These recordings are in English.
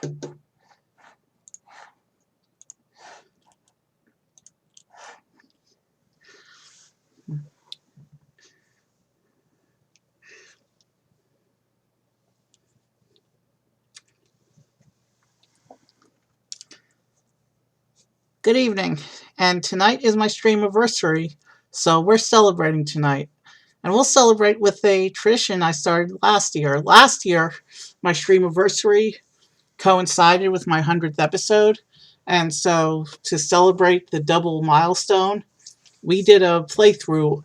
Good evening, and tonight is my streamiversary, so we're celebrating tonight. And we'll celebrate with a tradition I started last year. Last year, my streamiversary coincided with my 100th episode, and so to celebrate the double milestone, we did a full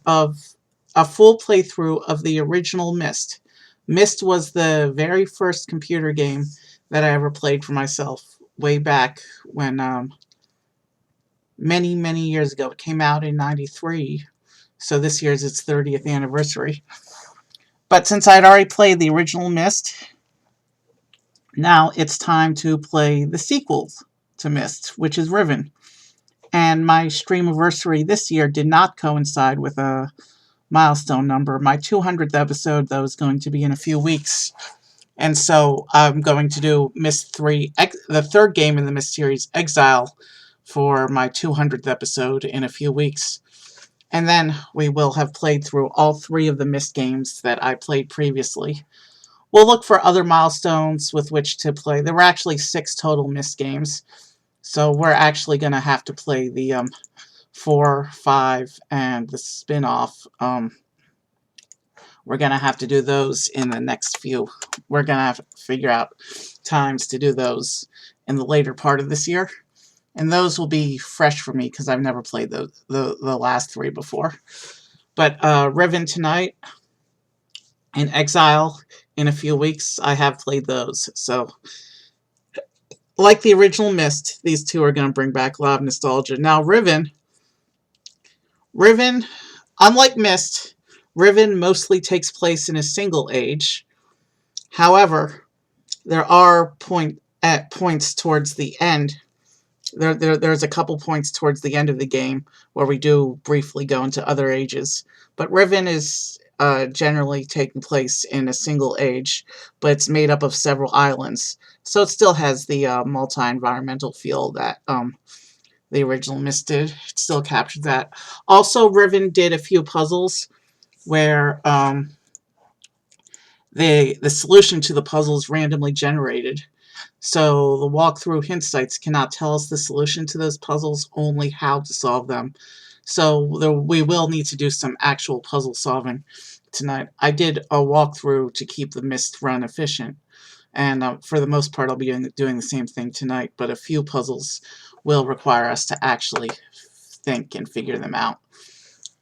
playthrough of the original Myst. Myst was the very first computer game that I ever played for myself way back when many, many years ago. It came out in 93, so this year's its 30th anniversary. But since I'd already played the original Myst, now it's time to play the sequel to Myst, which is Riven. And my streamiversary this year did not coincide with a milestone number. My 200th episode, though, is going to be in a few weeks. And so I'm going to do Myst 3, the third game in the Myst series, Exile, for my 200th episode in a few weeks. And then we will have played through all 3 of the Myst games that I played previously. We'll look for other milestones with which to play. There were actually 6 total Myst games, so we're actually going to have to play the 4, 5, and the spin-off. We're going to have to do those in the next few. We're going to have to figure out times to do those in the later part of this year. And those will be fresh for me because I've never played the last 3 before. But Riven tonight and Exile in a few weeks, I have played those. So, like the original Myst, these 2 are going to bring back a lot of nostalgia. Now, Riven, unlike Myst, Riven mostly takes place in a single age. However, there are points towards the end. There's a couple points towards the end of the game where we do briefly go into other ages. But Riven is generally taking place in a single age, but it's made up of several islands. So it still has the multi-environmental feel that the original Myst did. It still captured that. Also, Riven did a few puzzles where the solution to the puzzle is randomly generated. So the walkthrough hint sites cannot tell us the solution to those puzzles, only how to solve them. So we will need to do some actual puzzle solving tonight. I did a walkthrough to keep the Myst run efficient, and for the most part I'll be doing the same thing tonight, but a few puzzles will require us to actually think and figure them out.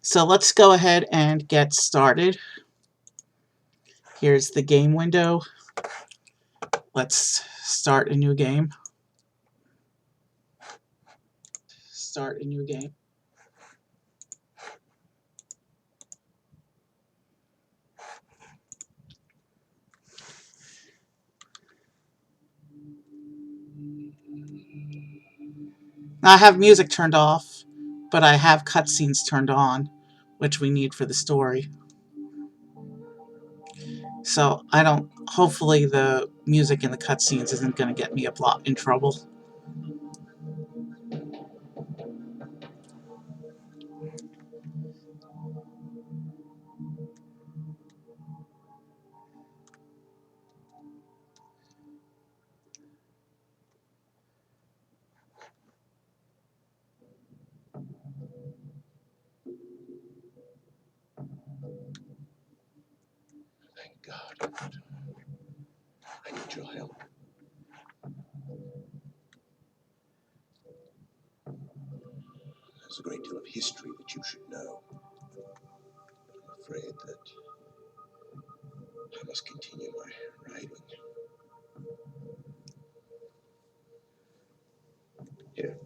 So let's go ahead and get started. Here's the game window. Let's start a new game. Start a new game. Now I have music turned off, but I have cutscenes turned on, which we need for the story. So I don't. Hopefully, the music in the cutscenes isn't going to get me in trouble. Thank God. I need your help. There's a great deal of history that you should know. I'm afraid that I must continue my writing. Here.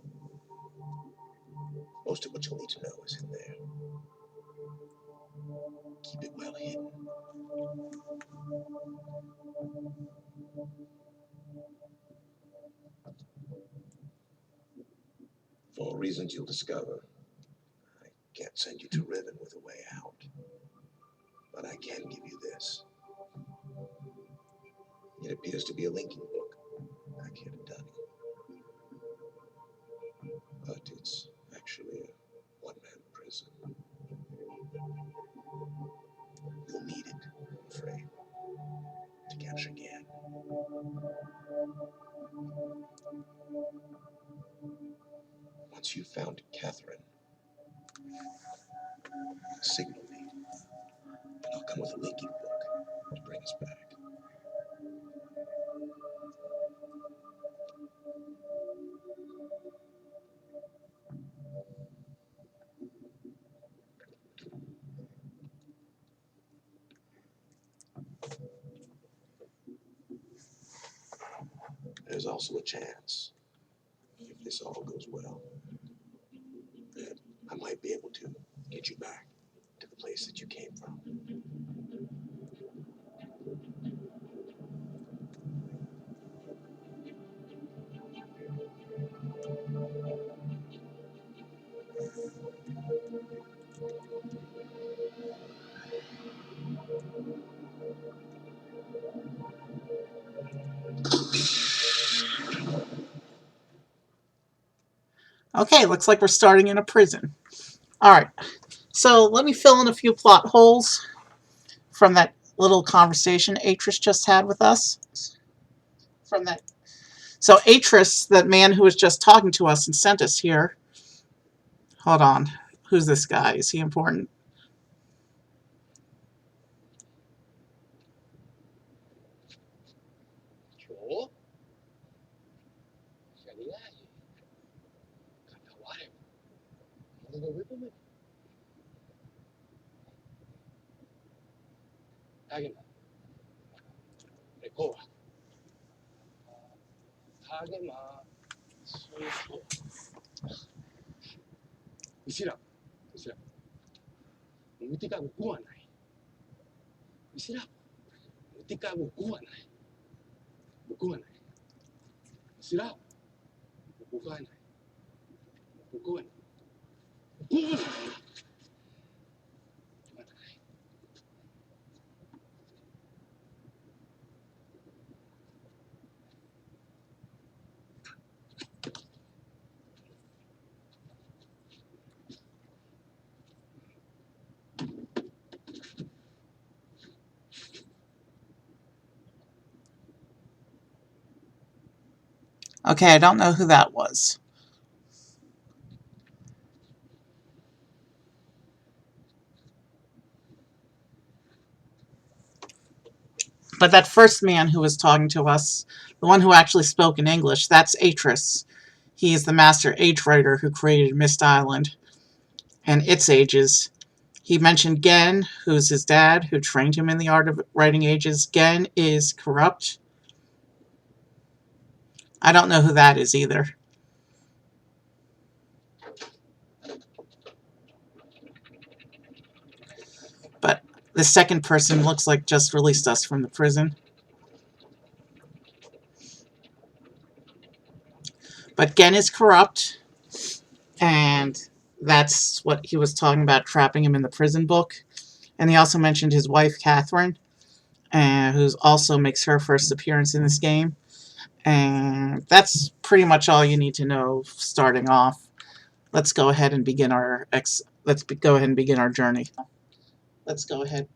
Most of what you'll need to know is in there. Keep it well hidden. For reasons you'll discover, I can't send you to Riven with a way out. But I can give you this. It appears to be a linking book. Back Once you've found Catherine, signal me, and I'll come with a linking book to bring us back. There's also a chance, if this all goes well, that I might be able to get you back to the place that you came from. Okay, looks like we're starting in a prison. Alright, so let me fill in a few plot holes from that little conversation Atris just had with us. So Atris, that man who was just talking to us and sent us here. Hold on. Who's this guy? Is he important? Okay, I don't know who that was. But that first man who was talking to us, the one who actually spoke in English, that's Atris. He is the master age writer who created Myst Island and its ages. He mentioned Gen, who's his dad, who trained him in the art of writing ages. Gen is corrupt. I don't know who that is either. But the second person looks like just released us from the prison. But Gen is corrupt, and that's what he was talking about, trapping him in the prison book. And he also mentioned his wife, Catherine, who also makes her first appearance in this game. And that's pretty much all you need to know starting off. Let's go ahead and begin our journey. Let's go ahead.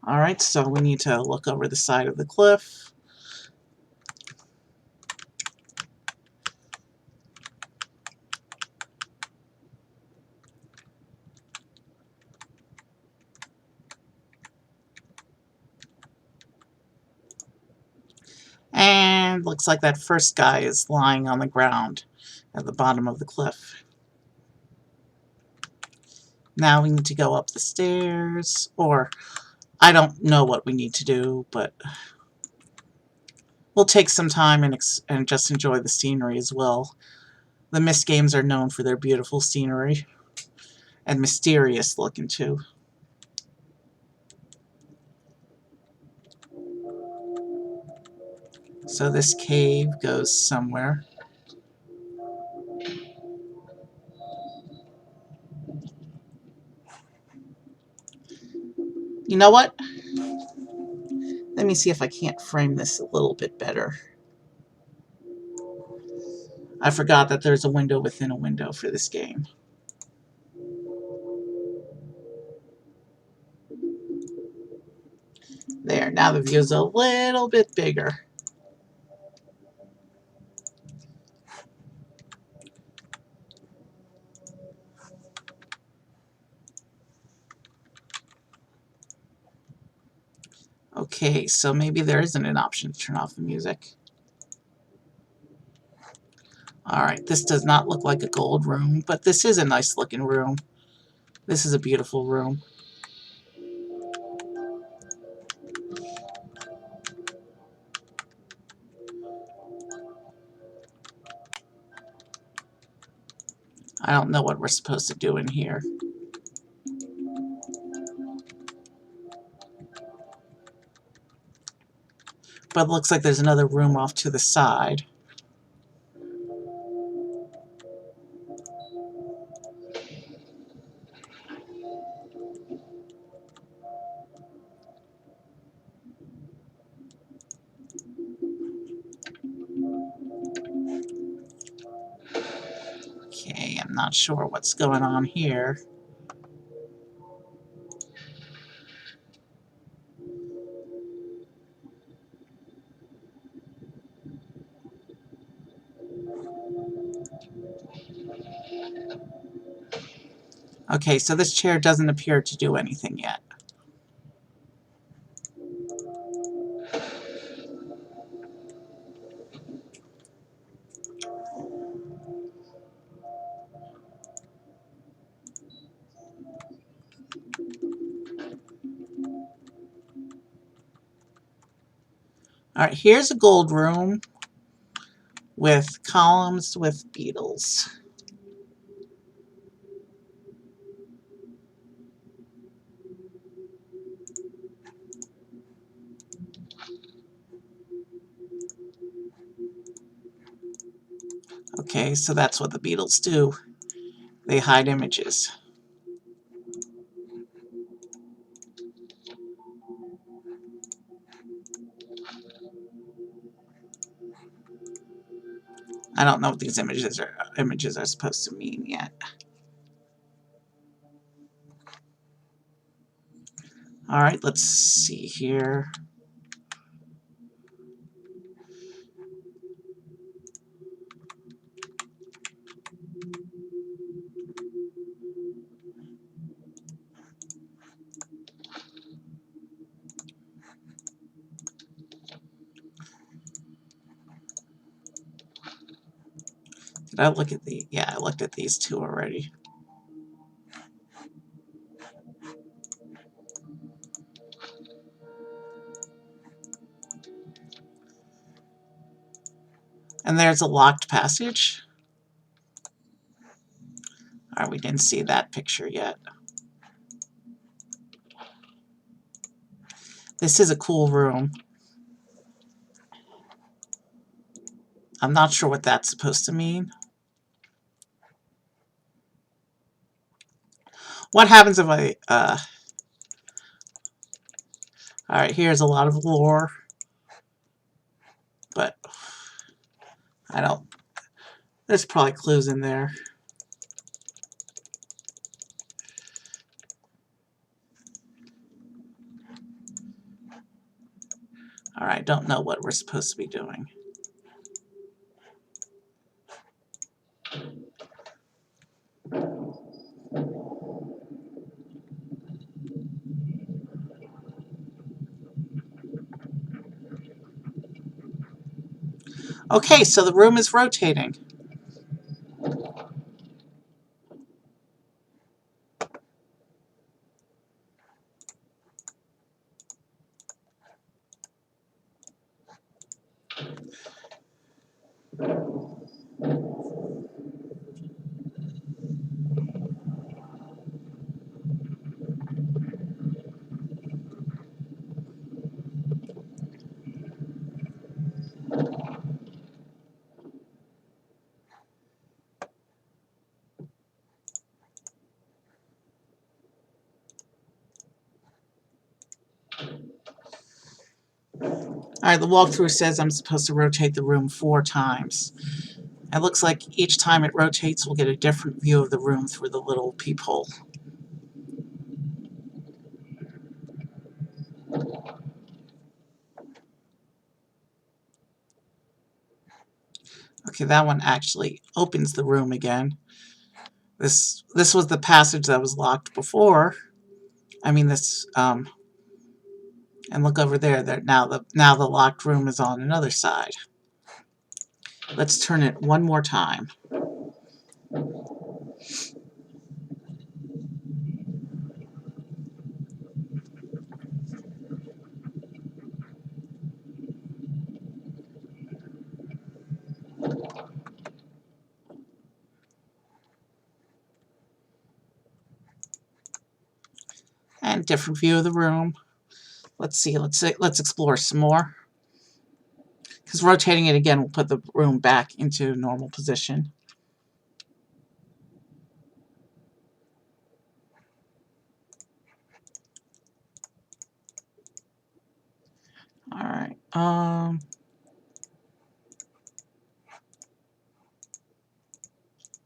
All right, so we need to look over the side of the cliff. And looks like that first guy is lying on the ground at the bottom of the cliff. Now we need to go up the stairs, or I don't know what we need to do, but we'll take some time and just enjoy the scenery as well. The Myst games are known for their beautiful scenery, and mysterious looking too. So this cave goes somewhere. You know what? Let me see if I can't frame this a little bit better. I forgot that there's a window within a window for this game. There, now the view's a little bit bigger. Okay, so maybe there isn't an option to turn off the music. Alright, this does not look like a gold room, but this is a nice looking room. This is a beautiful room. I don't know what we're supposed to do in here. But it looks like there's another room off to the side. Okay, I'm not sure what's going on here. Okay, so this chair doesn't appear to do anything yet. Alright, here's a gold room with columns with beetles. Okay, so that's what the beetles do. They hide images. I don't know what these images are supposed to mean yet. Alright, let's see here. Did I look at the... Yeah, I looked at these two already. And there's a locked passage. Alright, we didn't see that picture yet. This is a cool room. I'm not sure what that's supposed to mean. What happens if I... Alright, here's a lot of lore. But... I don't... There's probably clues in there. Alright, don't know what we're supposed to be doing. Okay, so the room is rotating. Alright, the walkthrough says I'm supposed to rotate the room 4 times. It looks like each time it rotates, we'll get a different view of the room through the little peephole. Okay, that one actually opens the room again. This was the passage that was locked before. I mean, this And look over there. Now the locked room is on another side. Let's turn it one more time. And different view of the room. Let's see. Let's explore some more. Because rotating it again will put the room back into normal position. All right.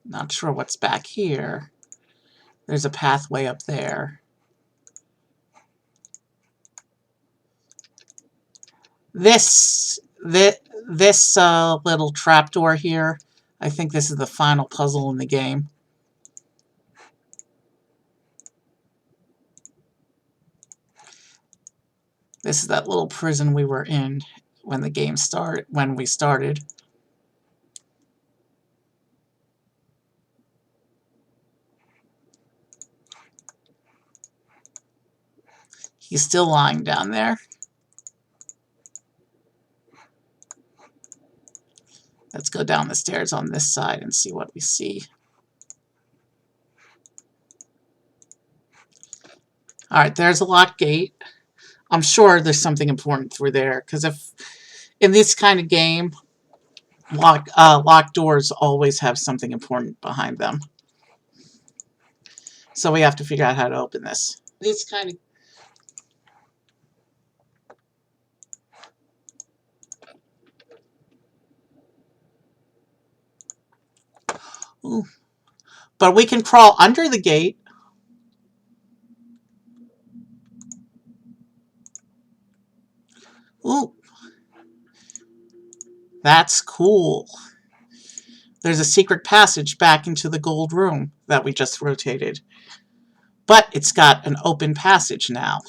Not sure what's back here. There's a pathway up there. This little trapdoor here, I think this is the final puzzle in the game. This is that little prison we were in when the game started, when we started. He's still lying down there. Let's go down the stairs on this side and see what we see. Alright, there's a locked gate. I'm sure there's something important through there, because if in this kind of game, locked doors always have something important behind them. So we have to figure out how to open this. These kind of... Ooh. But we can crawl under the gate. Ooh. That's cool. There's a secret passage back into the gold room that we just rotated. But it's got an open passage now.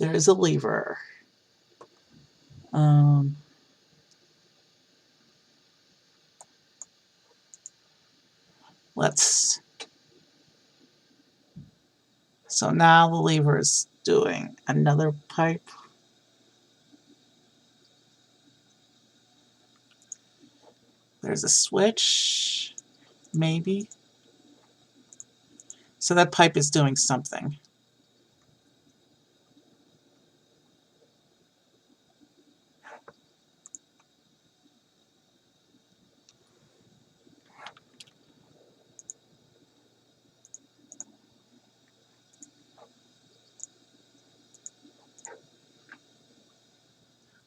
There is a lever. So now the lever is doing another pipe. There's a switch, maybe. So that pipe is doing something.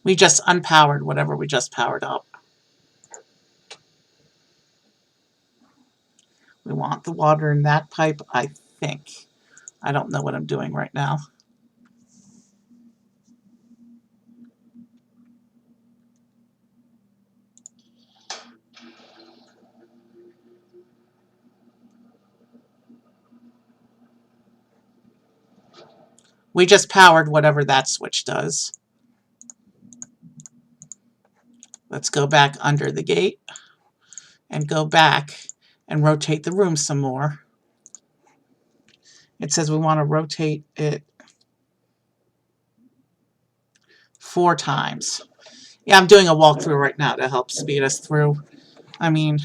We just unpowered whatever we just powered up. We want the water in that pipe, I think. I don't know what I'm doing right now. We just powered whatever that switch does. Let's go back under the gate and go back and rotate the room some more. It says we want to rotate it 4 times. Yeah, I'm doing a walkthrough right now to help speed us through. I mean,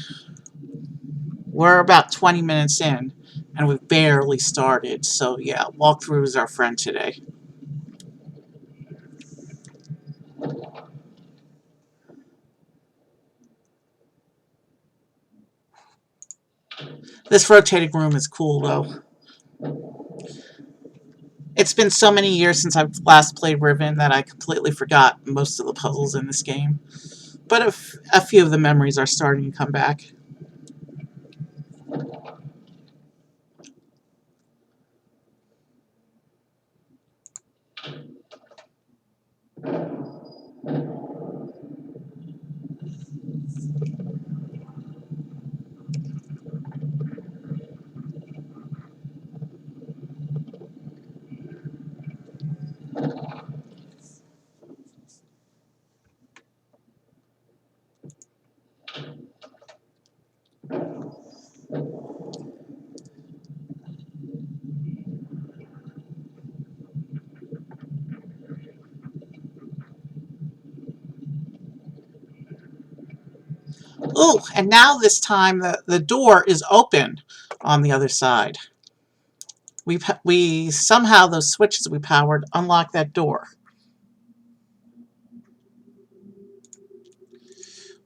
we're about 20 minutes in, and we've barely started. So yeah, walkthrough is our friend today. This rotating room is cool, though. It's been so many years since I've last played Riven that I completely forgot most of the puzzles in this game. But a few of the memories are starting to come back. Ooh, and now this time the door is open on the other side. We somehow those switches we powered unlock that door.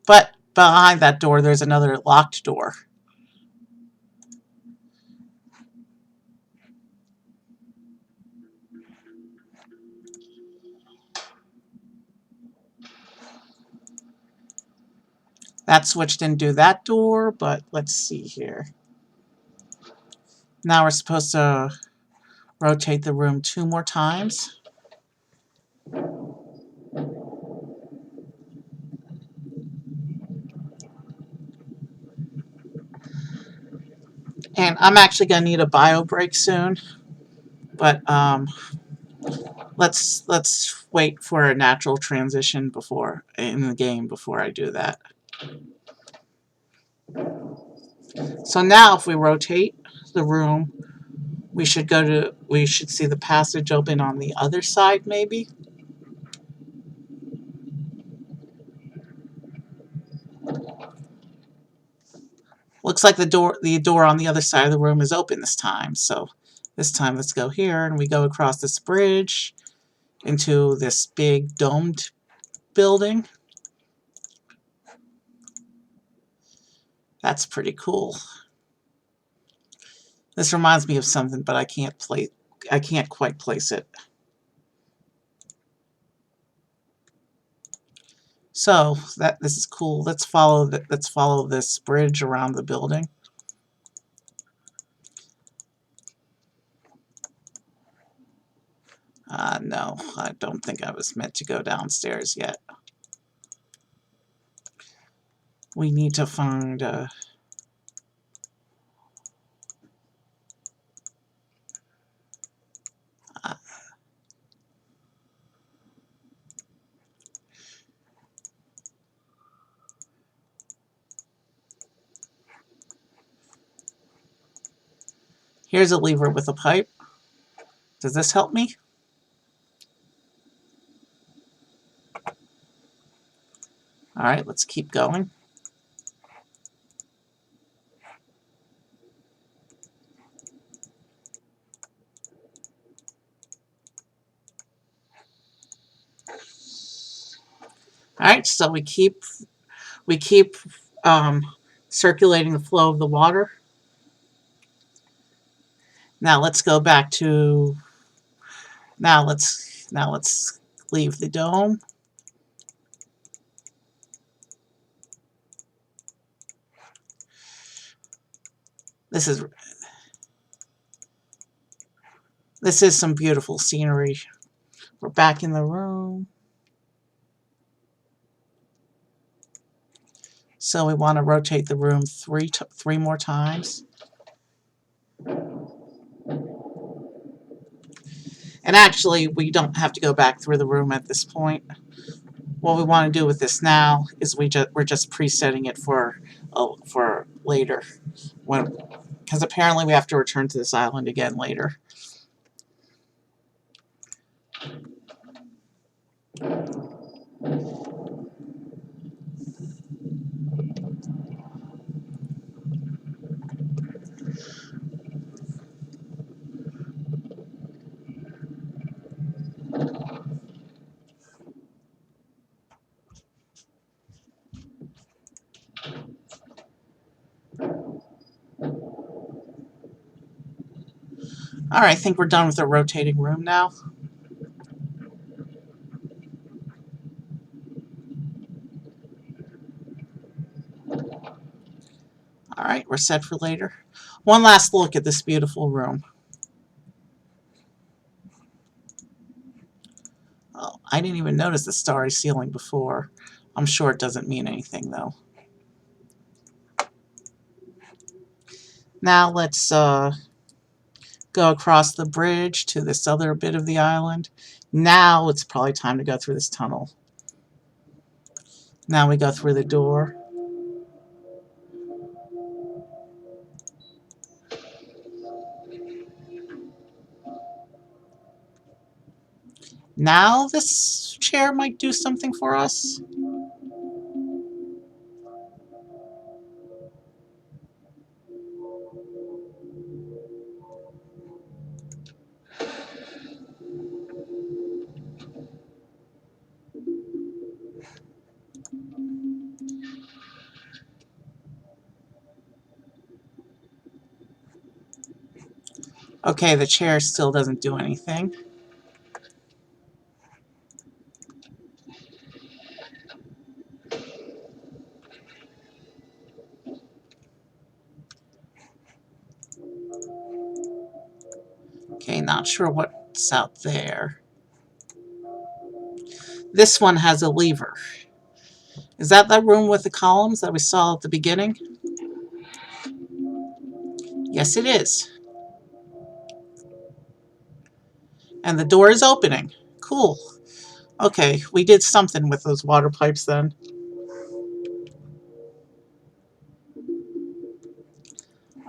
But behind that door there's another locked door. That switch didn't do that door, but let's see here. Now we're supposed to rotate the room 2 more times. And I'm actually going to need a bio break soon. But let's wait for a natural transition in the game before I do that. So now if we rotate the room, we should see the passage open on the other side maybe. Looks like the door on the other side of the room is open this time. So this time let's go here and we go across this bridge into this big domed building. That's pretty cool. This reminds me of something, but I can't quite place it. So this is cool. Let's follow this bridge around the building. No, I don't think I was meant to go downstairs yet. We need to find here's a lever with a pipe. Does this help me? Alright, let's keep going. Alright, so we keep circulating the flow of the water. Now let's go back to now let's leave the dome. This is some beautiful scenery. We're back in the room. So we want to rotate the room three more times. And actually, we don't have to go back through the room at this point. What we want to do with this now is we're just presetting it for later, because apparently we have to return to this island again later. Alright, I think we're done with the rotating room now. Alright, we're set for later. One last look at this beautiful room. Oh, I didn't even notice the starry ceiling before. I'm sure it doesn't mean anything, though. Now let's go across the bridge to this other bit of the island. Now it's probably time to go through this tunnel. Now we go through the door. Now this chair might do something for us. Okay, the chair still doesn't do anything. Okay, not sure what's out there. This one has a lever. Is that room with the columns that we saw at the beginning? Yes, it is. And the door is opening. Cool. Okay, we did something with those water pipes then.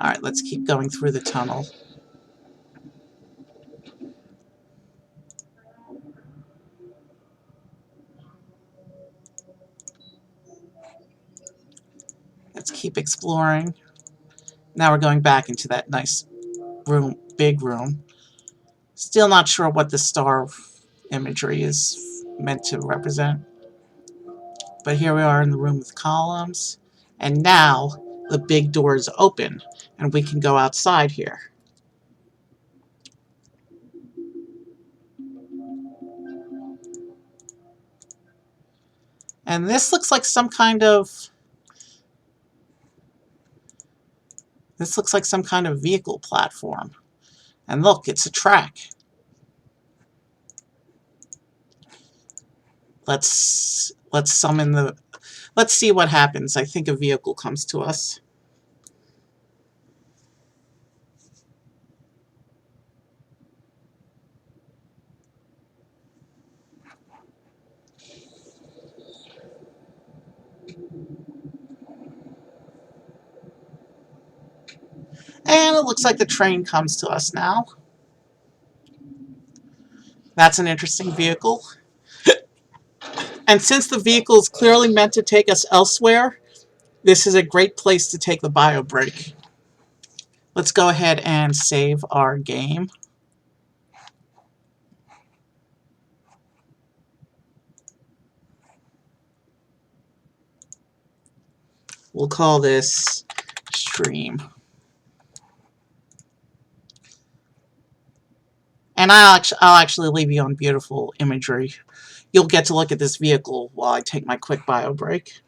Alright, let's keep going through the tunnel. Let's keep exploring. Now we're going back into that nice room, big room. Still not sure what the star imagery is meant to represent. But here we are in the room with columns. And now the big door is open and we can go outside here. And this looks like some kind of vehicle platform. And look, it's a track. Let's summon the... Let's see what happens. I think a vehicle comes to us. And it looks like the train comes to us now. That's an interesting vehicle. And since the vehicle is clearly meant to take us elsewhere, this is a great place to take the bio break. Let's go ahead and save our game. We'll call this stream. And I'll actually leave you on beautiful imagery. You'll get to look at this vehicle while I take my quick bio break.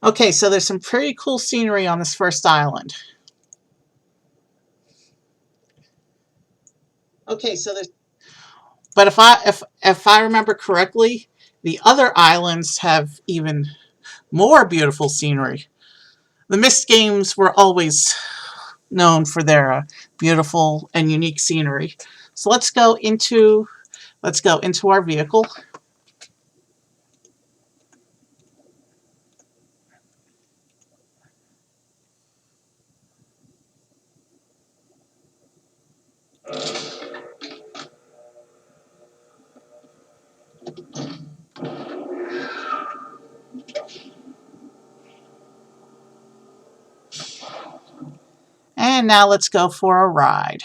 Okay, so there's some pretty cool scenery on this first island. Okay, so there's... But if I remember correctly, the other islands have even more beautiful scenery. The Myst games were always known for their beautiful and unique scenery. So let's go into our vehicle. And now let's go for a ride.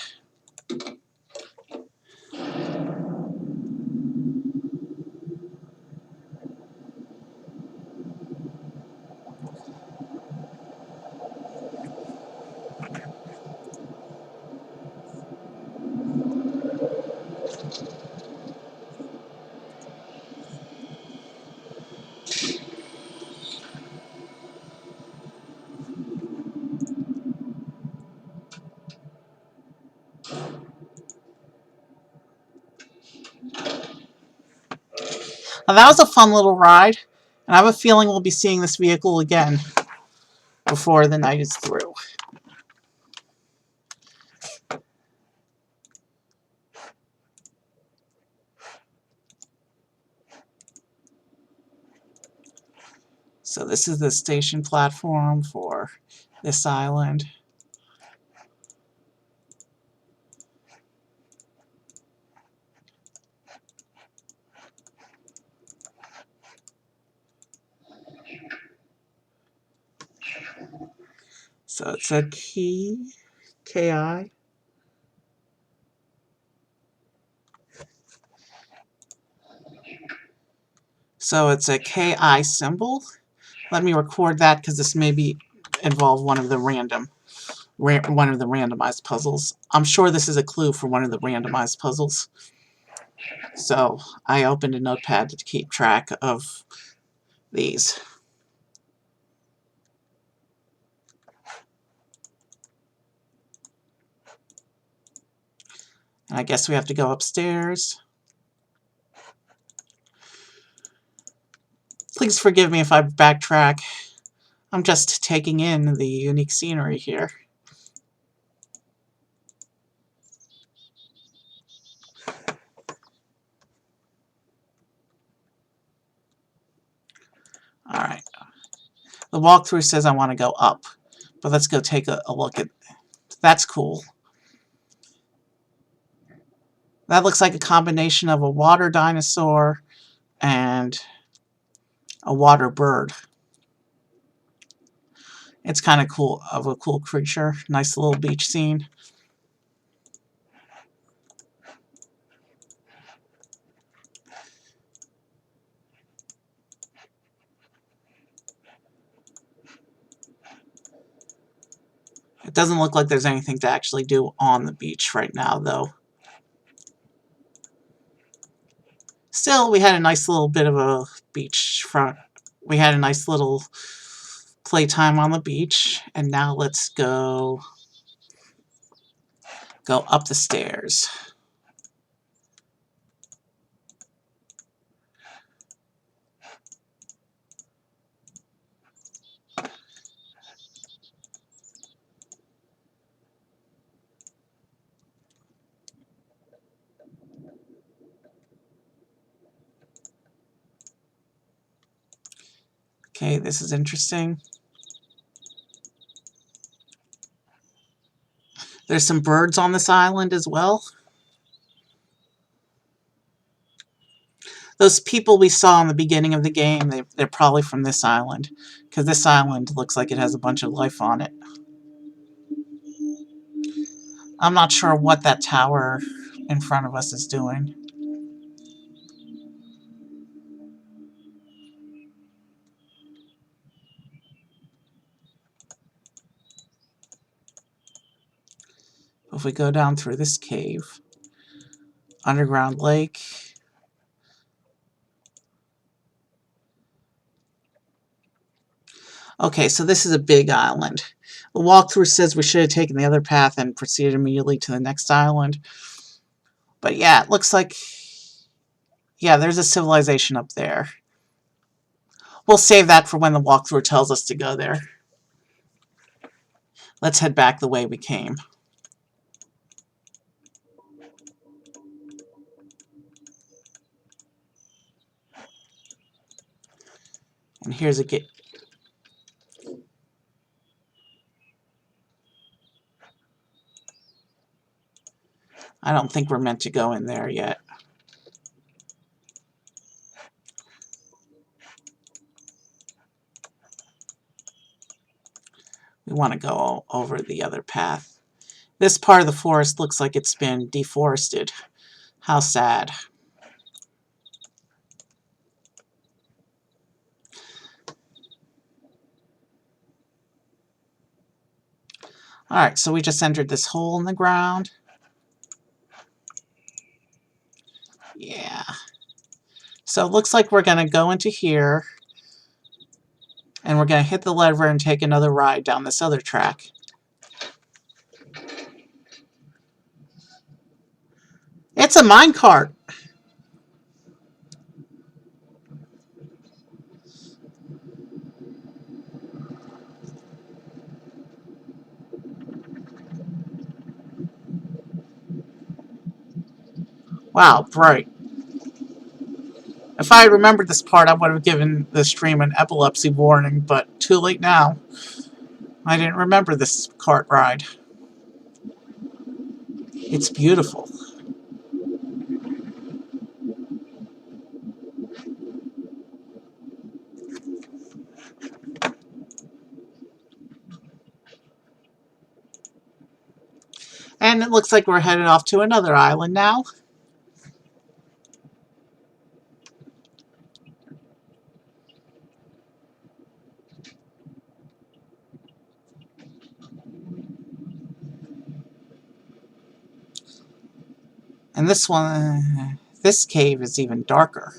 Now, that was a fun little ride, and I have a feeling we'll be seeing this vehicle again before the night is through. So this is the station platform for this island. So it's a KI. So it's a KI symbol. Let me record that because this may involve one of the randomized puzzles. I'm sure this is a clue for one of the randomized puzzles. So I opened a notepad to keep track of these. And I guess we have to go upstairs. Please forgive me if I backtrack. I'm just taking in the unique scenery here. Alright. The walkthrough says I want to go up. But let's go take a look at... That's cool. That looks like a combination of a water dinosaur and a water bird. It's kind of cool, of a cool creature. Nice little beach scene. It doesn't look like there's anything to actually do on the beach right now, though. Still, we had a nice little bit of a beach front. We had a nice little playtime on the beach, and now let's go up the stairs. Okay, this is interesting. There's some birds on this island as well. Those people we saw in the beginning of the game, they're probably from this island, because this island looks like it has a bunch of life on it. I'm not sure what that tower in front of us is doing. If we go down through this cave, underground lake. Okay, so this is a big island. The walkthrough says we should have taken the other path and proceeded immediately to the next island. But yeah, it looks like... Yeah, there's a civilization up there. We'll save that for when the walkthrough tells us to go there. Let's head back the way we came. And here's a gate. I don't think we're meant to go in there yet. We want to go over the other path. This part of the forest looks like it's been deforested. How sad. Alright, so we just entered this hole in the ground. Yeah. So it looks like we're going to go into here. And we're going to hit the lever and take another ride down this other track. It's a minecart! Wow, bright. If I had remembered this part, I would have given the stream an epilepsy warning, but too late now. I didn't remember this cart ride. It's beautiful. And it looks like we're headed off to another island now. And this cave is even darker.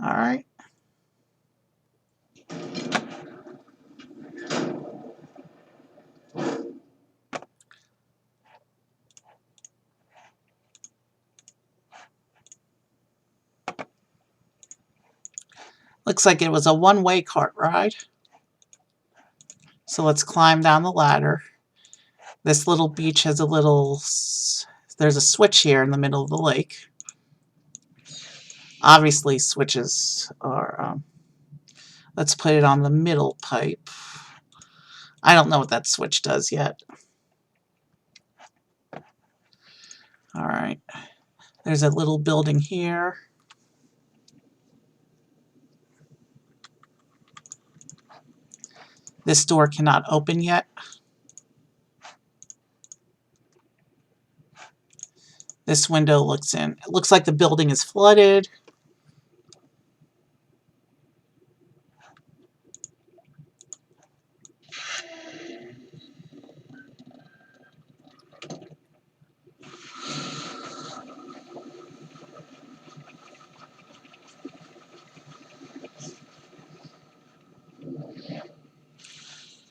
Alright. Looks like it was a one-way cart ride. So let's climb down the ladder. This little beach has there's a switch here in the middle of the lake. Obviously switches are, let's put it on the middle pipe. I don't know what that switch does yet. Alright. There's a little building here. This door cannot open yet. This window looks in. It looks like the building is flooded.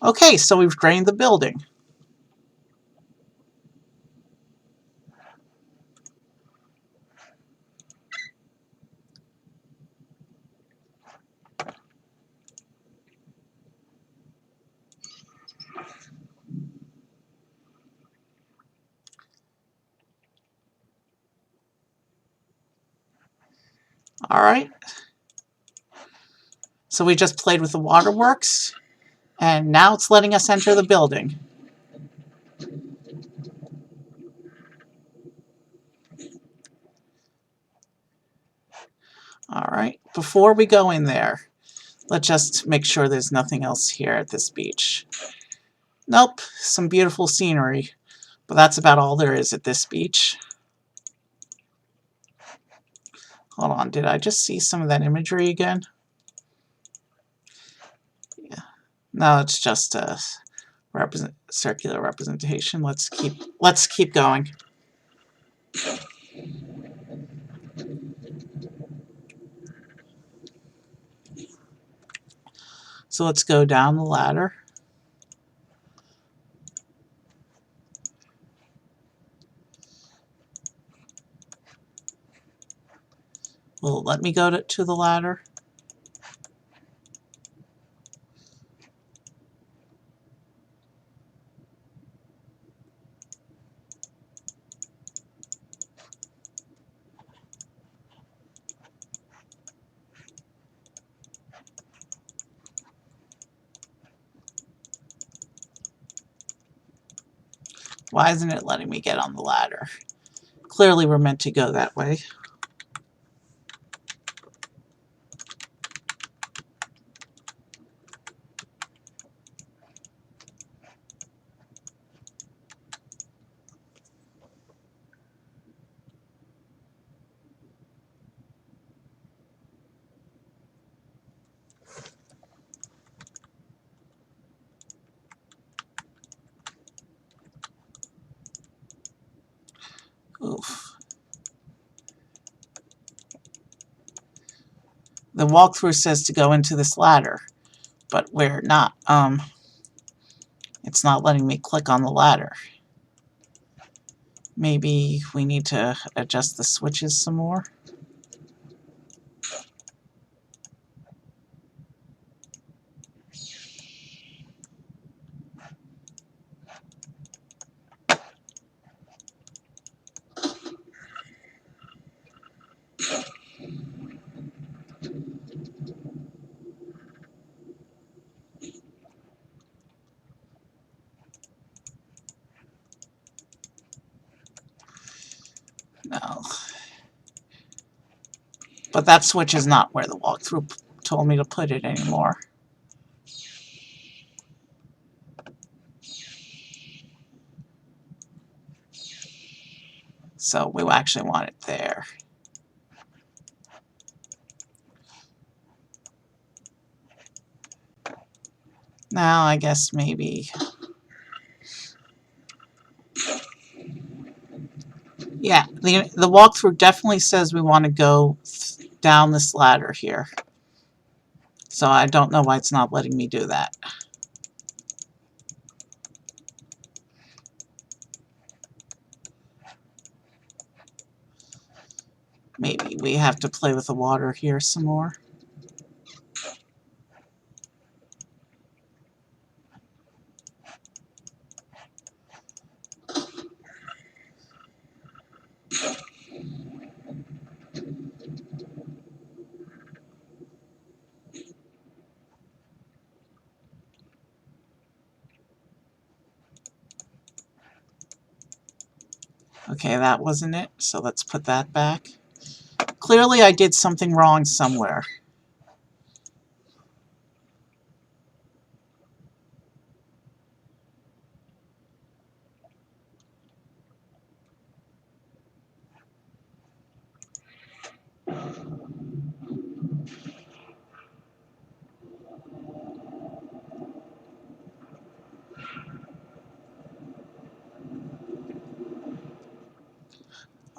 Okay, so we've drained the building. Alright. So we just played with the waterworks, and now it's letting us enter the building. Alright, before we go in there, let's just make sure there's nothing else here at this beach. Nope, some beautiful scenery, but that's about all there is at this beach. Hold on, did I just see some of that imagery again? Yeah. No, it's just a circular representation. Let's keep going. So let's go down the ladder. Will it let me go to the ladder? Why isn't it letting me get on the ladder? Clearly we're meant to go that way. Oof. The walkthrough says to go into this ladder, but we're not. It's not letting me click on the ladder. Maybe we need to adjust the switches some more. No. But that switch is not where the walkthrough told me to put it anymore. So we actually want it there. Now I guess maybe... Yeah, the walkthrough definitely says we want to go down this ladder here. So I don't know why it's not letting me do that. Maybe we have to play with the water here some more. Okay, that wasn't it, so let's put that back. Clearly I did something wrong somewhere.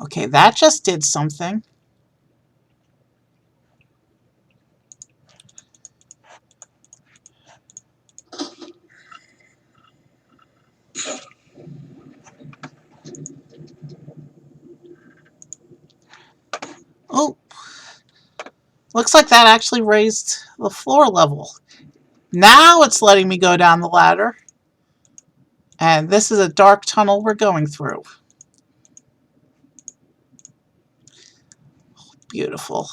Okay, that just did something. Oh, looks like that actually raised the floor level. Now it's letting me go down the ladder. And this is a dark tunnel we're going through. Beautiful.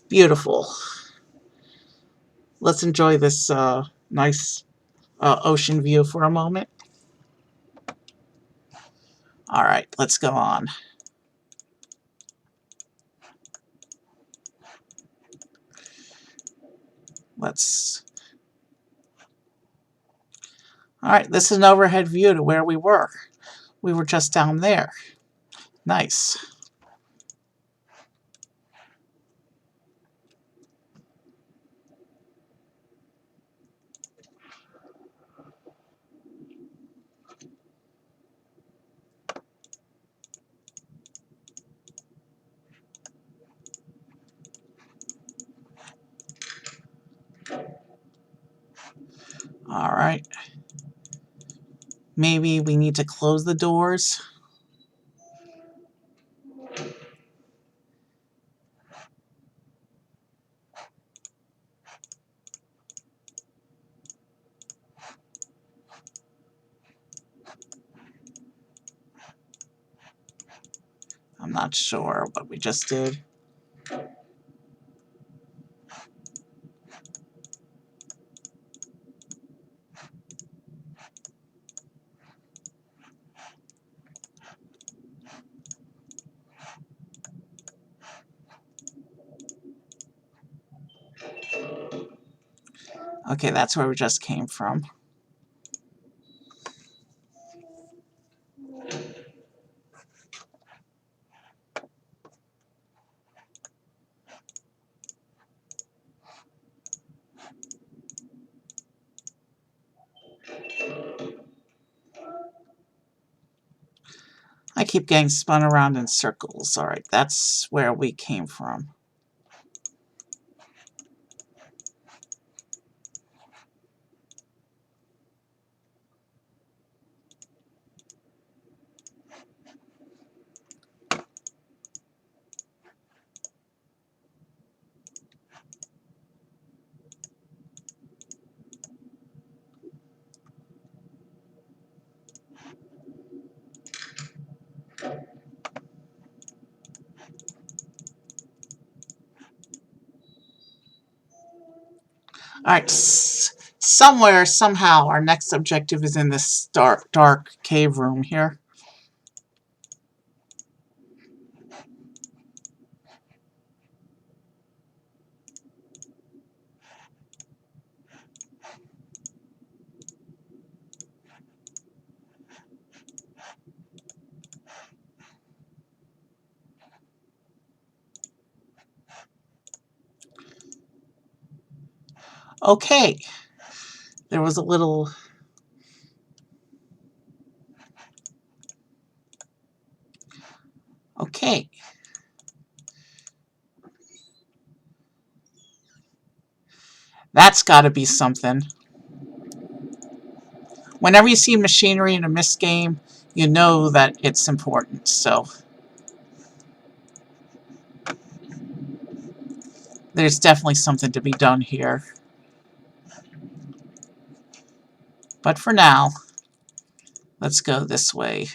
Beautiful. Let's enjoy this nice ocean view for a moment. All right, let's go on. All right, this is an overhead view to where we were. We were just down there. Nice. All right. Maybe we need to close the doors. I'm not sure what we just did. Okay, that's where we just came from. I keep getting spun around in circles. All right, that's where we came from. Alright, somewhere, somehow, our next objective is in this dark cave room here. Okay, there was a little... Okay. That's gotta be something. Whenever you see machinery in a Myst game, you know that it's important, so... There's definitely something to be done here. But for now, let's go this way.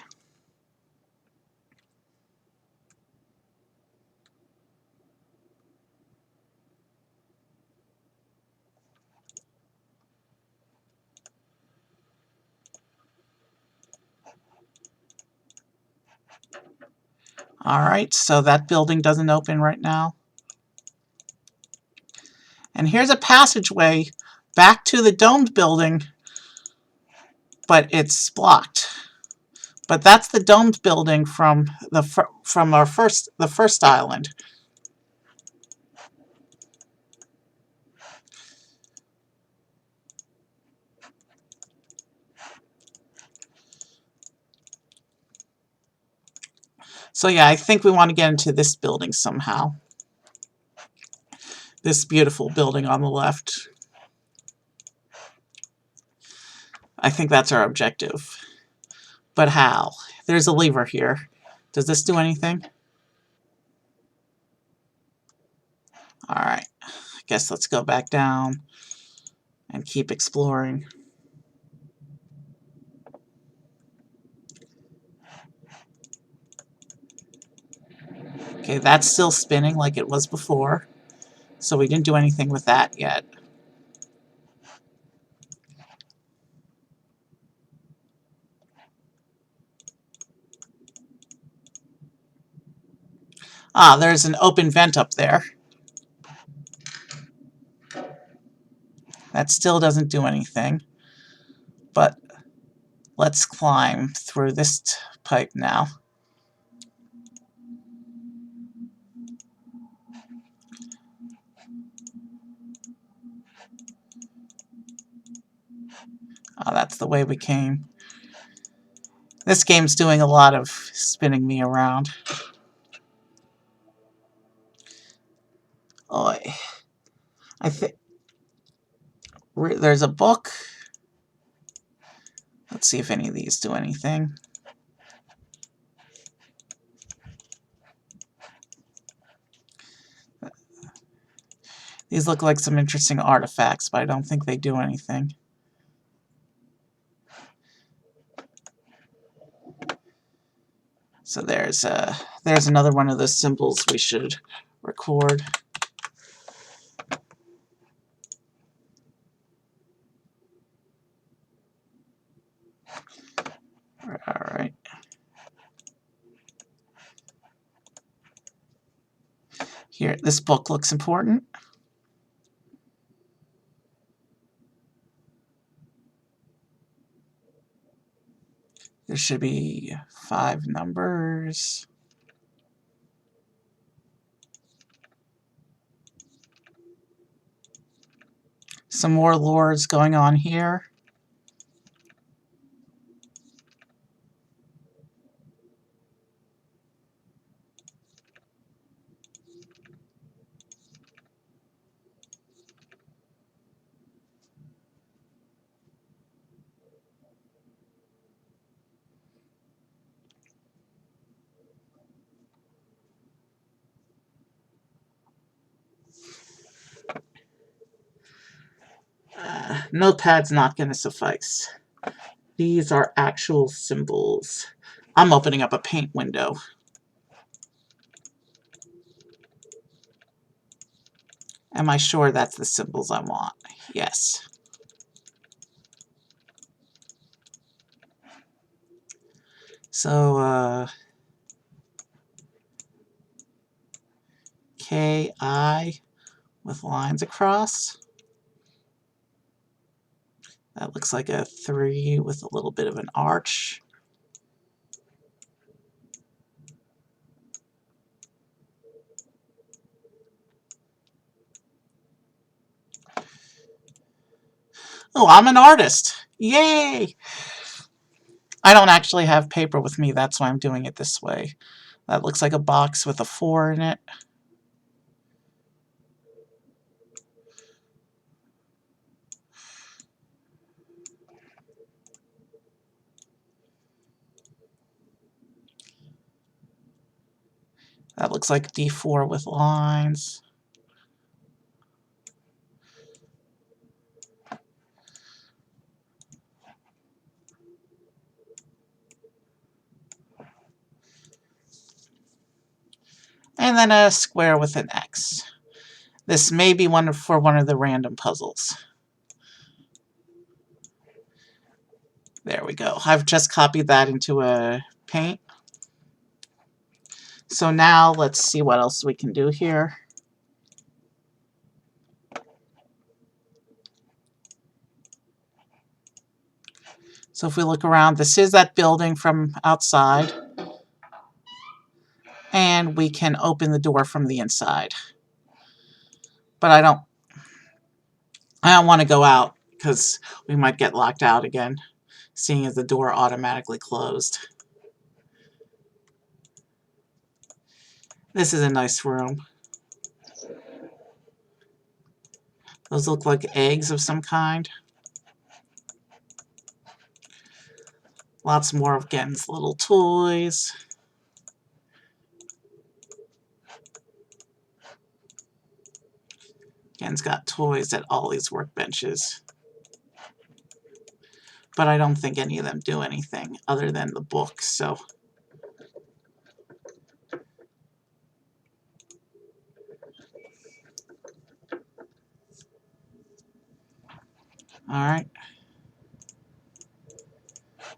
Alright, so that building doesn't open right now. And here's a passageway back to the domed building, but it's blocked. But that's the domed building from the first island. So yeah, I think we want to get into this building somehow. This beautiful building on the left. I think that's our objective. But how? There's a lever here. Does this do anything? Alright. I guess let's go back down and keep exploring. Okay, that's still spinning like it was before. So we didn't do anything with that yet. Ah, there's an open vent up there. That still doesn't do anything. But let's climb through this pipe now. Oh, that's the way we came. This game's doing a lot of spinning me around. Oh, I think there's a book. Let's see if any of these do anything. These look like some interesting artifacts, but I don't think they do anything. So there's another one of the symbols we should record. Alright. Here, this book looks important. There should be 5 numbers. Some more lores going on here. Notepad's not going to suffice. These are actual symbols. I'm opening up a paint window. Am I sure that's the symbols I want? Yes. So, KI with lines across. That looks like a 3 with a little bit of an arch. Oh, I'm an artist! Yay! I don't actually have paper with me, that's why I'm doing it this way. That looks like a box with a 4 in it. That looks like D4 with lines. And then a square with an X. This may be one for one of the random puzzles. There we go. I've just copied that into a paint. So now let's see what else we can do here. So if we look around, this is that building from outside. And we can open the door from the inside. But I don't want to go out because we might get locked out again, seeing as the door automatically closed. This is a nice room. Those look like eggs of some kind. Lots more of Gen's little toys. Gen's got toys at all these workbenches. But I don't think any of them do anything other than the books, so. Alright.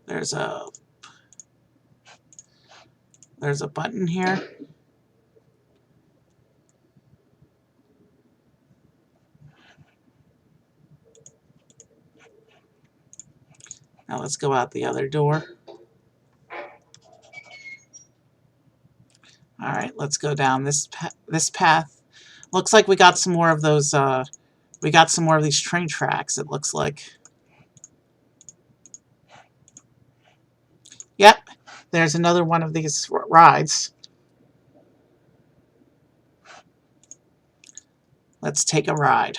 There's a button here. Now let's go out the other door. Alright, let's go down this path. Looks like we got some more of those, we got some more of these train tracks, it looks like. Yep, there's another one of these rides. Let's take a ride.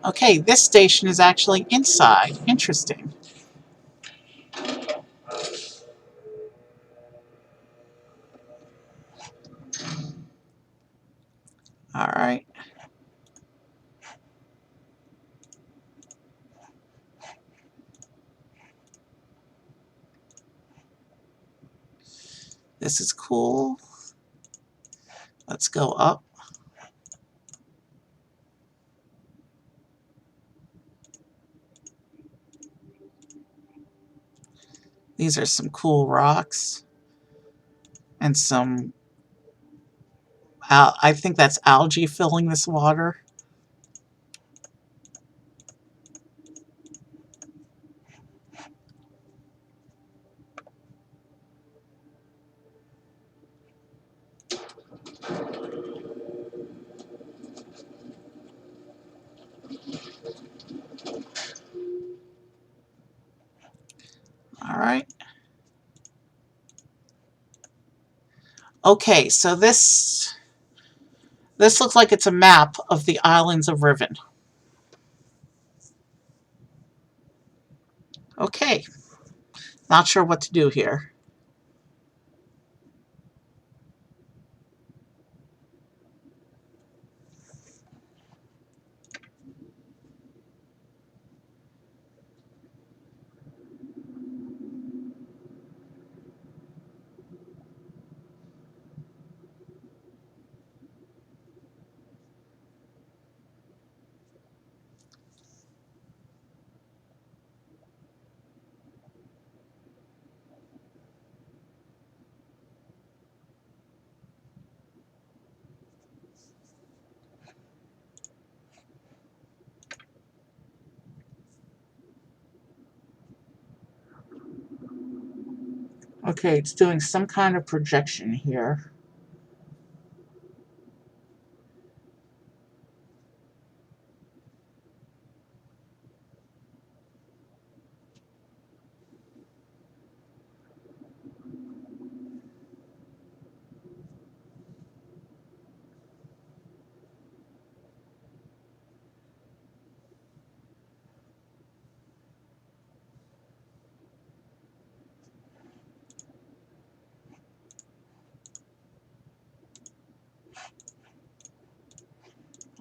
Okay, this station is actually inside. Interesting. Alright. This is cool. Let's go up. These are some cool rocks. And some, I think that's algae filling this water. Alright. Okay, so this looks like it's a map of the islands of Riven. Okay, not sure what to do here. Okay, it's doing some kind of projection here.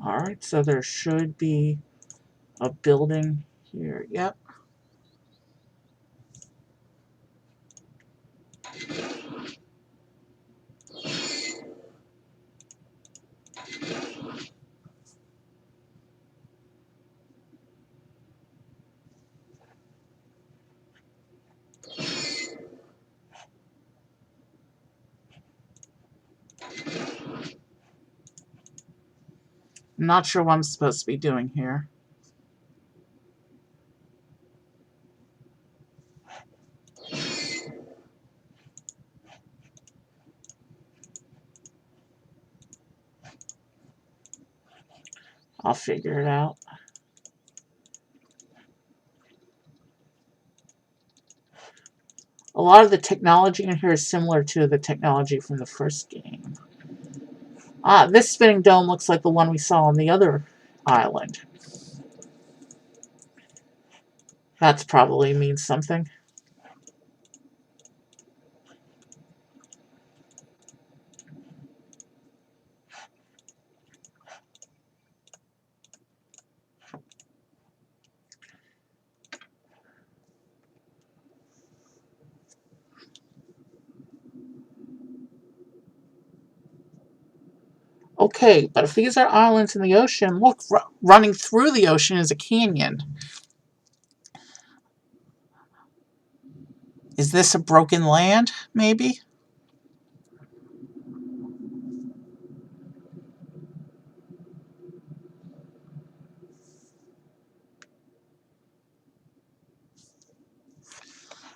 Alright, so there should be a building here. Yep. I'm not sure what I'm supposed to be doing here. I'll figure it out. A lot of the technology in here is similar to the technology from the first game. Ah, this spinning dome looks like the one we saw on the other island. That's probably means something. Okay, but if these are islands in the ocean, look, running through the ocean is a canyon. Is this a broken land, maybe?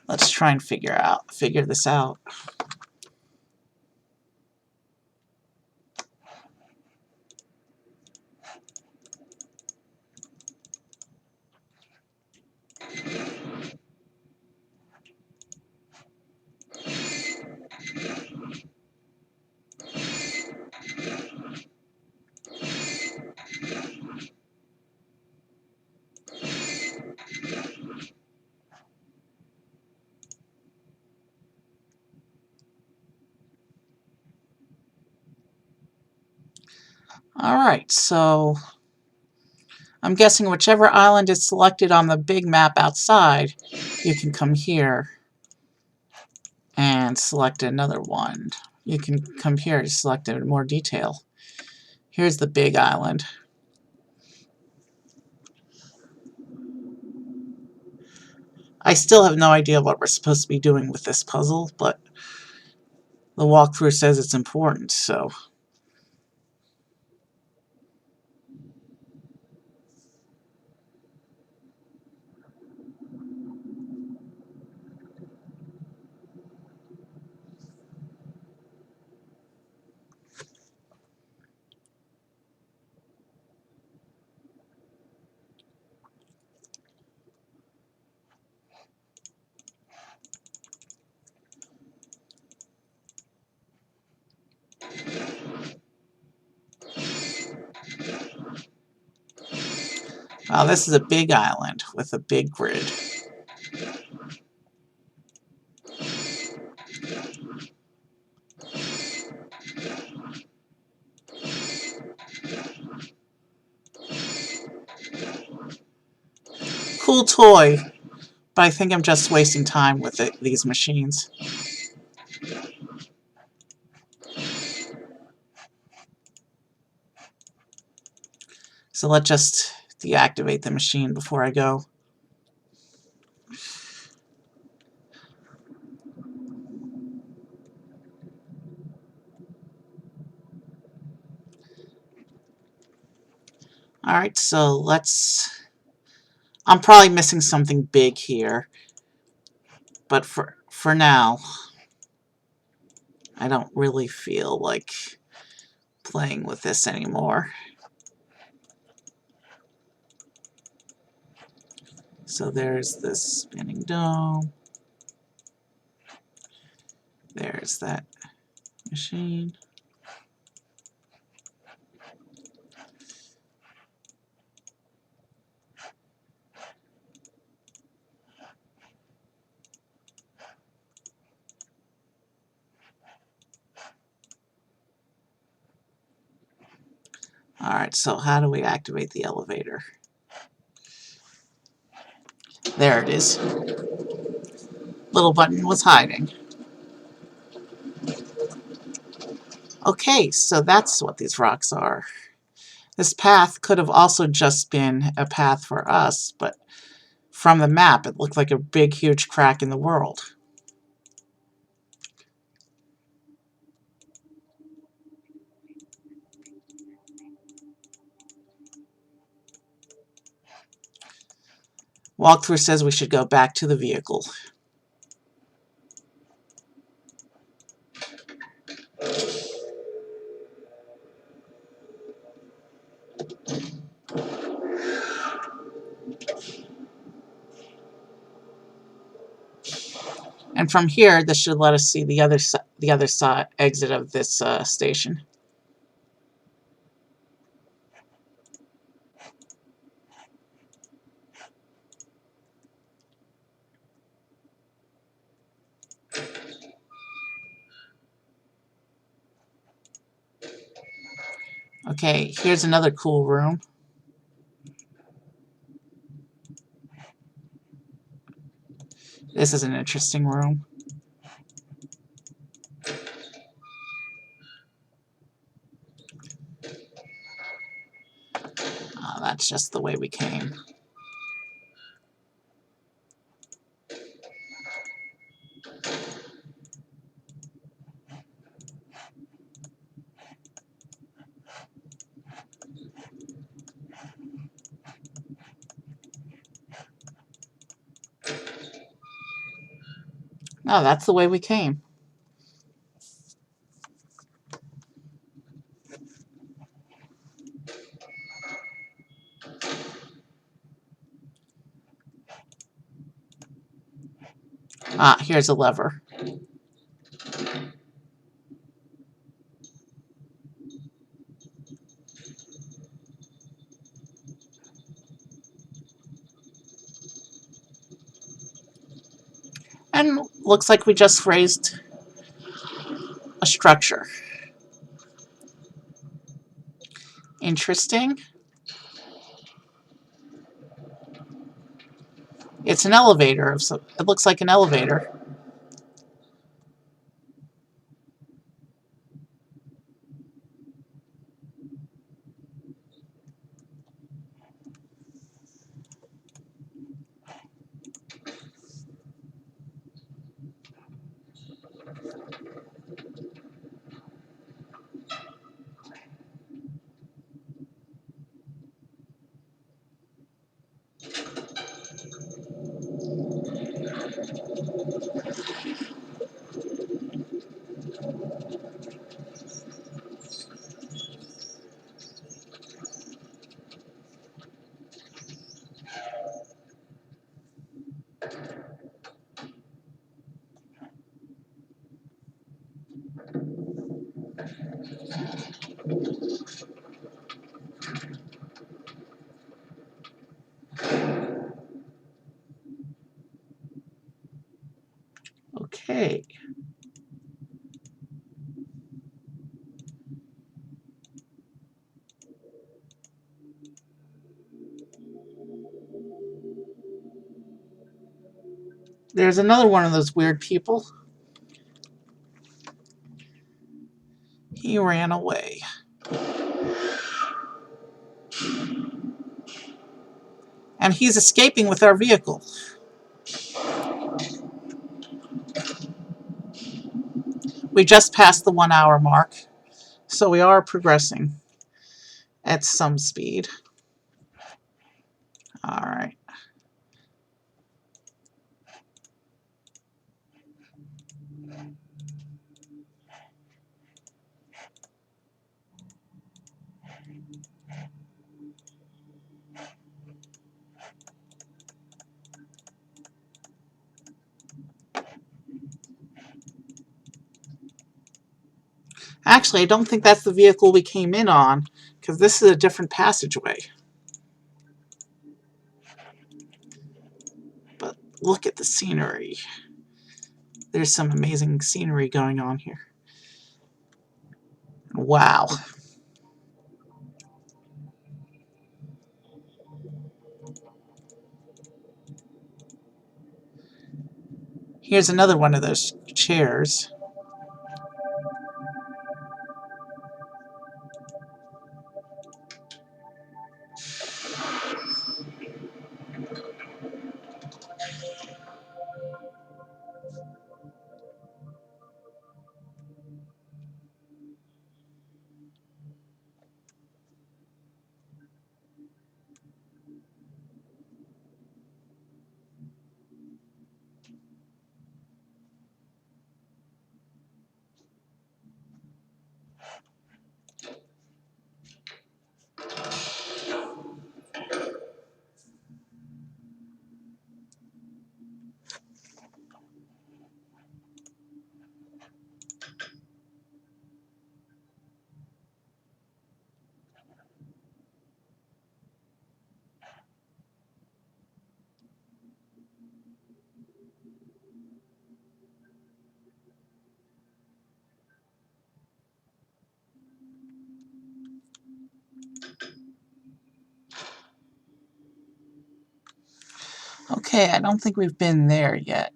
Let's try and figure this out. Alright, so I'm guessing whichever island is selected on the big map outside, you can come here and select another one. You can come here to select it in more detail. Here's the big island. I still have no idea what we're supposed to be doing with this puzzle, but the walkthrough says it's important, so... Wow, this is a big island with a big grid. Cool toy, but I think I'm just wasting time with these machines. So let's just deactivate the machine before I go. Alright, so let's... I'm probably missing something big here, but for now, I don't really feel like playing with this anymore. So there's this spinning dome. There's that machine. Alright, so how do we activate the elevator? There it is. Little button was hiding. Okay, so that's what these rocks are. This path could have also just been a path for us, but from the map it looked like a big, huge crack in the world. Walkthrough says we should go back to the vehicle. And from here, this should let us see the other side exit of this station. Okay, here's another cool room. This is an interesting room. That's just the way we came. No, that's the way we came. Here's a lever. And looks like we just raised a structure. Interesting. It's an elevator. So it looks like an elevator. There's another one of those weird people. He ran away. And he's escaping with our vehicle. We just passed the 1 hour mark, so we are progressing at some speed. All right. Actually, I don't think that's the vehicle we came in on, because this is a different passageway. But look at the scenery. There's some amazing scenery going on here. Wow. Here's another one of those chairs. Okay, I don't think we've been there yet.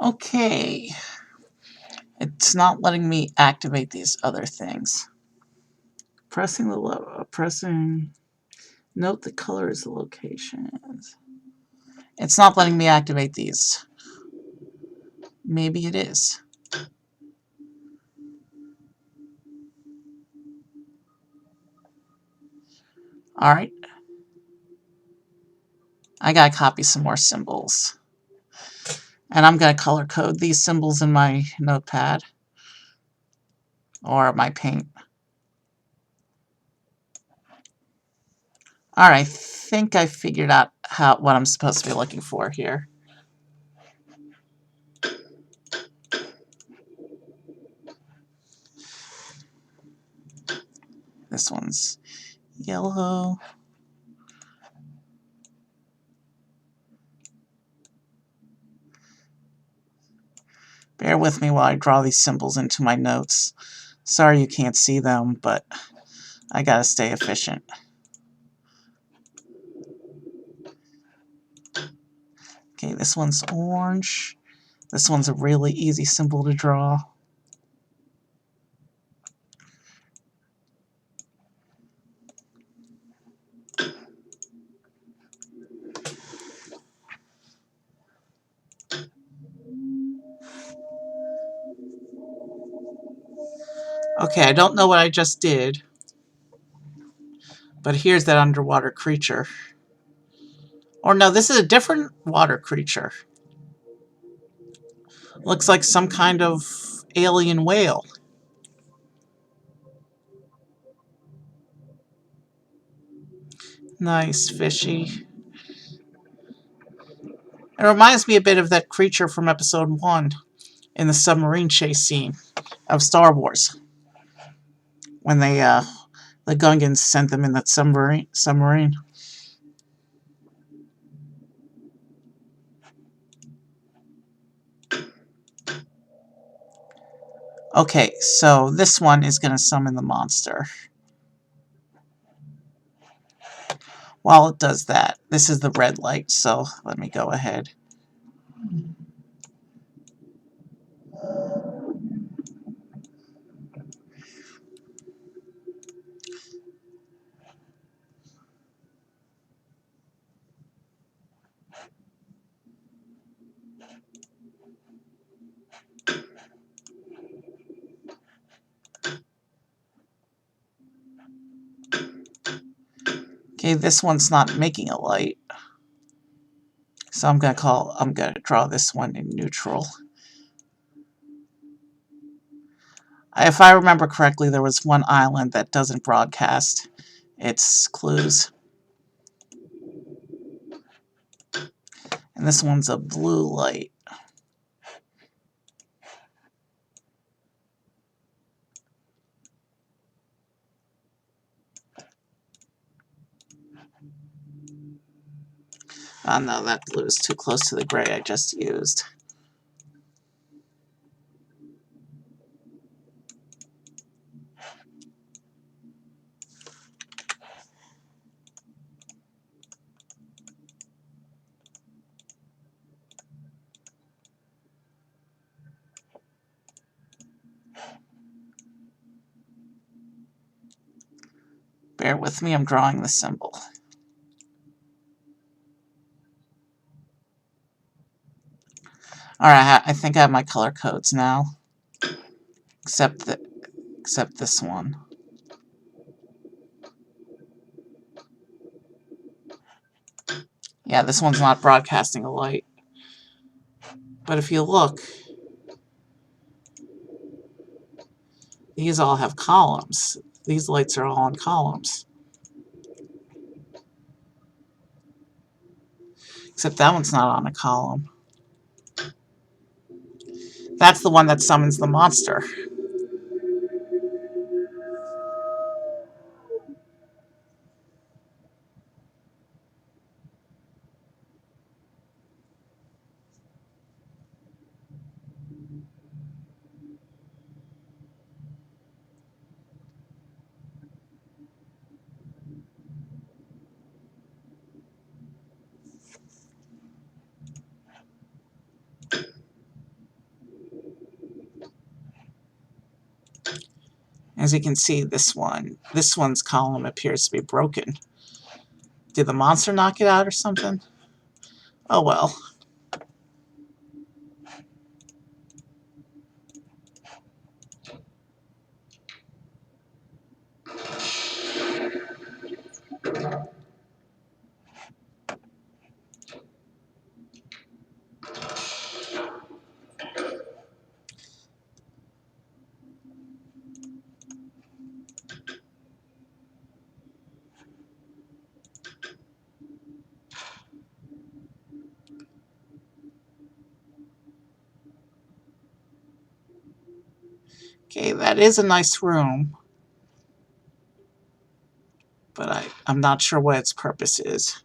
Okay. It's not letting me activate these other things. Pressing the pressing. Note the colors, the locations. It's not letting me activate these. Maybe it is. Alright. I gotta copy some more symbols. And I'm gonna color code these symbols in my notepad. Or my paint. Alright, I think I figured out what I'm supposed to be looking for here. This one's yellow. Bear with me while I draw these symbols into my notes. Sorry you can't see them, but I gotta stay efficient. Okay, this one's orange. This one's a really easy symbol to draw. Okay, I don't know what I just did, but here's that underwater creature. Or no, this is a different water creature. Looks like some kind of alien whale. Nice, fishy. It reminds me a bit of that creature from episode 1 in the submarine chase scene of Star Wars. When they, the Gungans sent them in that submarine. Okay, so this one is going to summon the monster. While it does that, this is the red light, so let me go ahead. Okay, this one's not making a light. So I'm gonna draw this one in neutral. If I remember correctly, there was one island that doesn't broadcast its clues. And this one's a blue light. Oh no, that blue is too close to the gray I just used. Bear with me, I'm drawing the symbol. Alright, I think I have my color codes now. Except this one. Yeah, this one's not broadcasting a light. But if you look, these all have columns. These lights are all on columns. Except that one's not on a column. That's the one that summons the monster. As you can see, this one's column appears to be broken. Did the monster knock it out or something? Oh well. Okay, that is a nice room. But I'm not sure what its purpose is.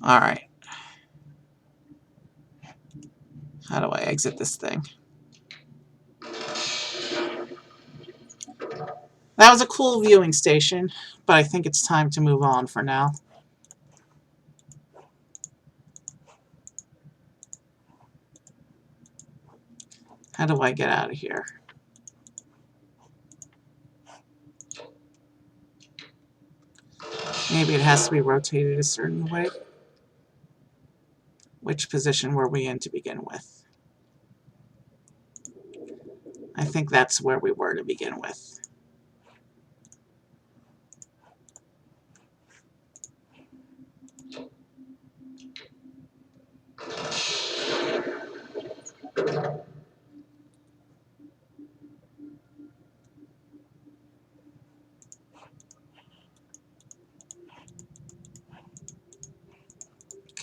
Alright. How do I exit this thing? That was a cool viewing station, but I think it's time to move on for now. How do I get out of here? Maybe it has to be rotated a certain way. Which position were we in to begin with? I think that's where we were to begin with.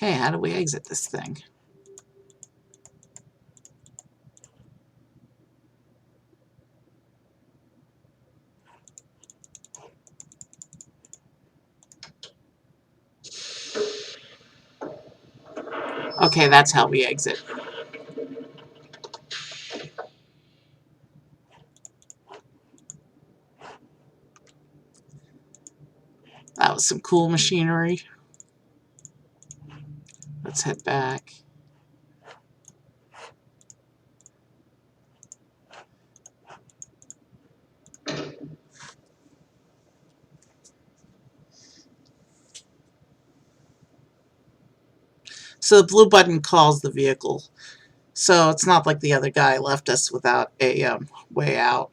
Okay, how do we exit this thing? Okay, that's how we exit. That was some cool machinery. Let's head back. So the blue button calls the vehicle. So it's not like the other guy left us without a way out.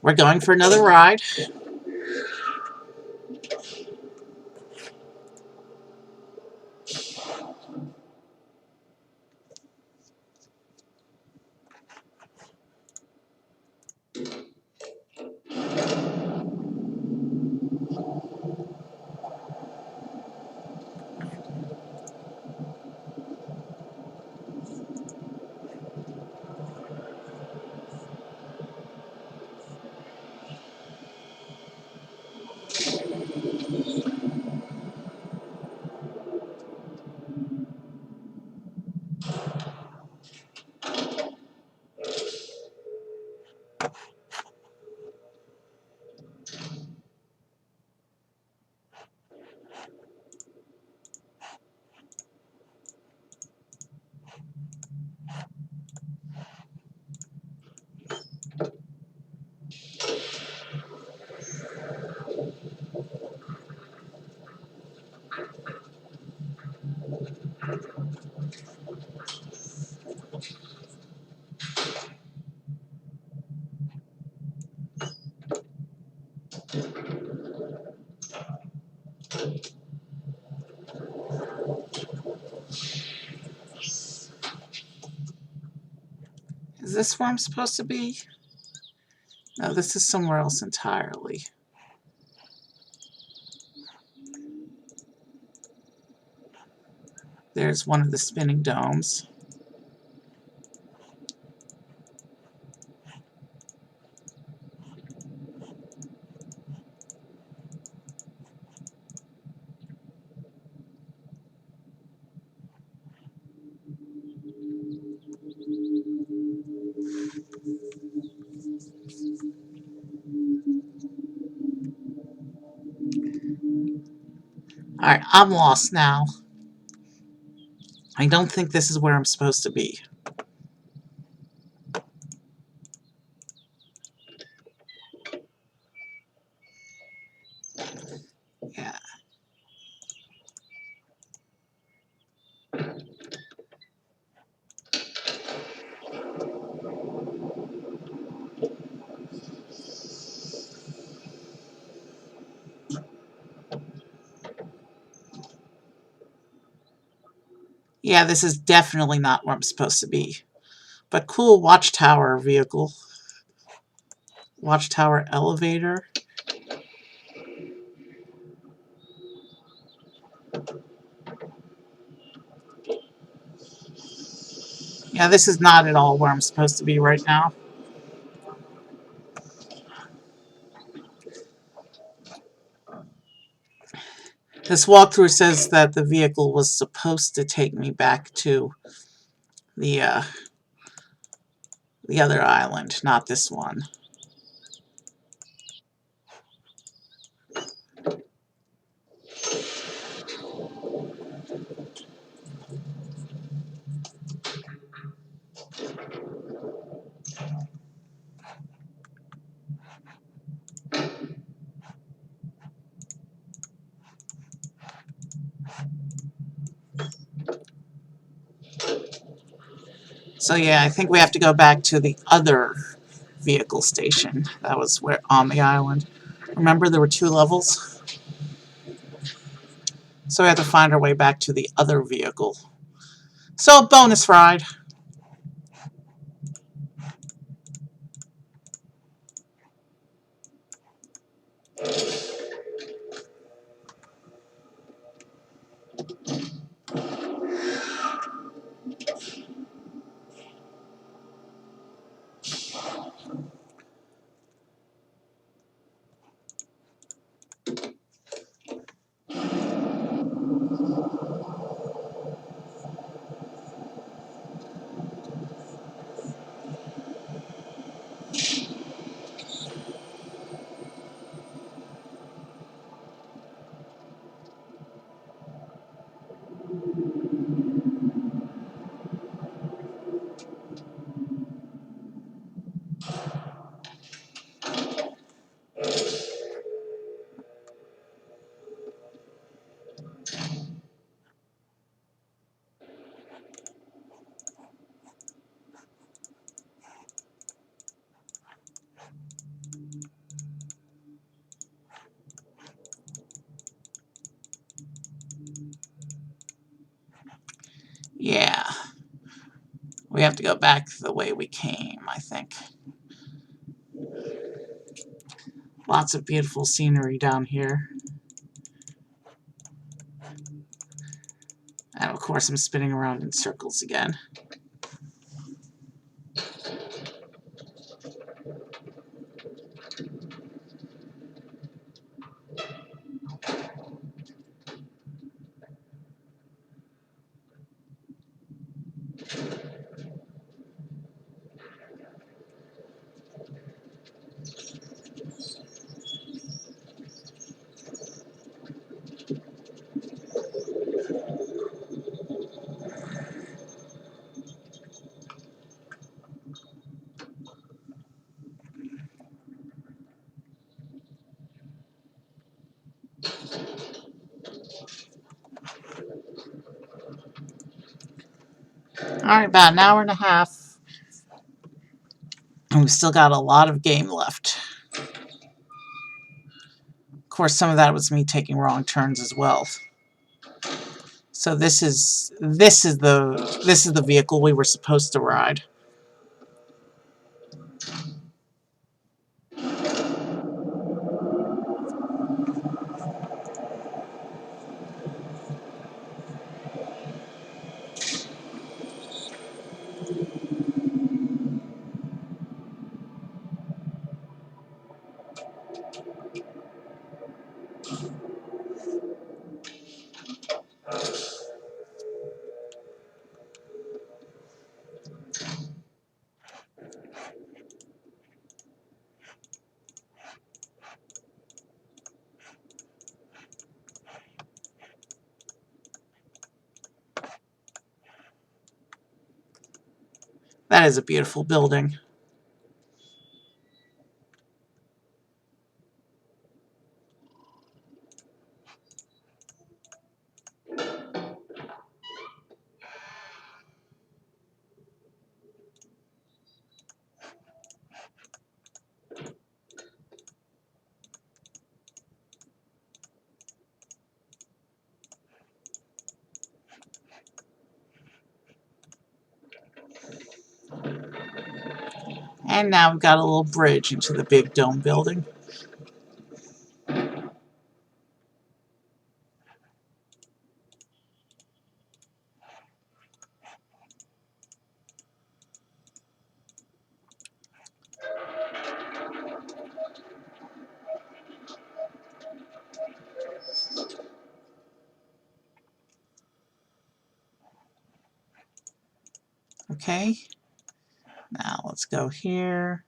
We're going for another ride. Is this where I'm supposed to be? No, this is somewhere else entirely. There's one of the spinning domes. Alright, I'm lost now. I don't think this is where I'm supposed to be. Yeah. Yeah, this is definitely not where I'm supposed to be. But cool watchtower vehicle. Watchtower elevator. Yeah, this is not at all where I'm supposed to be right now. This walkthrough says that the vehicle was supposed to take me back to the other island, not this one. So yeah, I think we have to go back to the other vehicle station. That was where on the island. Remember, there were 2 levels? So we have to find our way back to the other vehicle. So, bonus ride. Yeah. We have to go back the way we came, I think. Lots of beautiful scenery down here. And of course I'm spinning around in circles again. Alright, about an hour and a half. And we've still got a lot of game left. Of course, some of that was me taking wrong turns as well. So this is the vehicle we were supposed to ride. That is a beautiful building. And now we've got a little bridge into the big dome building. Okay. Now let's go here.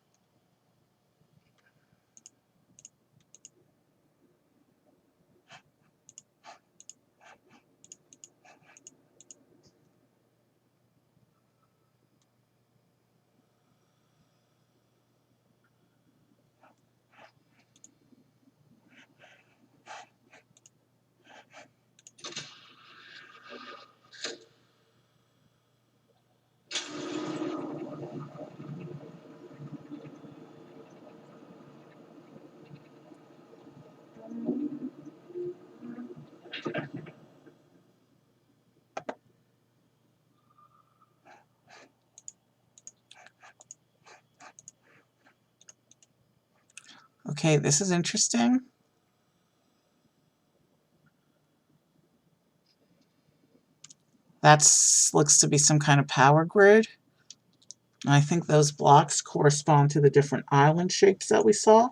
Okay, this is interesting. That looks to be some kind of power grid. And I think those blocks correspond to the different island shapes that we saw.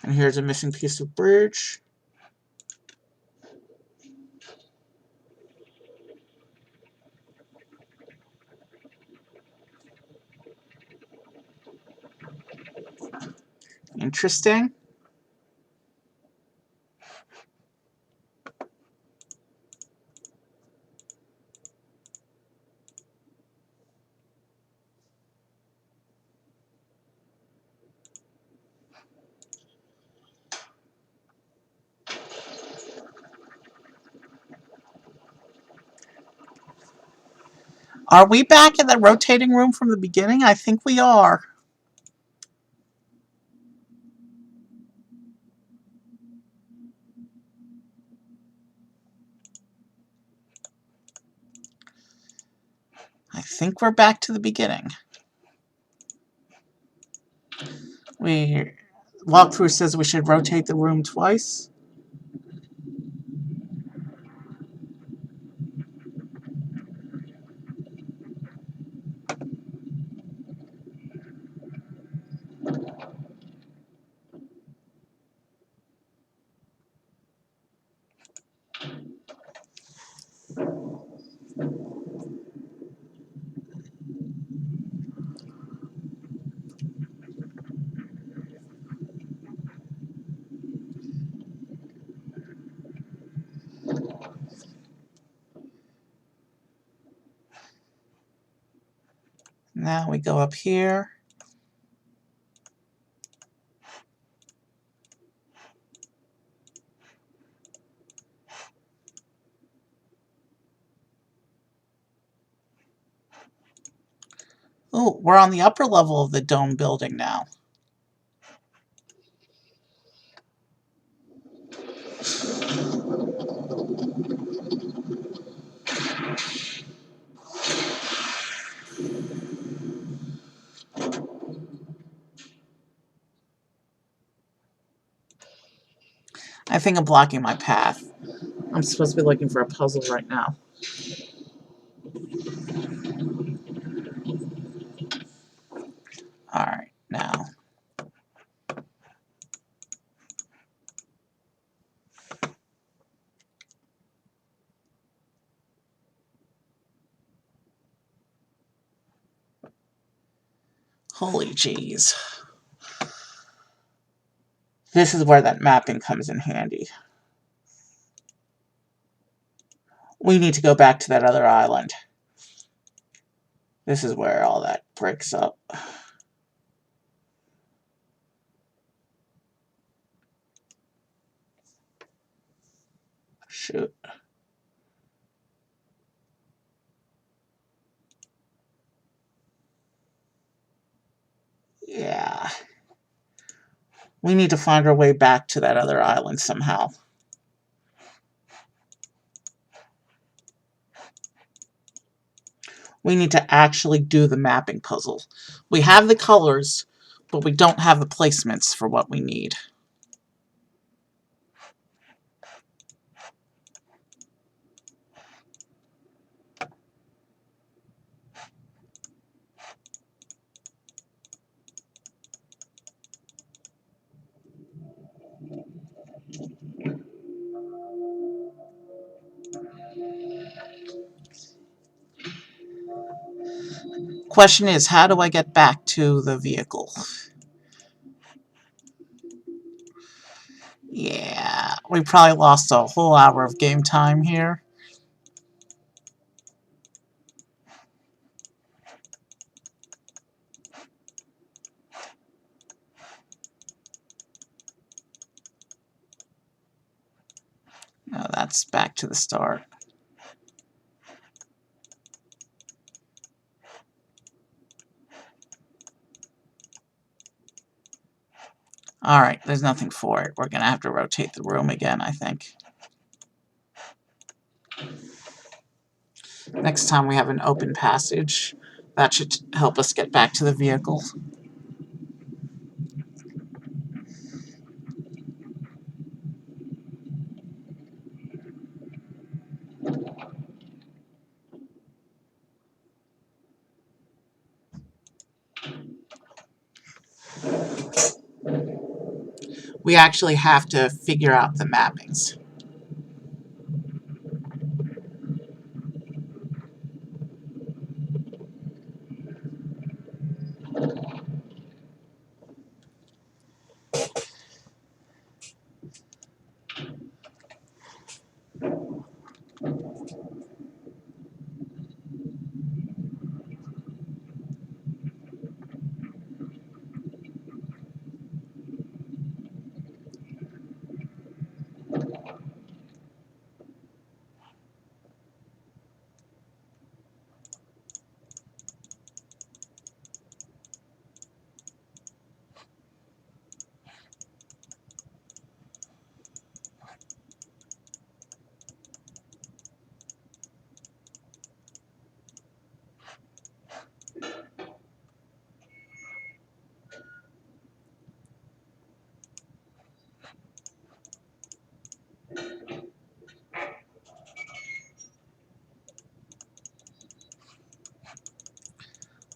And here's a missing piece of bridge. Interesting. Are we back in the rotating room from the beginning? I think we are. I think we're back to the beginning. Walkthrough says we should rotate the room twice. Now we go up here. Oh, we're on the upper level of the dome building now. I think I'm blocking my path. I'm supposed to be looking for a puzzle right now. Alright, now. Holy jeez. This is where that mapping comes in handy. We need to go back to that other island. This is where all that breaks up. Shoot. Yeah. We need to find our way back to that other island somehow. We need to actually do the mapping puzzle. We have the colors, but we don't have the placements for what we need. Question is, how do I get back to the vehicle? Yeah, we probably lost a whole hour of game time here. No, that's back to the start. Alright, there's nothing for it. We're going to have to rotate the room again, I think. Next time we have an open passage. That should help us get back to the vehicle. We actually have to figure out the mappings.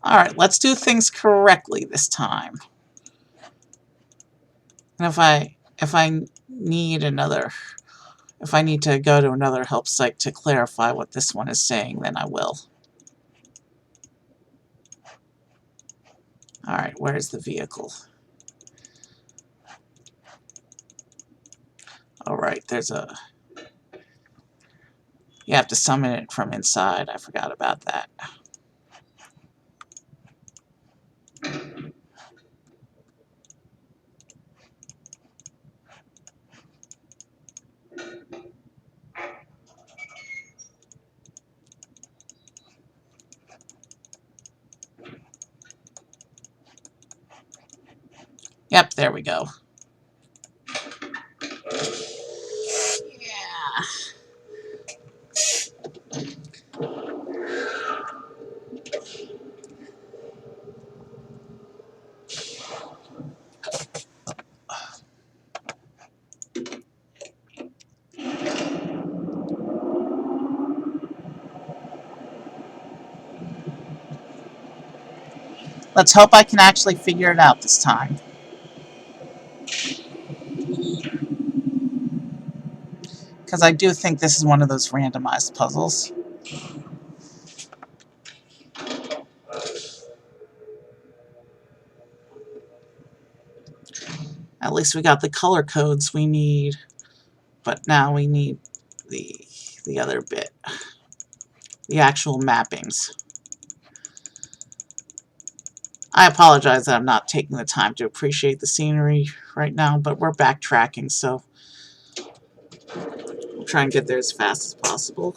Alright, let's do things correctly this time. And if I need another, if I need to go to another help site to clarify what this one is saying, then I will. Alright, where's the vehicle? Alright, there's a... You have to summon it from inside. I forgot about that. Yep, there we go. Yeah. Let's hope I can actually figure it out this time. Because I do think this is one of those randomized puzzles. At least we got the color codes we need. But now we need the other bit. The actual mappings. I apologize that I'm not taking the time to appreciate the scenery right now, but we're backtracking, so we'll try and get there as fast as possible.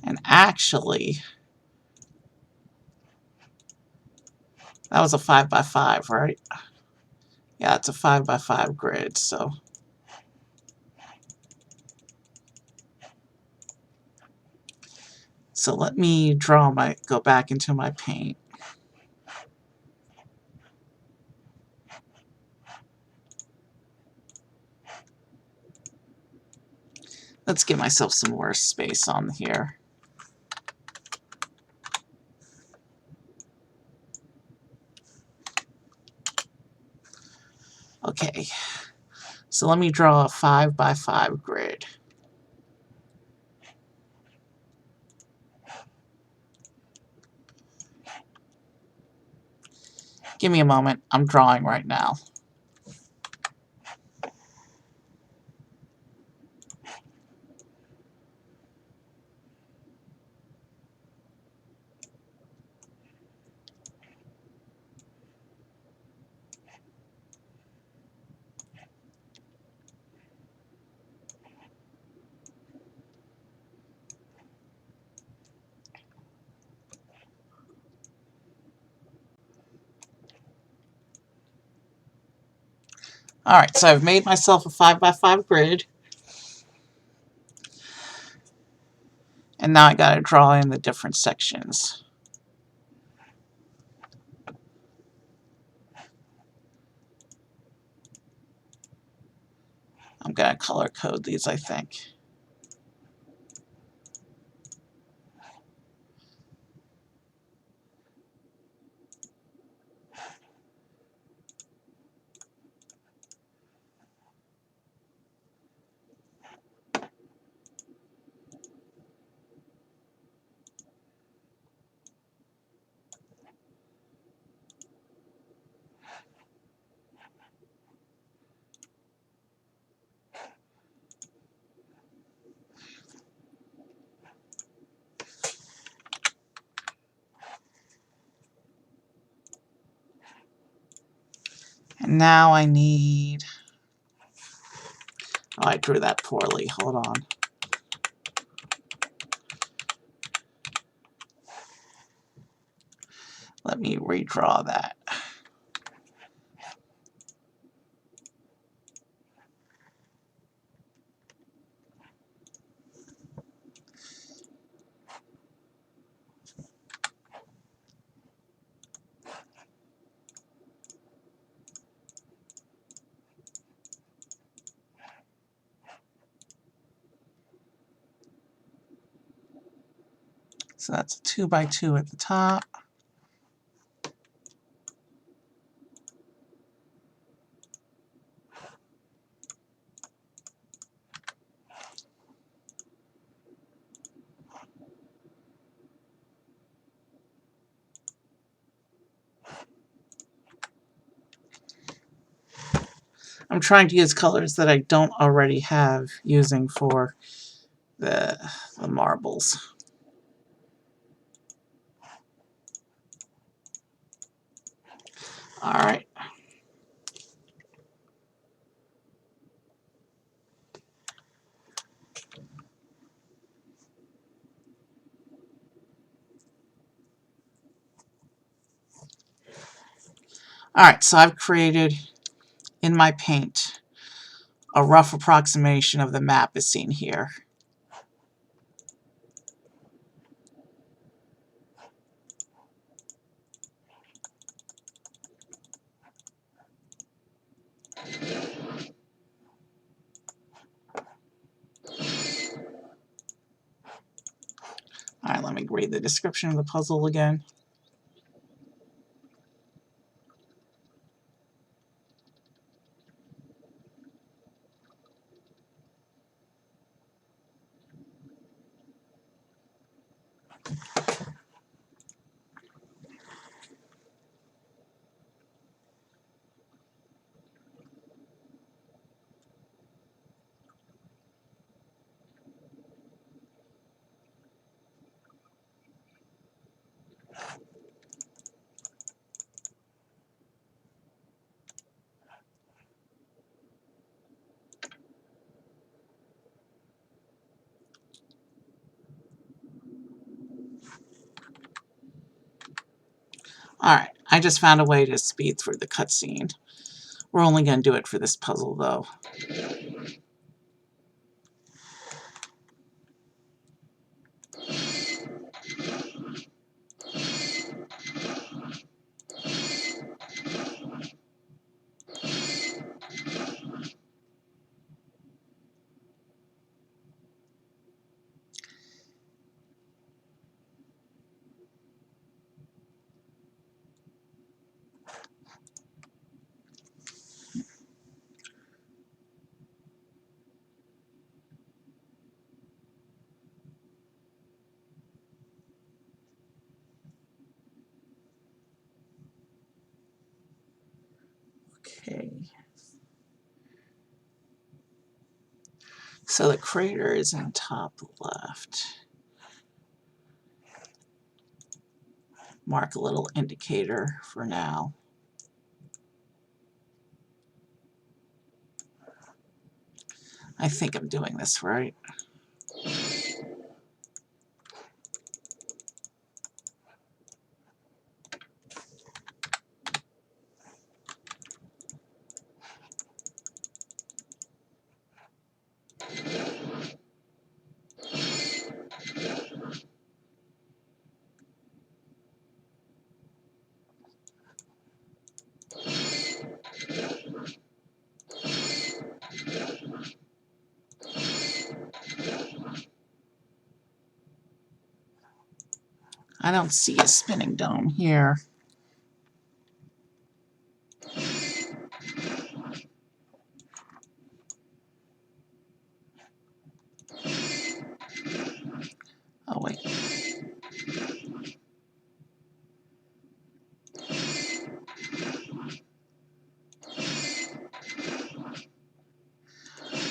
And actually, That was a 5x5, right? Yeah, it's a 5x5 grid, so. So let me go back into my paint. Let's give myself some more space on here. Okay, so let me draw a 5x5 grid. Give me a moment, I'm drawing right now. Alright, so I've made myself a 5x5 grid. And now I gotta draw in the different sections. I'm gonna color code these, I think. And now I need... Oh, I drew that poorly. Hold on. Let me redraw that. So that's a 2x2 at the top. I'm trying to use colors that I don't already have using for the marbles. Alright. Alright, so I've created in my paint a rough approximation of the map as seen here. Alright, let me read the description of the puzzle again. Alright, I just found a way to speed through the cutscene. We're only going to do it for this puzzle, though. Okay. So the crater is in top left. Mark a little indicator for now. I think I'm doing this right. I don't see a spinning dome here. Oh, wait.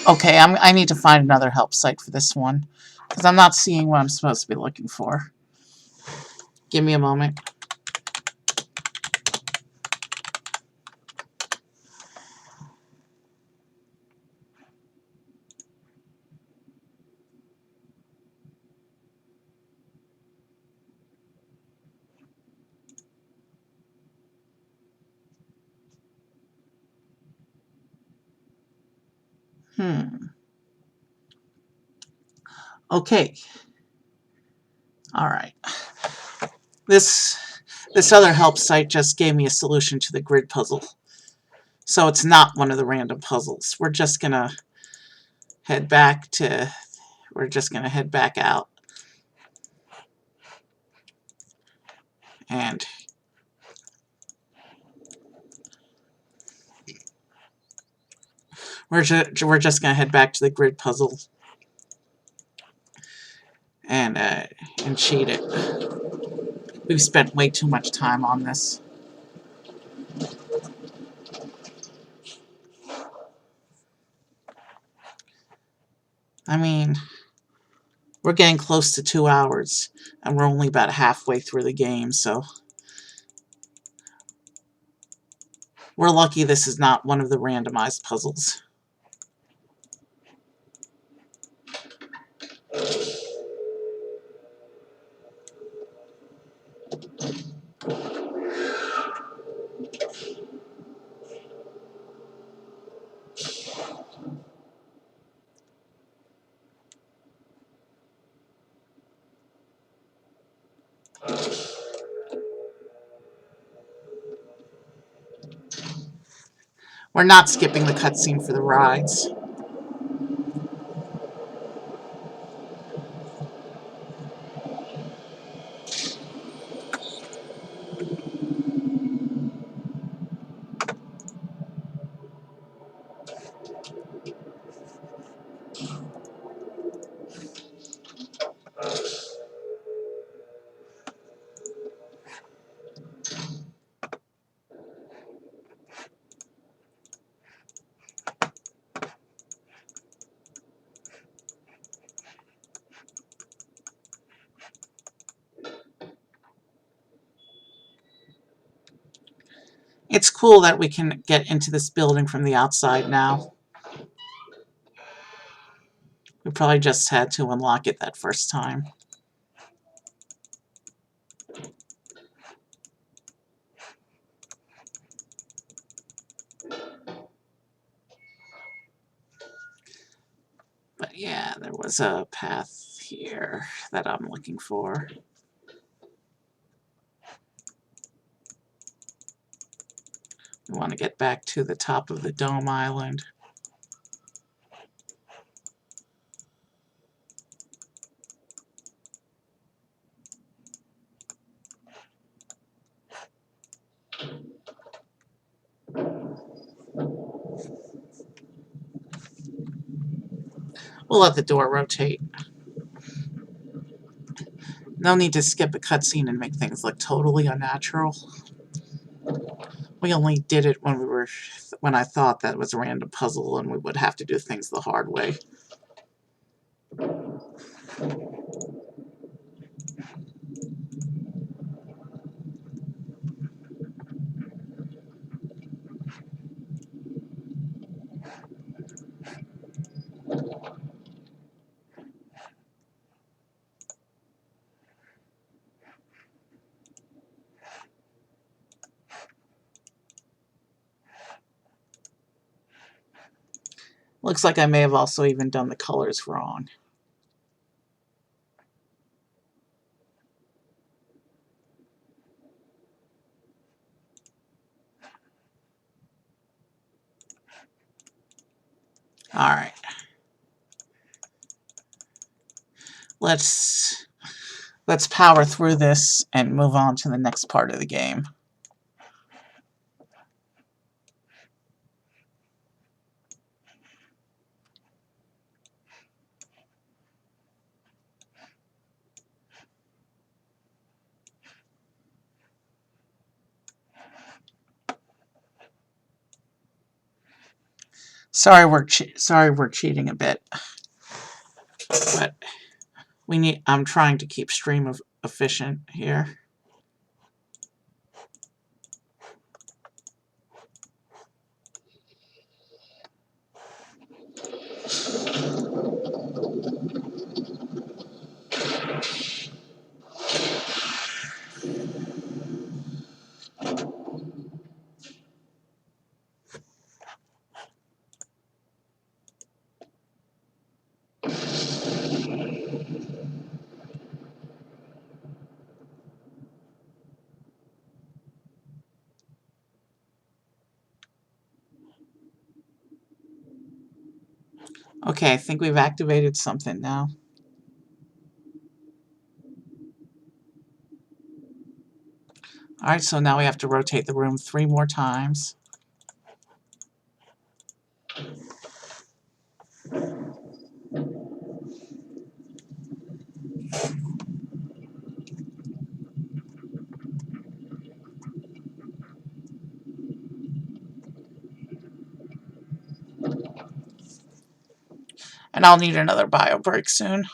Okay, I need to find another help site for this one, because I'm not seeing what I'm supposed to be looking for. Give me a moment. Okay. Alright. This other help site just gave me a solution to the grid puzzle. So it's not one of the random puzzles. We're just gonna head back out. And we're just gonna head back to the grid puzzle and cheat it. We've spent way too much time on this. I mean, we're getting close to 2 hours, and we're only about halfway through the game, so we're lucky this is not one of the randomized puzzles. We're not skipping the cutscene for the rides. It's cool that we can get into this building from the outside now. We probably just had to unlock it that first time. But yeah, there was a path here that I'm looking for. We want to get back to the top of the Dome Island. We'll let the door rotate. No need to skip a cutscene and make things look totally unnatural. We only did it when I thought that was a random puzzle and we would have to do things the hard way. Looks like I may have also even done the colors wrong. Alright. Let's power through this and move on to the next part of the game. Sorry we're cheating a bit, but I'm trying to keep stream efficient here. Okay, I think we've activated something now. Alright, so now we have to rotate the room 3 more times. And I'll need another bio break soon.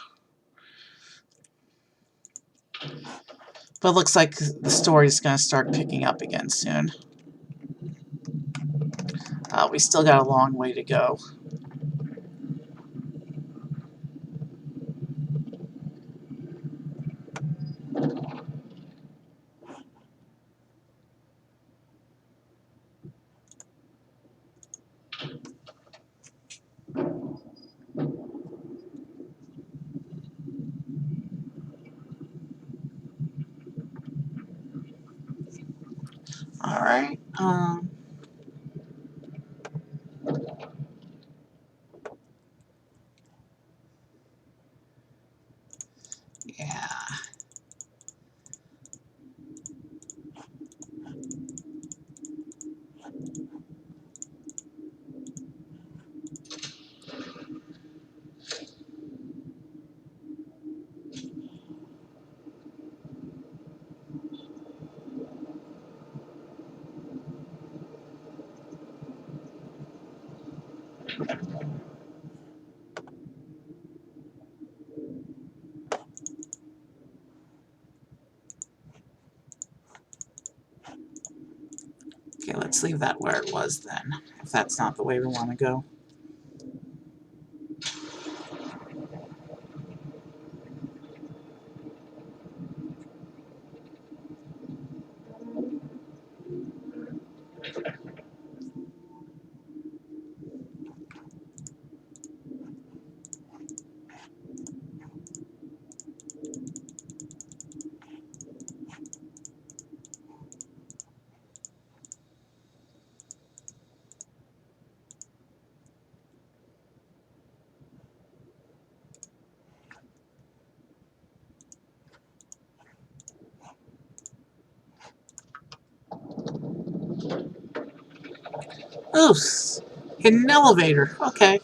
But it looks like the story's going to start picking up again soon. We still got a long way to go. Alright, yeah. Okay, let's leave that where it was then, if that's not the way we want to go. Ooh, hidden elevator. Okay.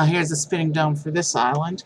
Here's a spinning dome for this island.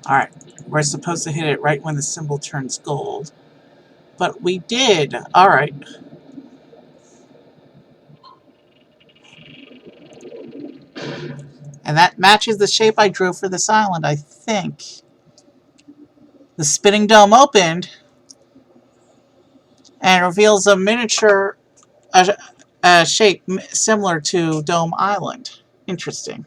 Alright, we're supposed to hit it right when the symbol turns gold. But we did. Alright. And that matches the shape I drew for this island, I think. The spinning dome opened and reveals a miniature shape similar to Dome Island. Interesting.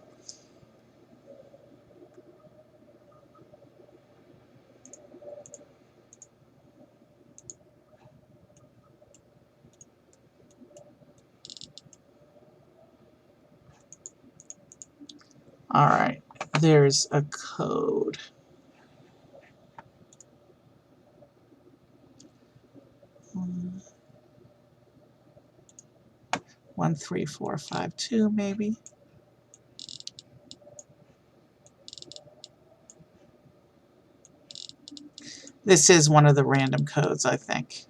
Alright, there's a code. Hmm. 13452 maybe. This is one of the random codes, I think.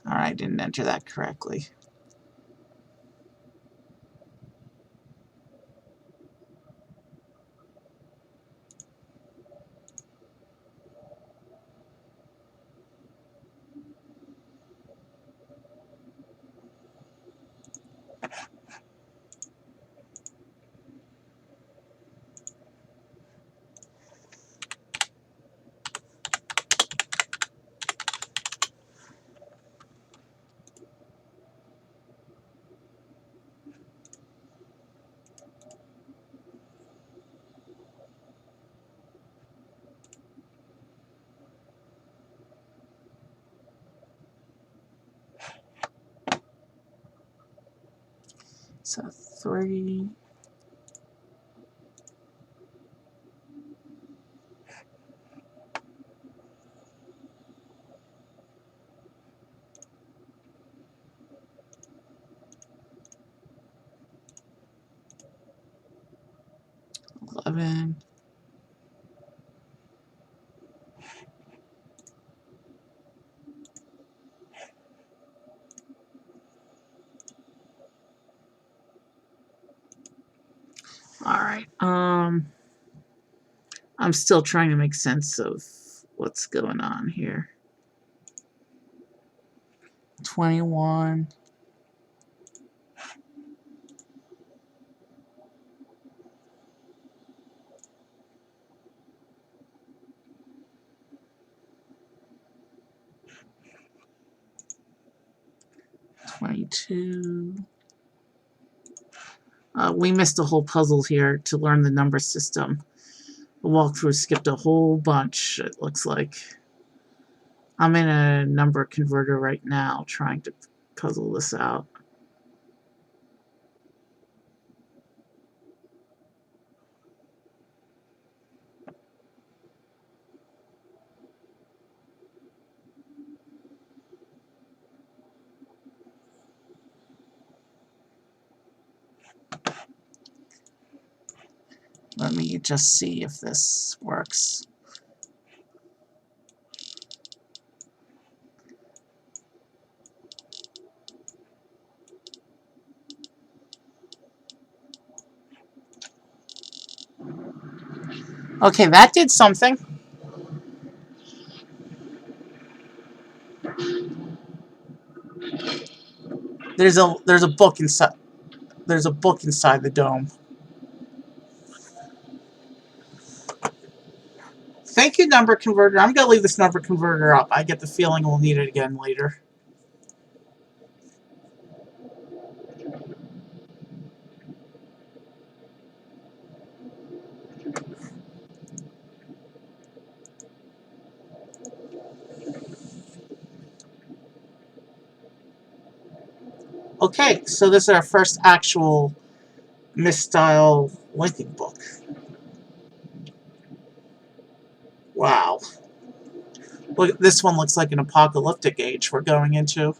Alright, I didn't enter that correctly. So 3. Eleven. Alright, I'm still trying to make sense of what's going on here. 21. We missed a whole puzzle here to learn the number system. The walkthrough skipped a whole bunch, it looks like. I'm in a number converter right now trying to puzzle this out. Let me just see if this works. Okay, that did something. There's a book inside. There's a book inside the dome. Thank you, number converter. I'm gonna leave this number converter up. I get the feeling we'll need it again later. Okay, so this is our first actual Myst style linking book. Wow. Look, this one looks like an apocalyptic age we're going into.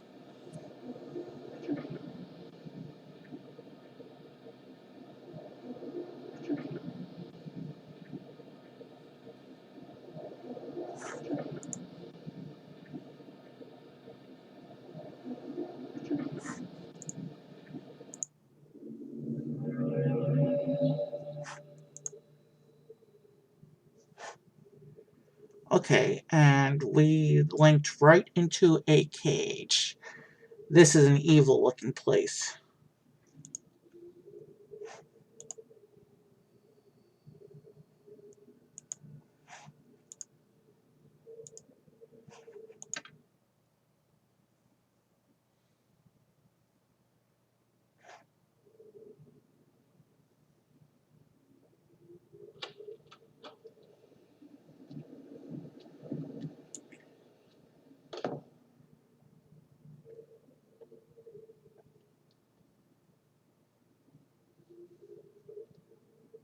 Okay, and we linked right into a cage. This is an evil looking place.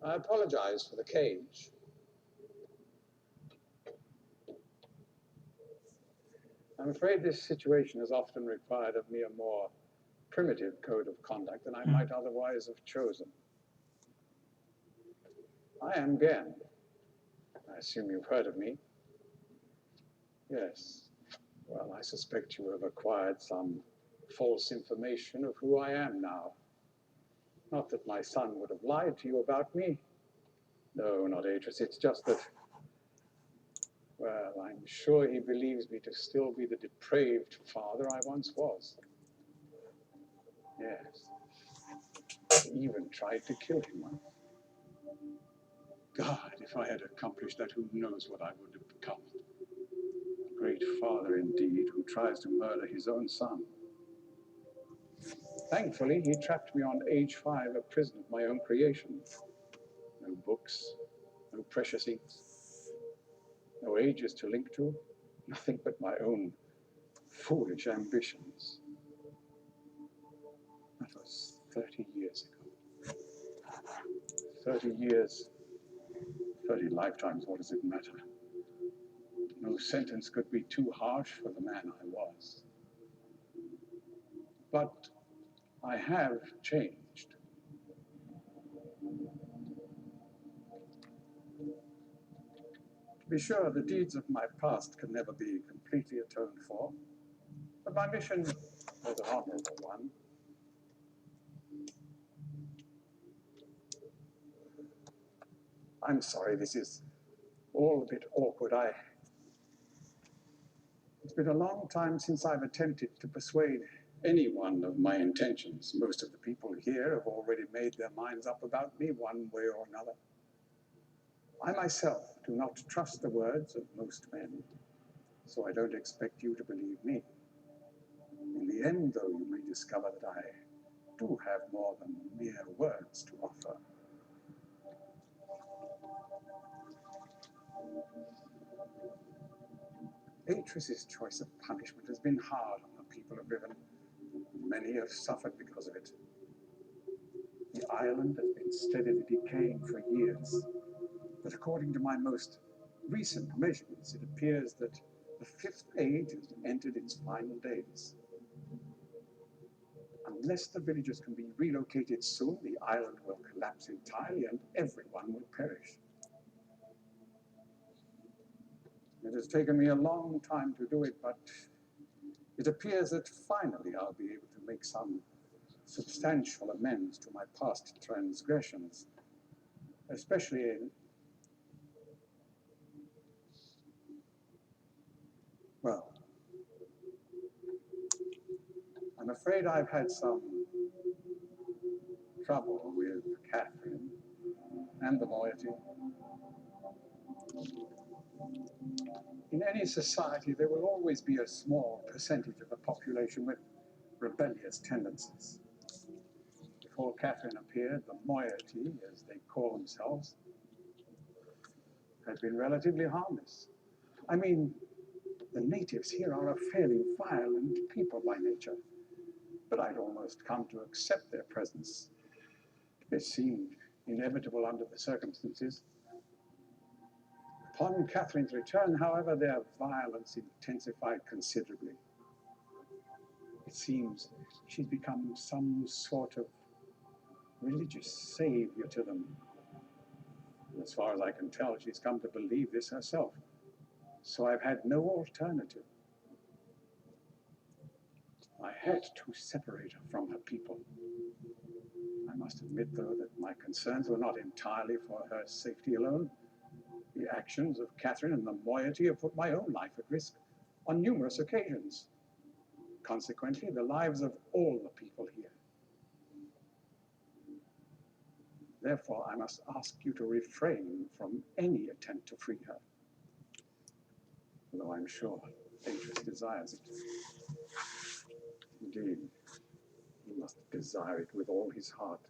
I apologize for the cage. I'm afraid this situation has often required of me a more primitive code of conduct than I might otherwise have chosen. I am Gen. I assume you've heard of me. Yes. Well, I suspect you have acquired some false information of who I am now. Not that my son would have lied to you about me. No, not Atris. It's just that, well, I'm sure he believes me to still be the depraved father I once was. Yes. He even tried to kill him once. God, if I had accomplished that, who knows what I would have become. A great father indeed, who tries to murder his own son. Thankfully, he trapped me on age 5, a prison of my own creation. No books, no precious inks, no ages to link to, nothing but my own foolish ambitions. That was 30 years ago. 30 years, 30 lifetimes, what does it matter? No sentence could be too harsh for the man I was. But I have changed. To be sure, the deeds of my past can never be completely atoned for, but my mission was an honorable one. I'm sorry, this is all a bit awkward. It's been a long time since I've attempted to persuade anyone of my intentions. Most of the people here have already made their minds up about me one way or another. I myself do not trust the words of most men, so I don't expect you to believe me. In the end, though, you may discover that I do have more than mere words to offer. Atris's choice of punishment has been hard on the people of Riven. Many have suffered because of it. The island has been steadily decaying for years, but according to my most recent measurements, it appears that the 5th age has entered its final days. Unless the villagers can be relocated soon, the island will collapse entirely and everyone will perish. It has taken me a long time to do it, but it appears that finally I'll be able to make some substantial amends to my past transgressions, especially in, well, I'm afraid I've had some trouble with Catherine and the moiety. In any society, there will always be a small percentage of the population with rebellious tendencies. Before Catherine appeared, the moiety, as they call themselves, had been relatively harmless. I mean, the natives here are a fairly violent people by nature. but I'd almost come to accept their presence. It seemed inevitable under the circumstances. Upon Catherine's return, however, their violence intensified considerably. It seems she's become some sort of religious savior to them. As far as I can tell, she's come to believe this herself. So I've had no alternative. I had to separate her from her people. I must admit, though, that my concerns were not entirely for her safety alone. The actions of Catherine and the moiety have put my own life at risk on numerous occasions. Consequently, the lives of all the people here. Therefore, I must ask you to refrain from any attempt to free her, though I'm sure Atreus desires it. Indeed, he must desire it with all his heart.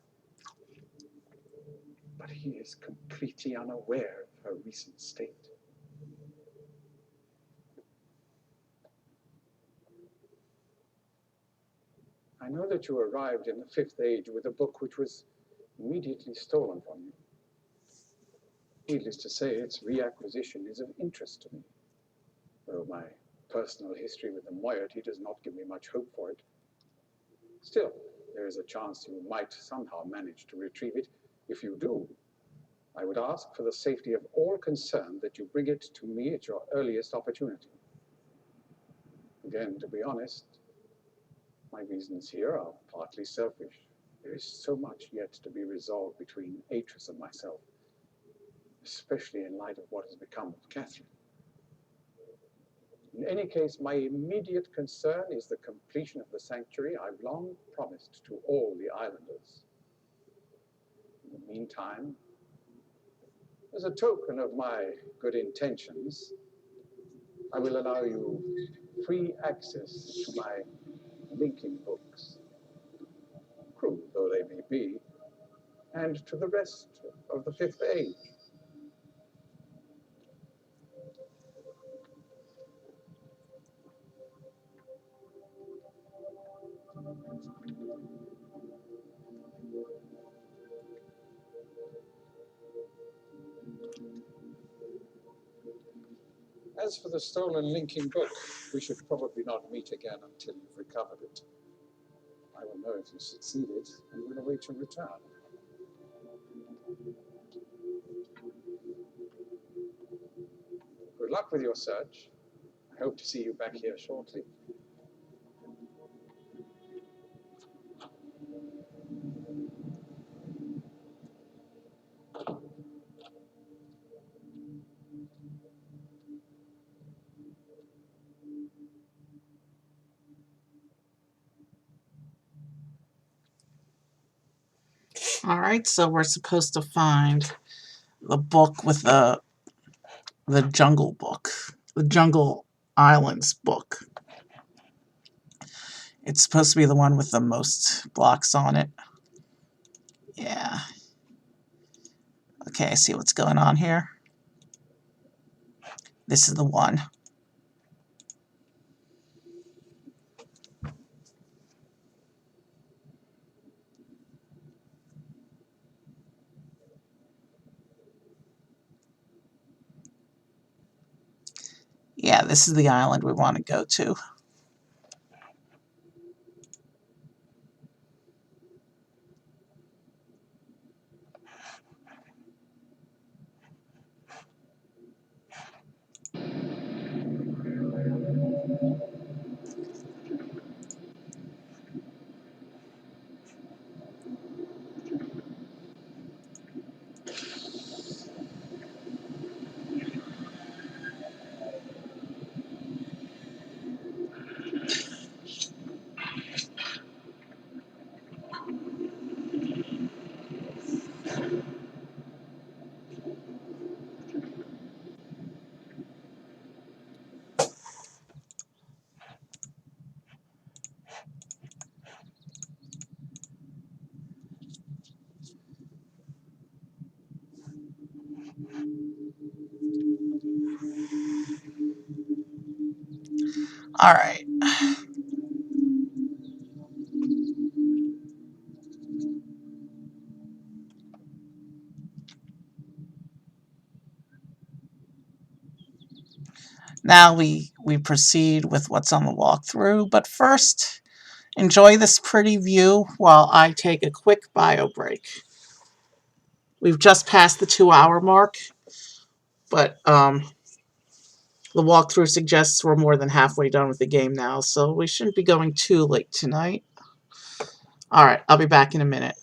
But he is completely unaware of her recent state. I know that you arrived in the Fifth Age with a book which was immediately stolen from you. Needless to say, its reacquisition is of interest to me, though my personal history with the moiety does not give me much hope for it. Still, there is a chance you might somehow manage to retrieve it. If you do, I would ask for the safety of all concerned that you bring it to me at your earliest opportunity. Again, to be honest, my reasons here are partly selfish. There is so much yet to be resolved between Atreus and myself, especially in light of what has become of Catherine. In any case, my immediate concern is the completion of the sanctuary I've long promised to all the islanders. In the meantime, as a token of my good intentions, I will allow you free access to my linking books, crude though they may be, and to the rest of the Fifth Age. As for the stolen linking book, we should probably not meet again until you've recovered it. I will know if you succeeded and will await your return. Good luck with your search. I hope to see you back here shortly. All right, so we're supposed to find the book with the jungle book, the Jungle Islands book. It's supposed to be the one with the most blocks on it. Yeah. Okay, I see what's going on here. This is the one. Yeah, this is the island we want to go to. All right. Now we proceed with what's on the walkthrough, but first, enjoy this pretty view while I take a quick bio break. We've just passed the 2-hour mark, but the walkthrough suggests we're more than halfway done with the game now, so we shouldn't be going too late tonight. Alright, I'll be back in a minute.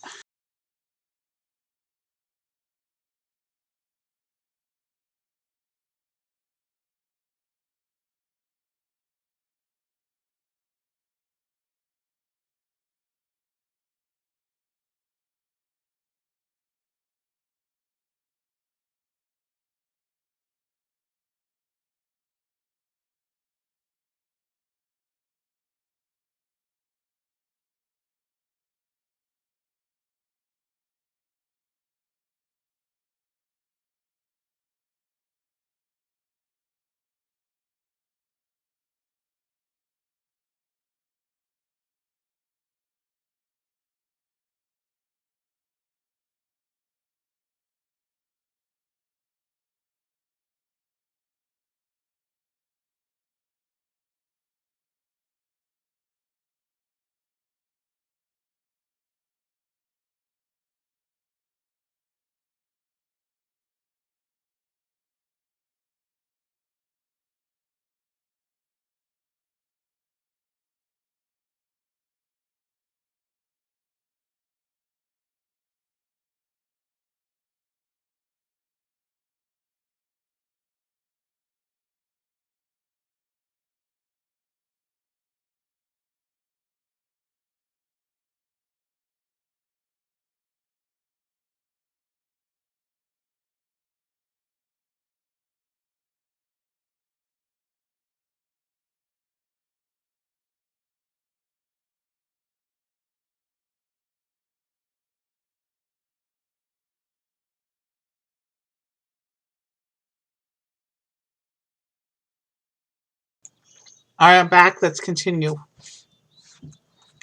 Alright, I'm back. Let's continue.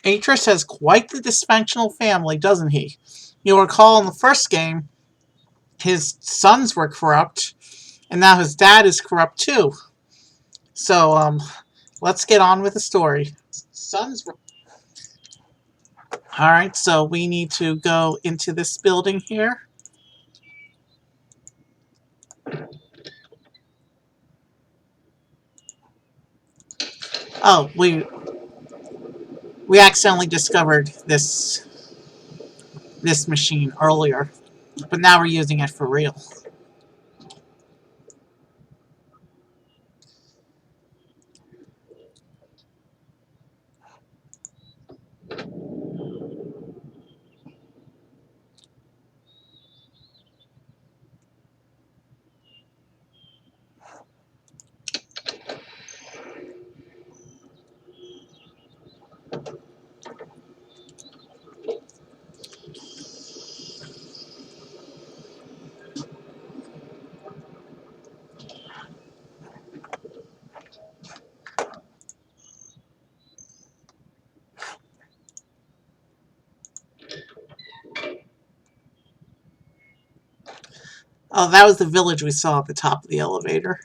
Atreus has quite the dysfunctional family, doesn't he? You'll recall in the first game, his sons were corrupt, and now his dad is corrupt too. So, let's get on with the story. Alright, so we need to go into this building here. Oh, we accidentally discovered this machine earlier, but now we're using it for real. Oh, that was the village we saw at the top of the elevator.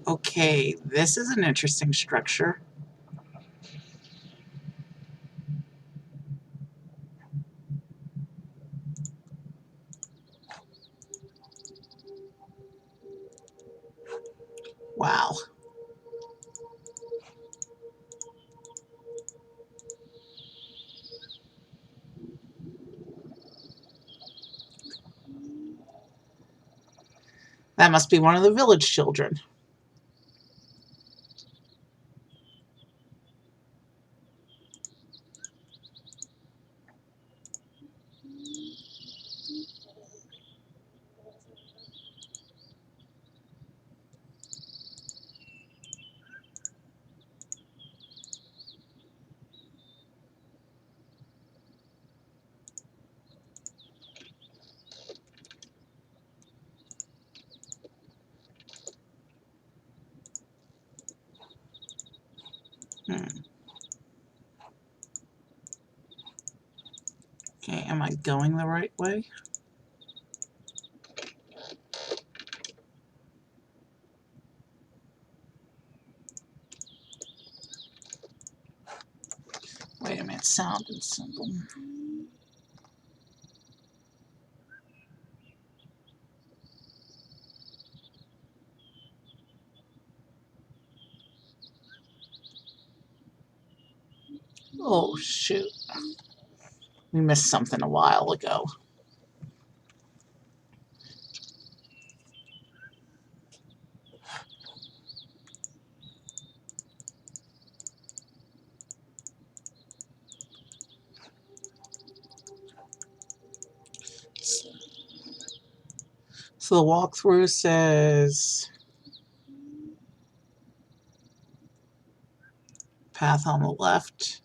Okay, this is an interesting structure. Wow. That must be one of the village children. Okay, am I going the right way? Wait a minute, sound and symbol. Oh, shoot. We missed something a while ago. So the walkthrough says path on the left.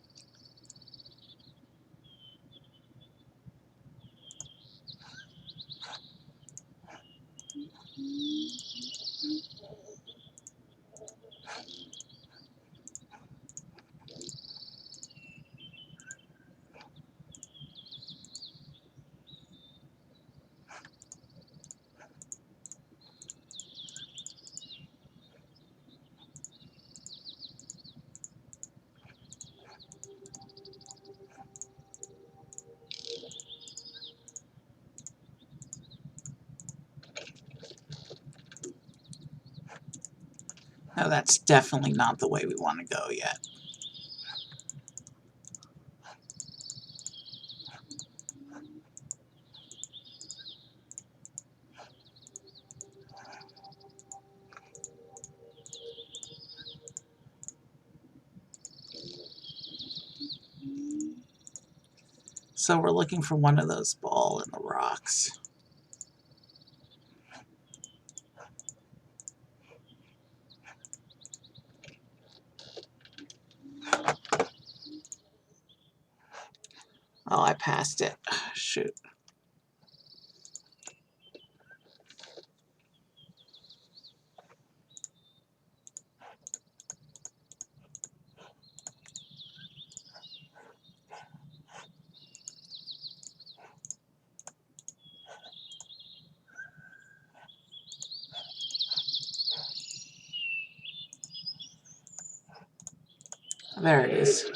No, that's definitely not the way we want to go yet. So we're looking for one of those ball in the rocks. Oh, I passed it. Shoot. There it is.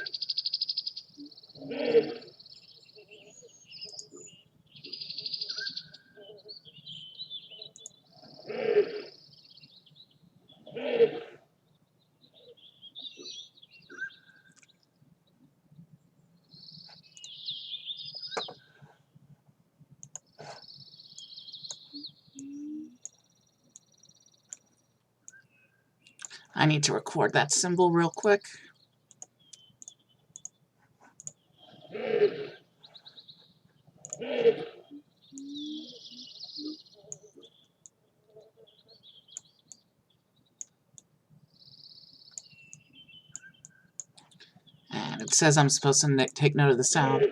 I need to record that symbol real quick. And it says I'm supposed to take note of the sound.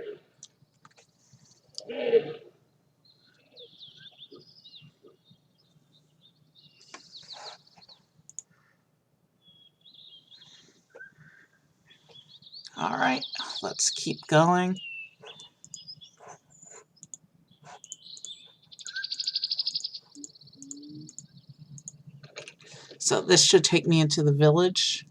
All right, let's keep going. So this should take me into the village.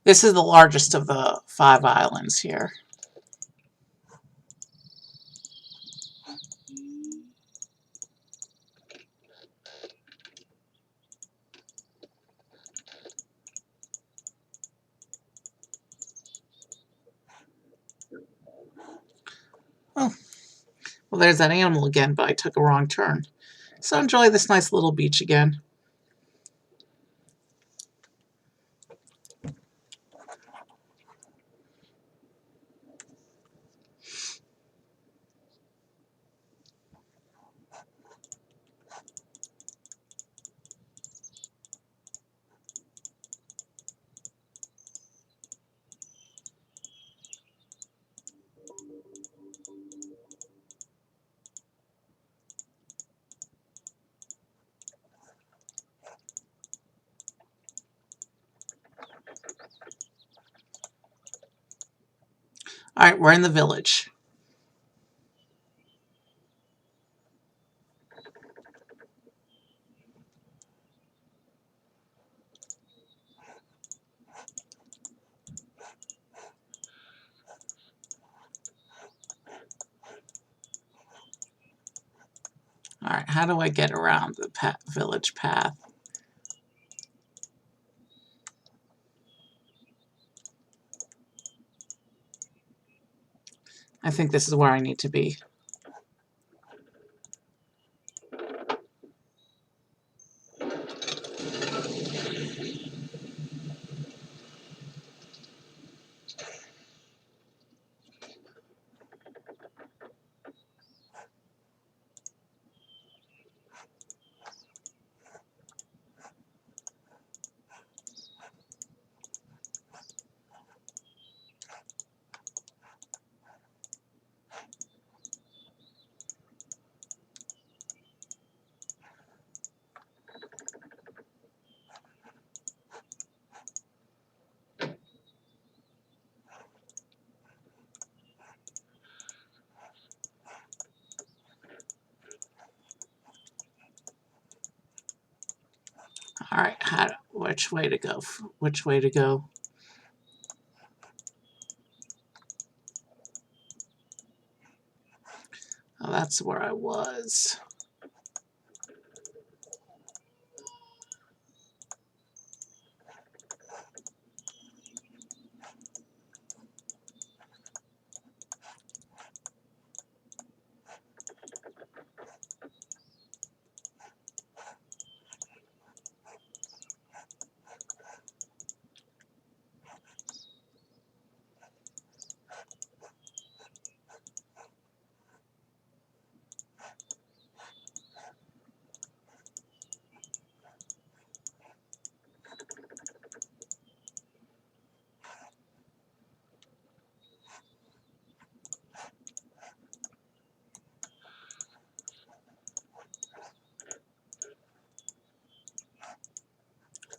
This is the largest of the 5 islands here. Oh, well, there's that animal again, but I took a wrong turn. So enjoy this nice little beach again. Alright, we're in the village. Alright, how do I get around the village path? I think this is where I need to be. Alright, which way to go? Which way to go? Oh, that's where I was.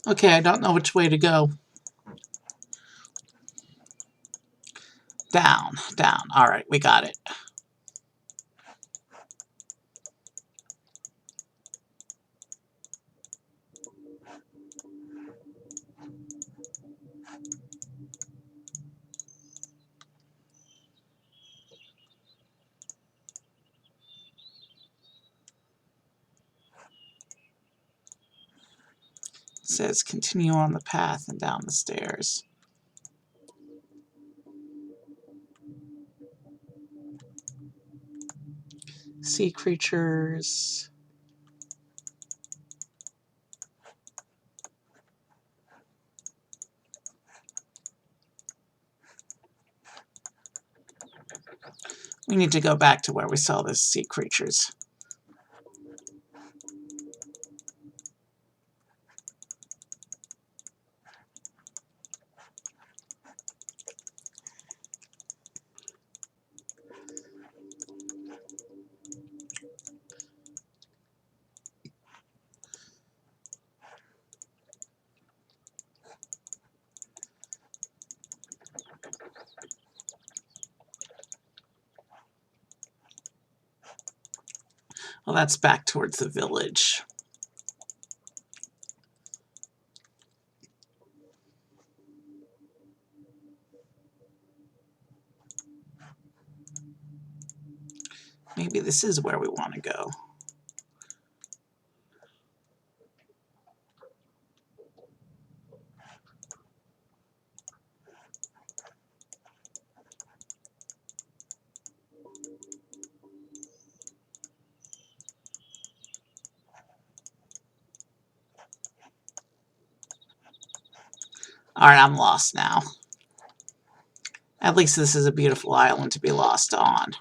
Okay, I don't know which way to go. Down, down. Alright, we got it. It says continue on the path and down the stairs. Sea creatures. We need to go back to where we saw the sea creatures. Well, that's back towards the village. Maybe this is where we want to go. Alright, I'm lost now. At least this is a beautiful island to be lost on.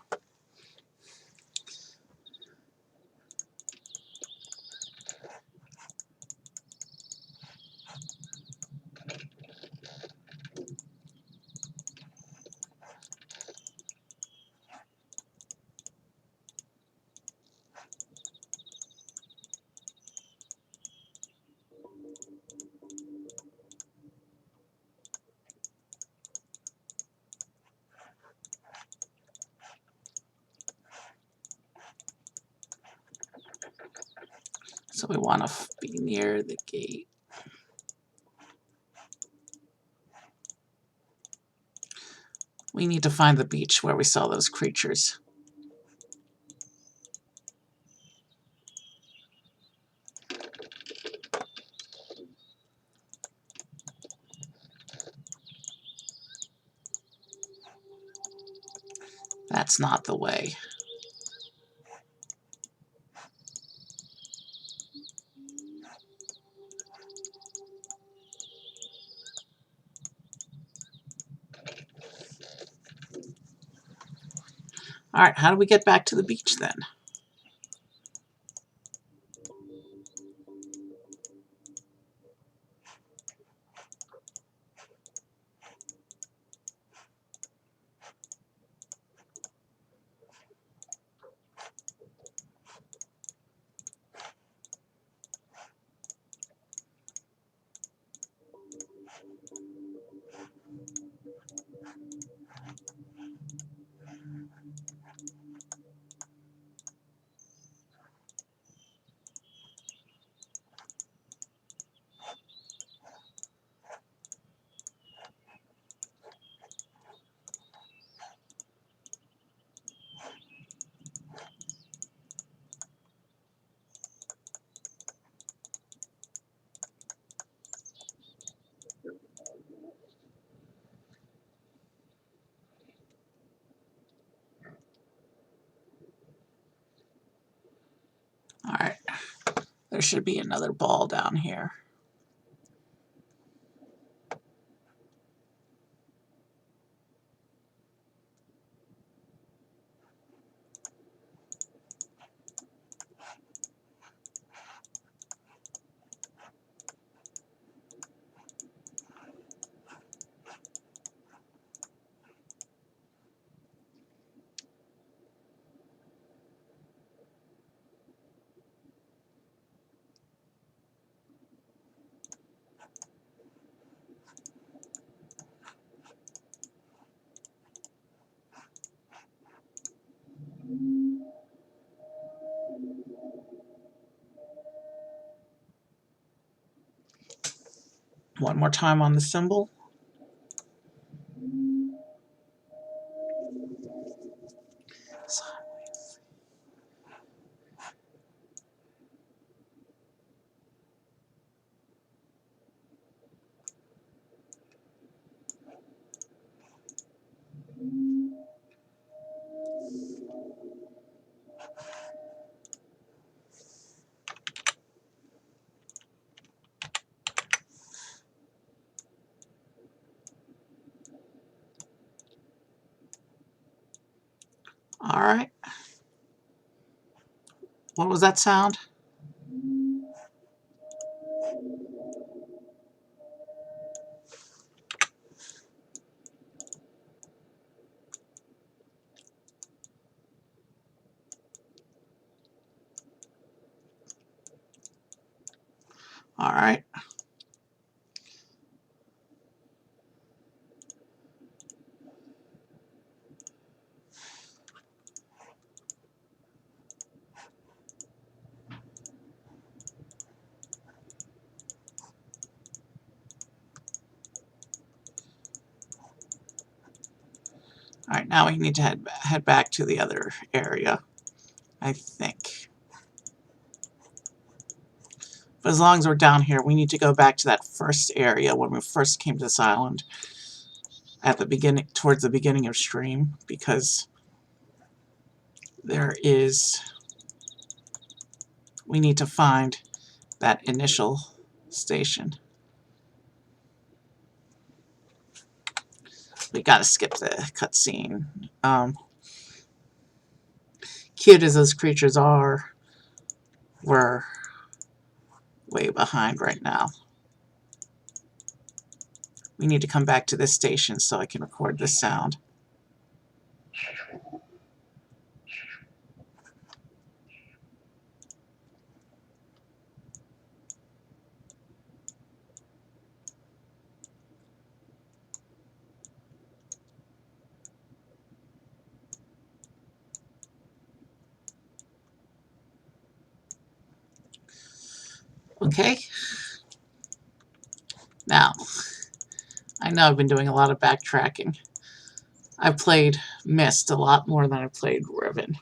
So we want to be near the gate. We need to find the beach where we saw those creatures. That's not the way. All right, how do we get back to the beach then? All right, there should be another ball down here. One more time on the symbol. All right. What was that sound? All right. All right, now we need to head back to the other area, I think. But as long as we're down here, we need to go back to that first area when we first came to this island at the beginning, towards the beginning of stream, because there is, we need to find that initial station. We gotta skip the cutscene. Cute as those creatures are, we're way behind right now. We need to come back to this station so I can record this sound. Okay. Now, I know I've been doing a lot of backtracking. I've played Myst a lot more than I've played Riven.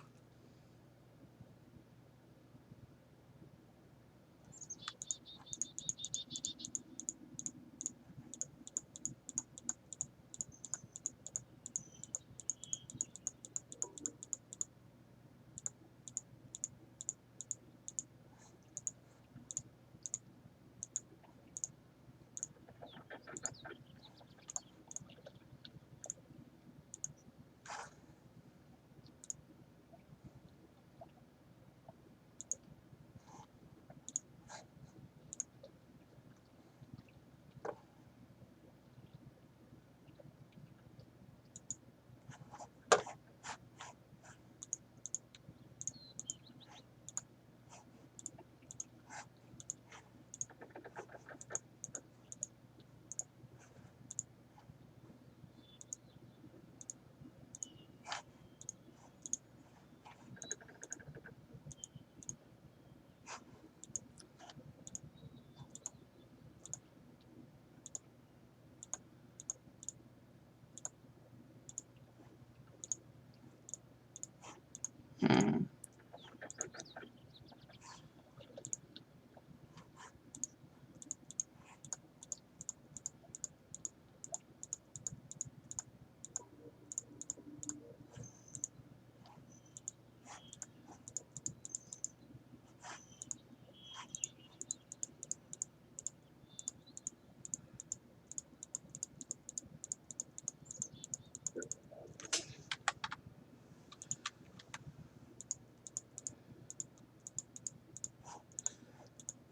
Hmm.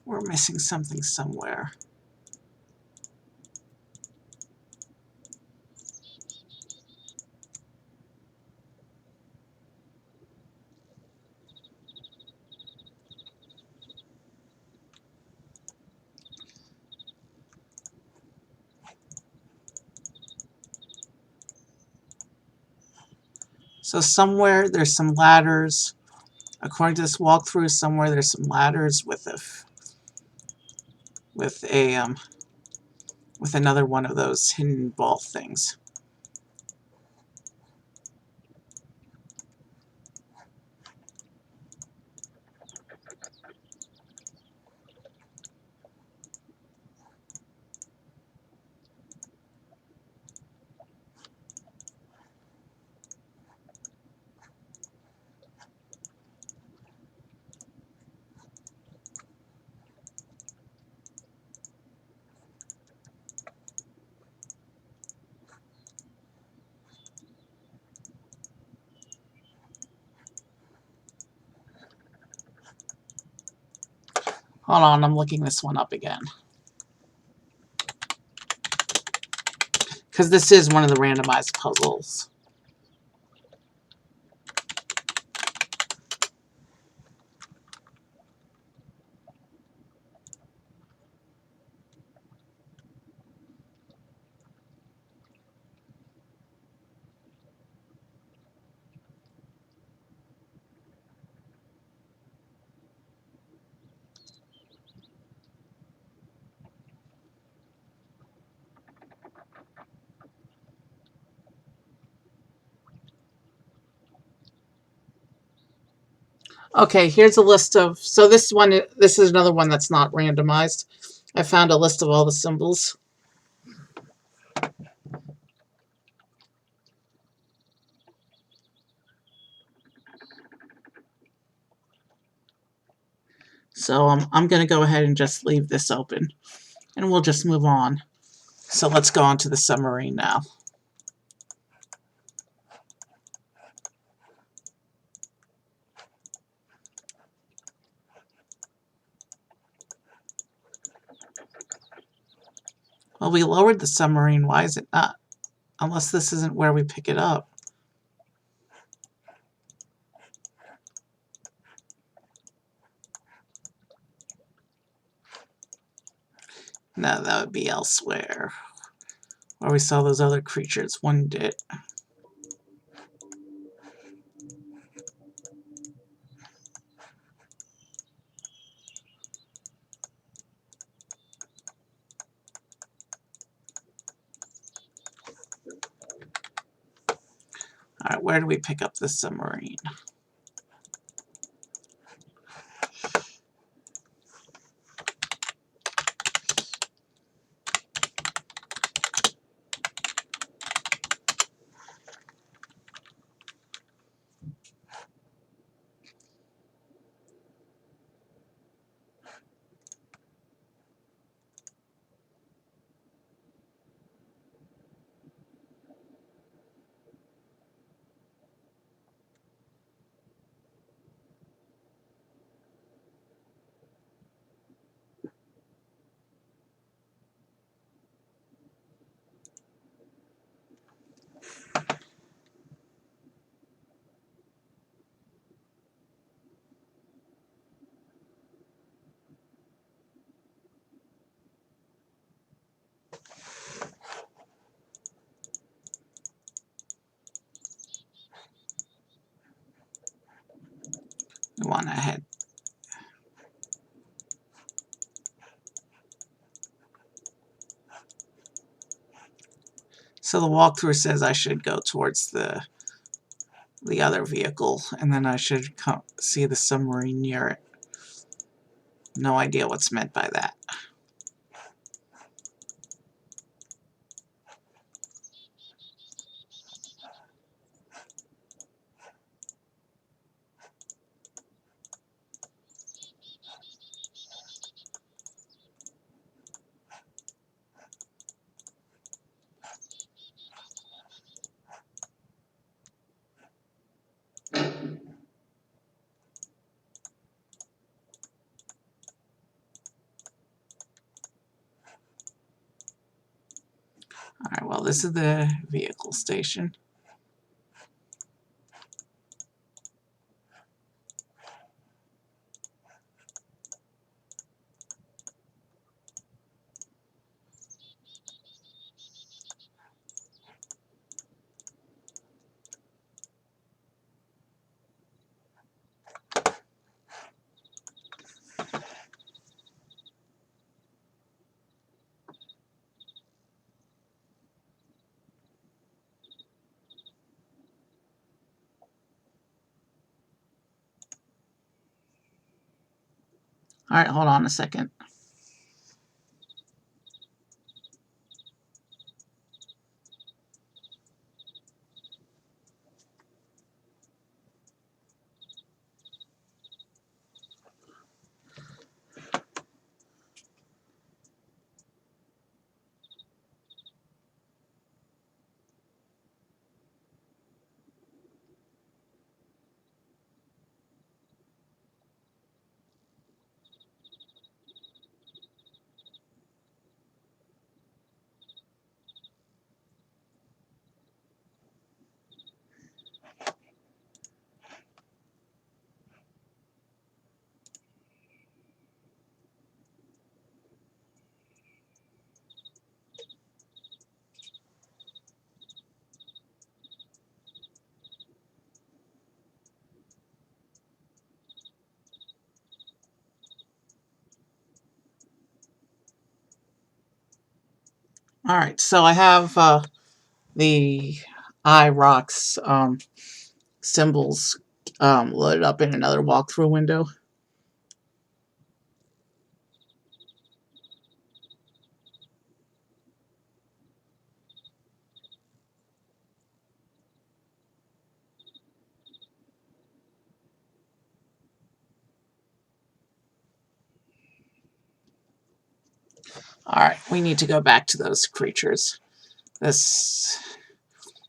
We're missing something somewhere. So somewhere there's some ladders. According to this walkthrough, somewhere there's some ladders with another one of those hidden vault things. Hold on, I'm looking this one up again. Because this is one of the randomized puzzles. Okay, here's a list of... So this is another one that's not randomized. I found a list of all the symbols. So I'm going to go ahead and just leave this open. And we'll just move on. So let's go on to the submarine now. Well, we lowered the submarine. Why is it not? Unless this isn't where we pick it up. No, that would be elsewhere. Where we saw those other creatures. One did. Alright, where do we pick up the submarine? We want to head. So the walkthrough says I should go towards the other vehicle, and then I should see the submarine near it. No idea what's meant by that. Alright, well, this is the vehicle station. Alright, hold on a second. Alright, so I have the IROX symbols loaded up in another walkthrough window. Alright, we need to go back to those creatures. This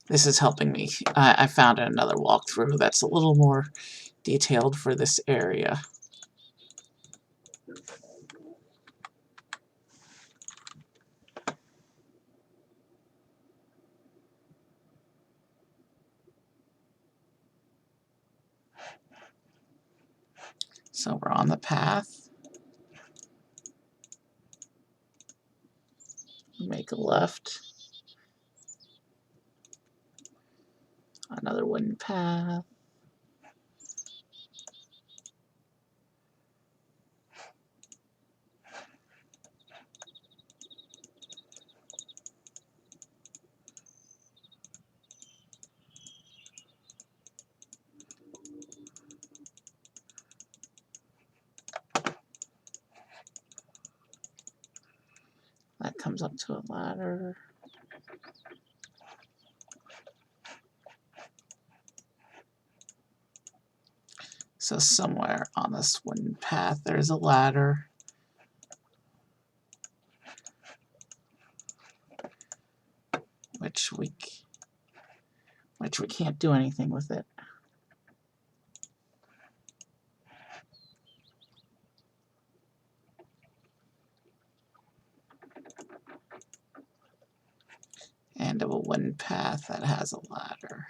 is helping me. I found another walkthrough that's a little more detailed for this area. So we're on the path. Make a left. Another wooden path. comes up to a ladder. So somewhere on this wooden path there's a ladder. Which we can't do anything with it. End of a wooden path that has a ladder.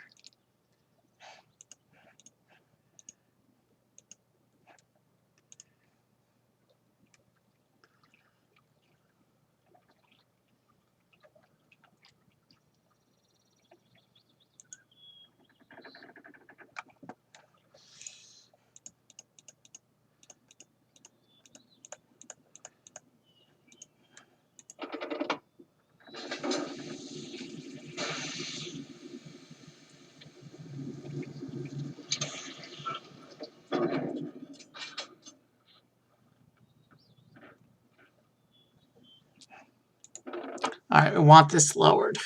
All right, we want this lowered.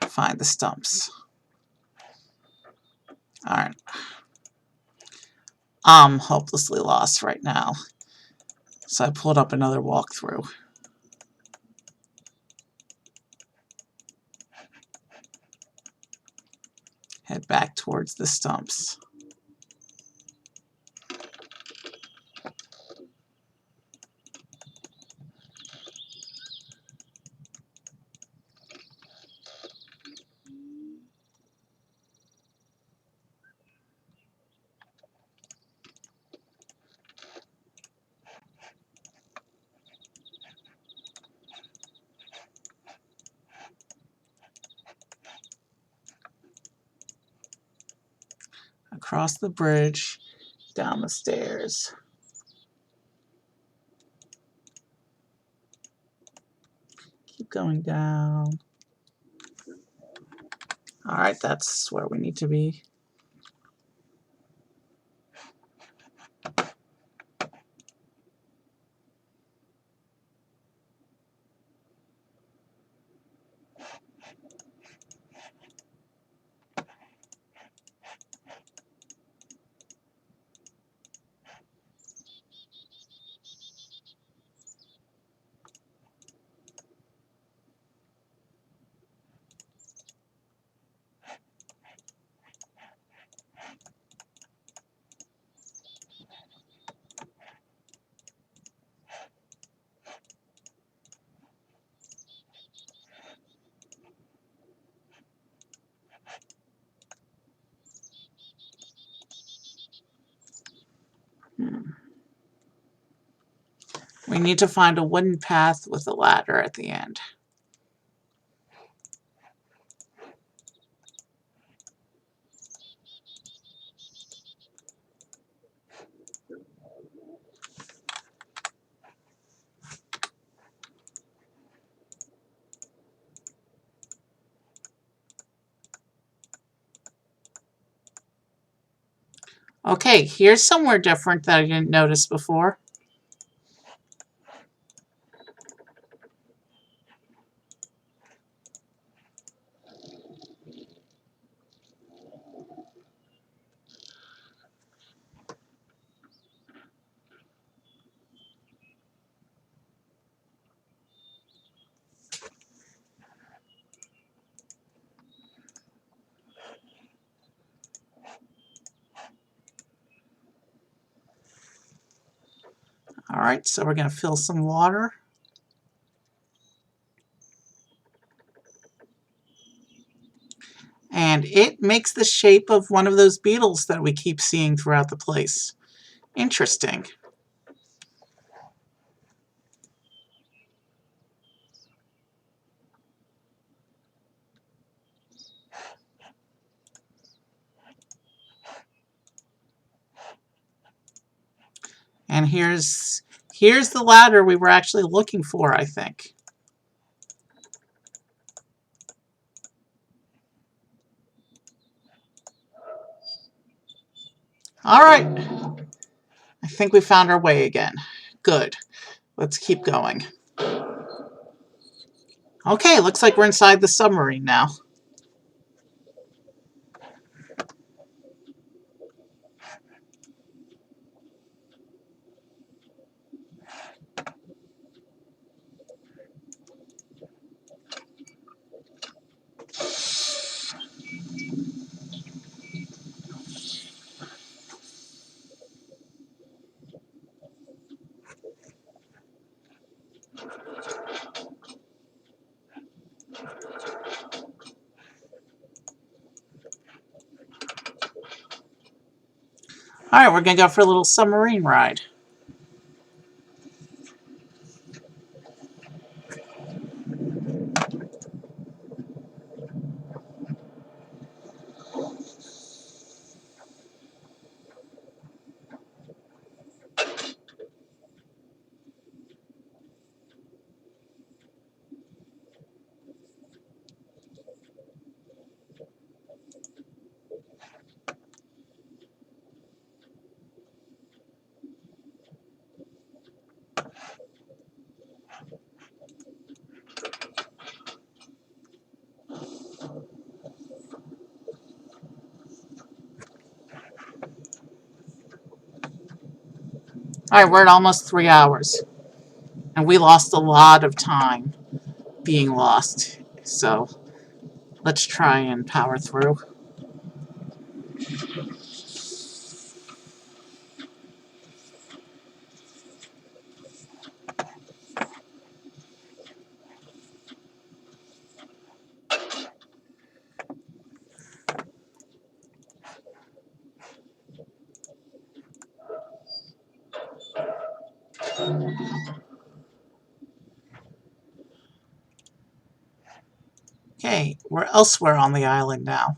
Find the stumps. All right. I'm hopelessly lost right now. So I pulled up another walkthrough. Head back towards the stumps. Across the bridge, down the stairs. Keep going down. All right, that's where we need to be. We need to find a wooden path with a ladder at the end. Okay, here's somewhere different that I didn't notice before. All right, so we're going to fill some water. And it makes the shape of one of those beetles that we keep seeing throughout the place. Interesting. And here's the ladder we were actually looking for, I think. All right. I think we found our way again. Good. Let's keep going. Okay, looks like we're inside the submarine now. All right, we're going to go for a little submarine ride. All right, we're at almost 3 hours. And we lost a lot of time being lost. So let's try and power through. Okay, we're elsewhere on the island now.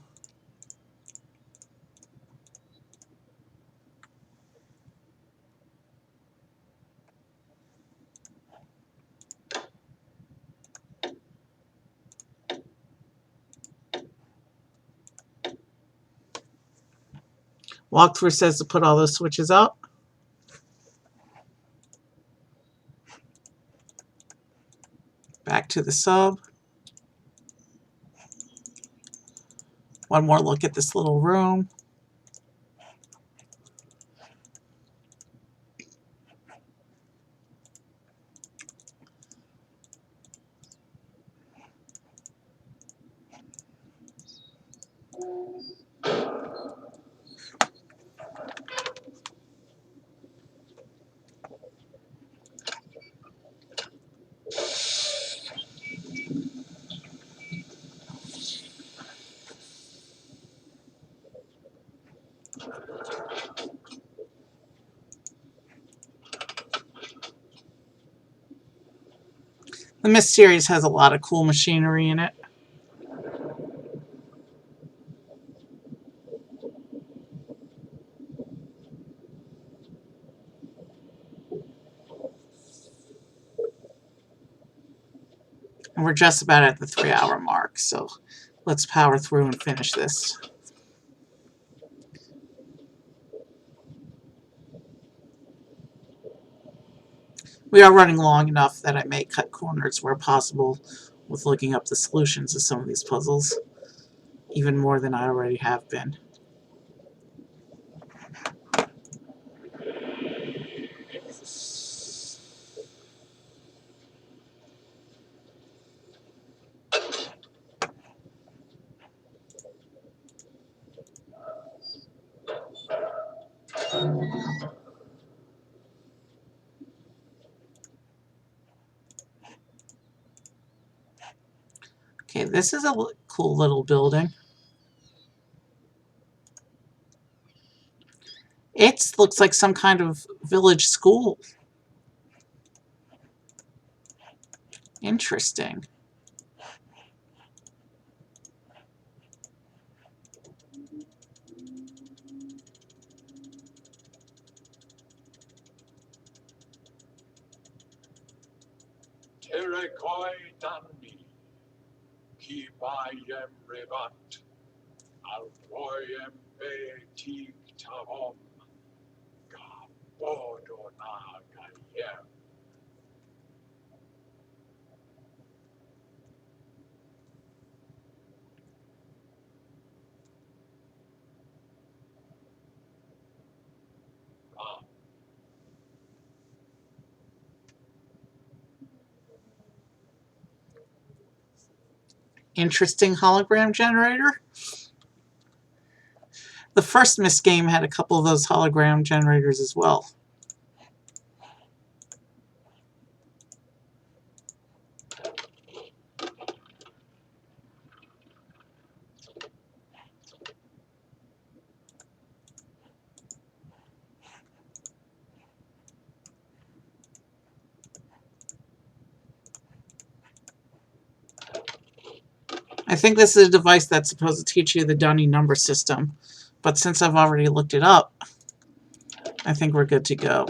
Walkthrough says to put all those switches up. Back to the sub. One more look at this little room. The Myst series has a lot of cool machinery in it. And we're just about at the 3-hour mark, so let's power through and finish this. We are running long enough that I may cut corners where possible with looking up the solutions to some of these puzzles, even more than I already have been. Okay, this is a cool little building. It looks like some kind of village school. Interesting. Terekoi Danmi, Kibayem Revat, Alvoyem Be Tig Tavom Interesting hologram generator. The first Myst game had a couple of those hologram generators as well. I think this is a device that's supposed to teach you the Dunning number system, but since I've already looked it up, I think we're good to go.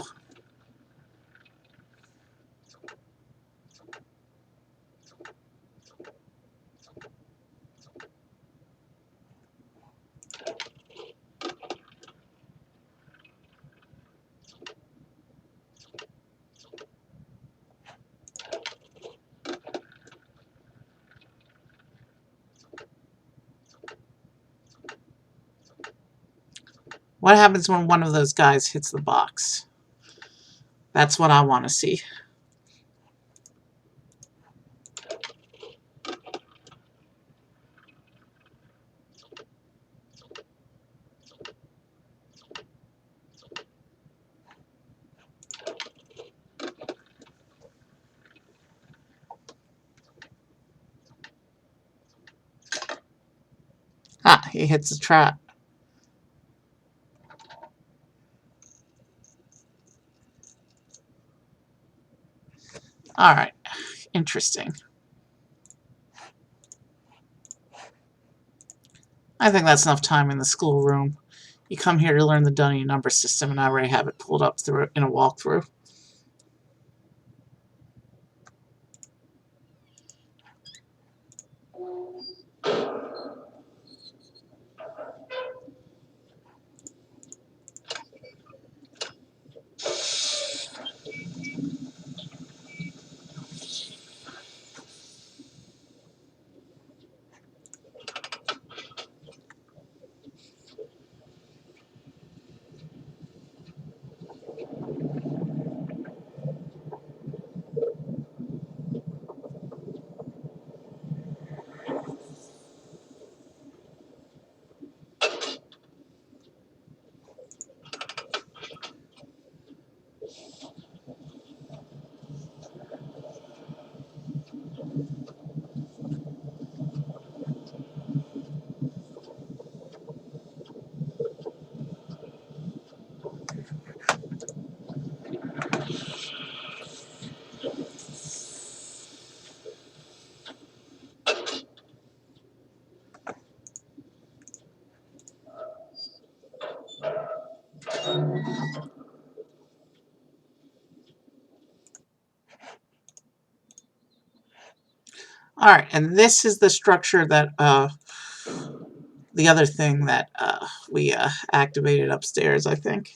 What happens when one of those guys hits the box? That's what I want to see. Ah, he hits the trap. Alright, interesting. I think that's enough time in the schoolroom. You come here to learn the Dunning number system, and I already have it pulled up through in a walkthrough. Alright, and this is the structure that, the other thing that we activated upstairs, I think.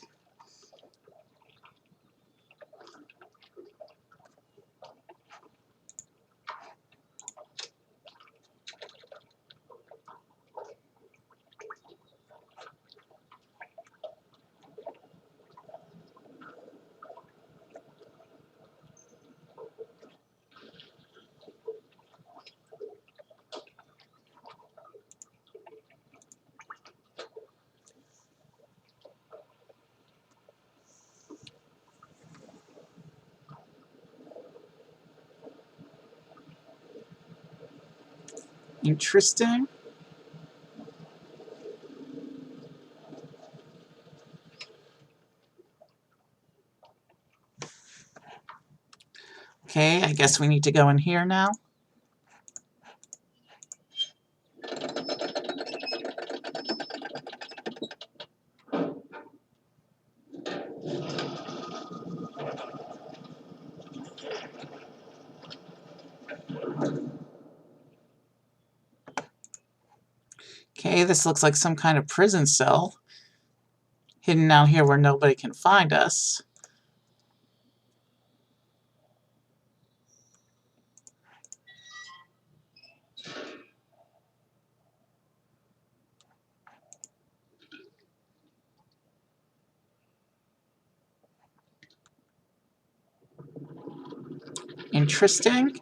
Interesting. Okay, I guess we need to go in here now. Okay, this looks like some kind of prison cell. hidden down here where nobody can find us. Interesting.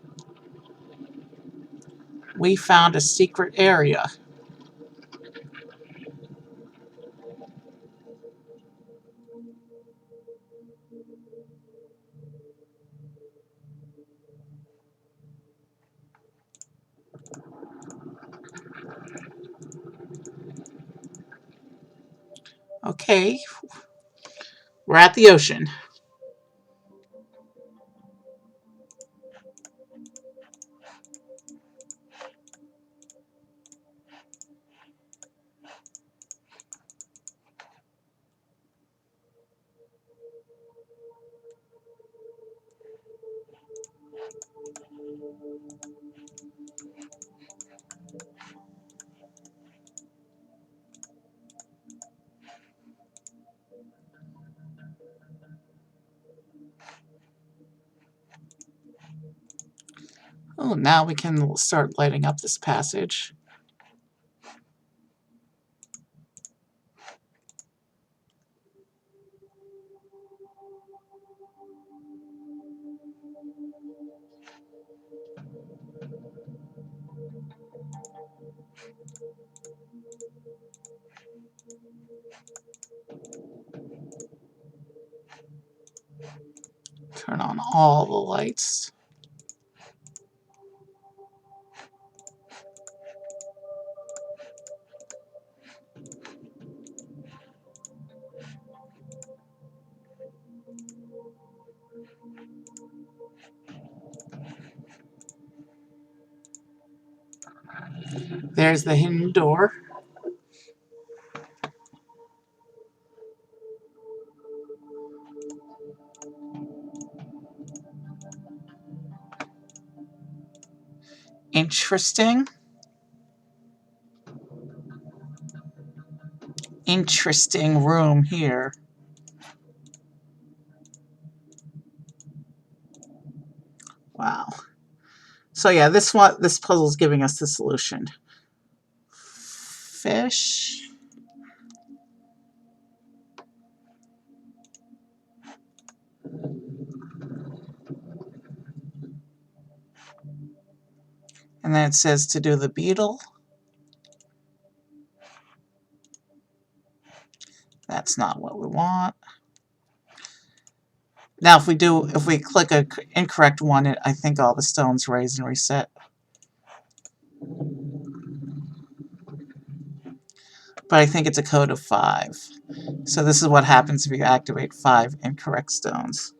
We found a secret area. Okay, we're at the ocean. Oh, now we can start lighting up this passage. Turn on all the lights. There's the hidden door. Interesting. Interesting room here. Wow. So yeah, this puzzle is giving us the solution. Fish. And then it says to do the beetle. That's not what we want. Now if we click an incorrect one, I think all the stones raise and reset. But I think it's a code of 5. So this is what happens if you activate 5 incorrect stones.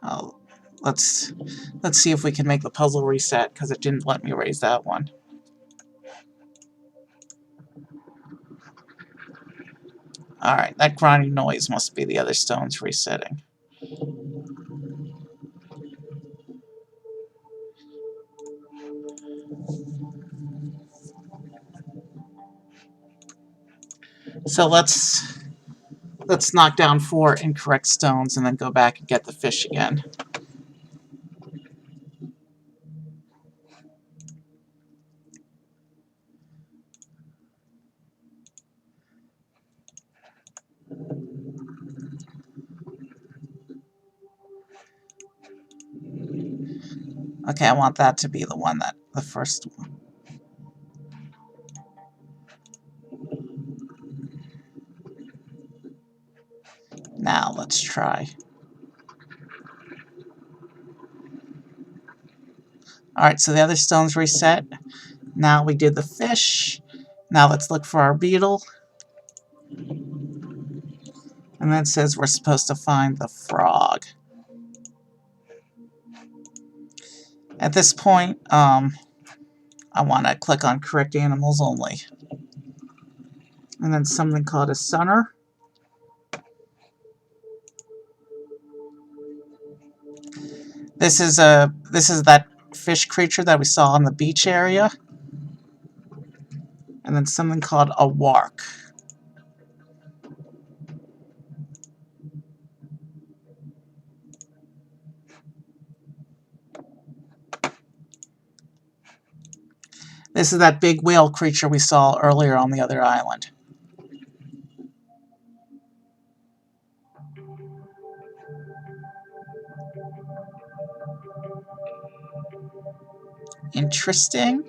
Oh, let's see if we can make the puzzle reset, because it didn't let me raise that one. Alright, that grinding noise must be the other stones resetting. So let's knock down 4 incorrect stones and then go back and get the fish again. Okay, I want that to be the first one. Now let's try. Alright, so the other stones reset. Now we did the fish. Now let's look for our beetle. And then it says we're supposed to find the frog. At this point, I want to click on correct animals only. And then something called a sunner. This is that fish creature that we saw on the beach area. And then something called a wark. This is that big whale creature we saw earlier on the other island. Interesting.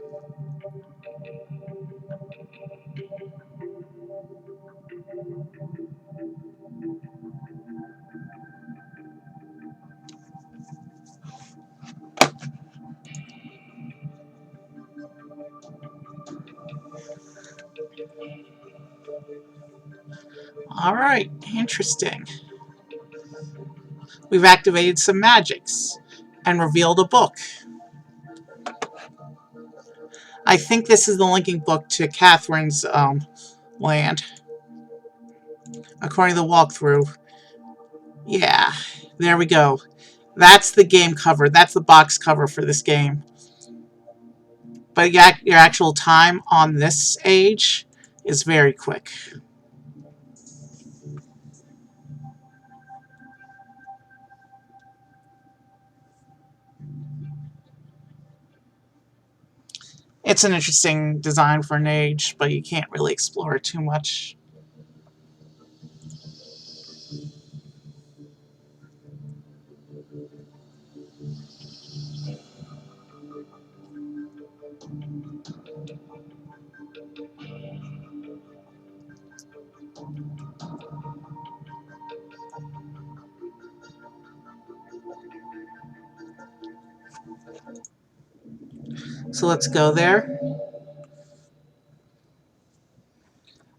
Alright, interesting. We've activated some magics and revealed a book. I think this is the linking book to Catherine's land. According to the walkthrough. Yeah, there we go. That's the game cover. That's the box cover for this game. But your actual time on this age is very quick. It's an interesting design for an age, but you can't really explore it too much. So let's go there.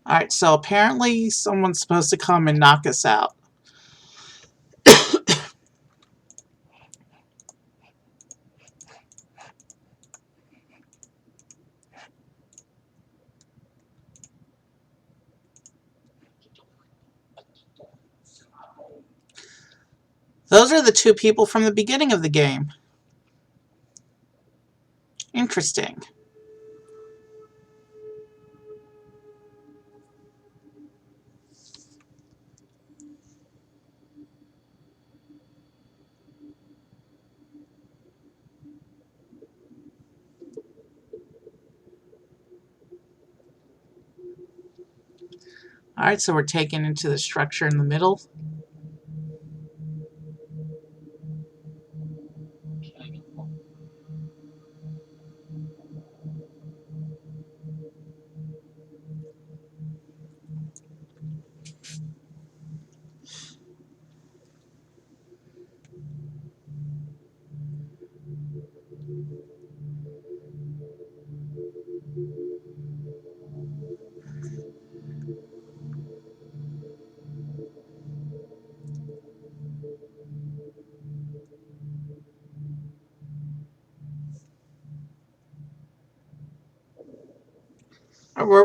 Alright, so apparently someone's supposed to come and knock us out. Those are the two people from the beginning of the game. Interesting. Alright, so we're taken into the structure in the middle.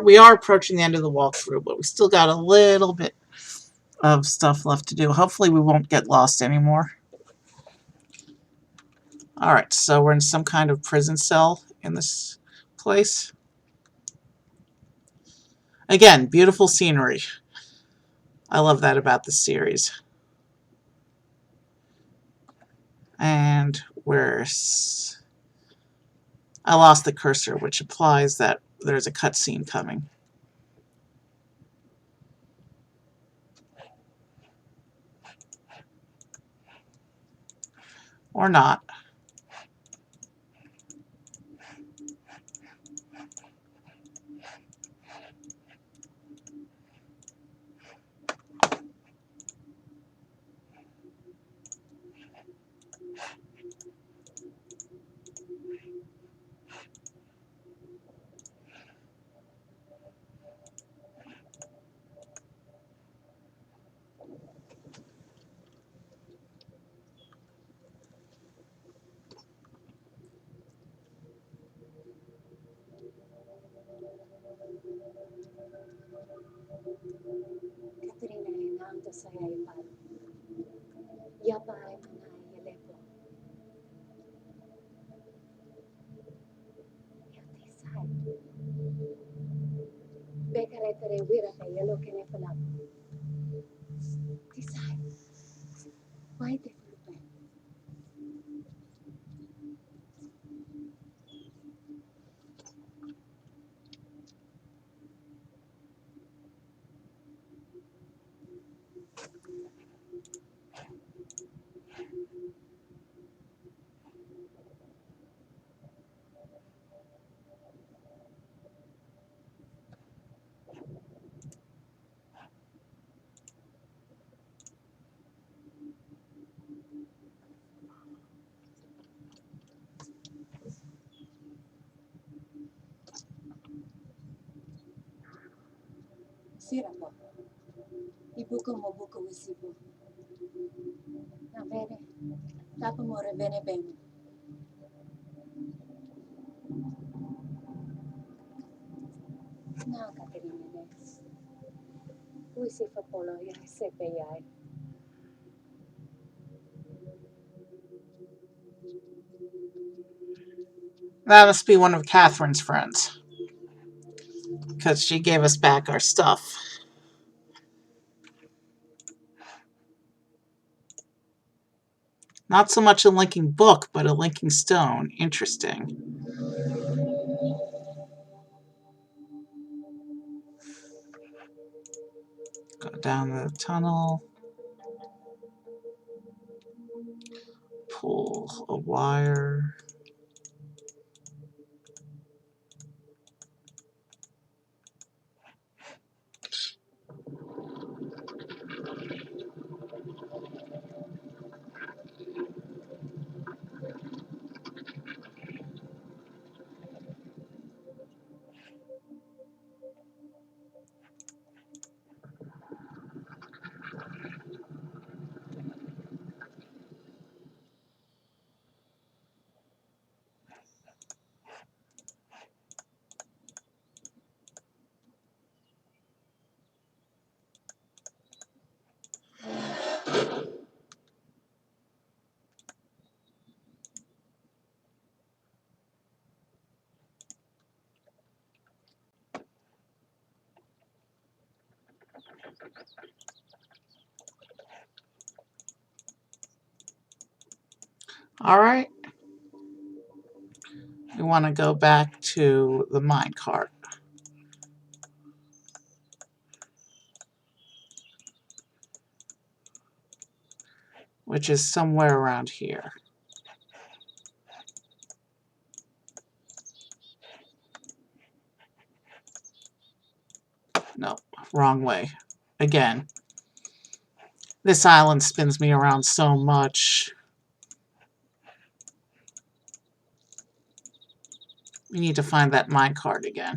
We are approaching the end of the walkthrough, but we still got a little bit of stuff left to do. Hopefully we won't get lost anymore. Alright, so we're in some kind of prison cell in this place. Again, beautiful scenery. I love that about this series. And where's... I lost the cursor, which implies that there's a cutscene coming. Or not. to say about Yabai Manai Yelepo. Yatisai. Bekaretere Wirate Yellow Kenefala. Tisai. Why did you pay? Sirapo. Ibuko Mobuko Wisibu. Na bene. Tapamore bene bene. Na Caterina. Wisifa Polo Yasepe. That must be one of Catherine's friends, because she gave us back our stuff. Not so much a linking book, but a linking stone. Interesting. Go down the tunnel. Pull a wire. All right. We want to go back to the minecart, which is somewhere around here. No, wrong way. Again, this island spins me around so much. We need to find that minecart again.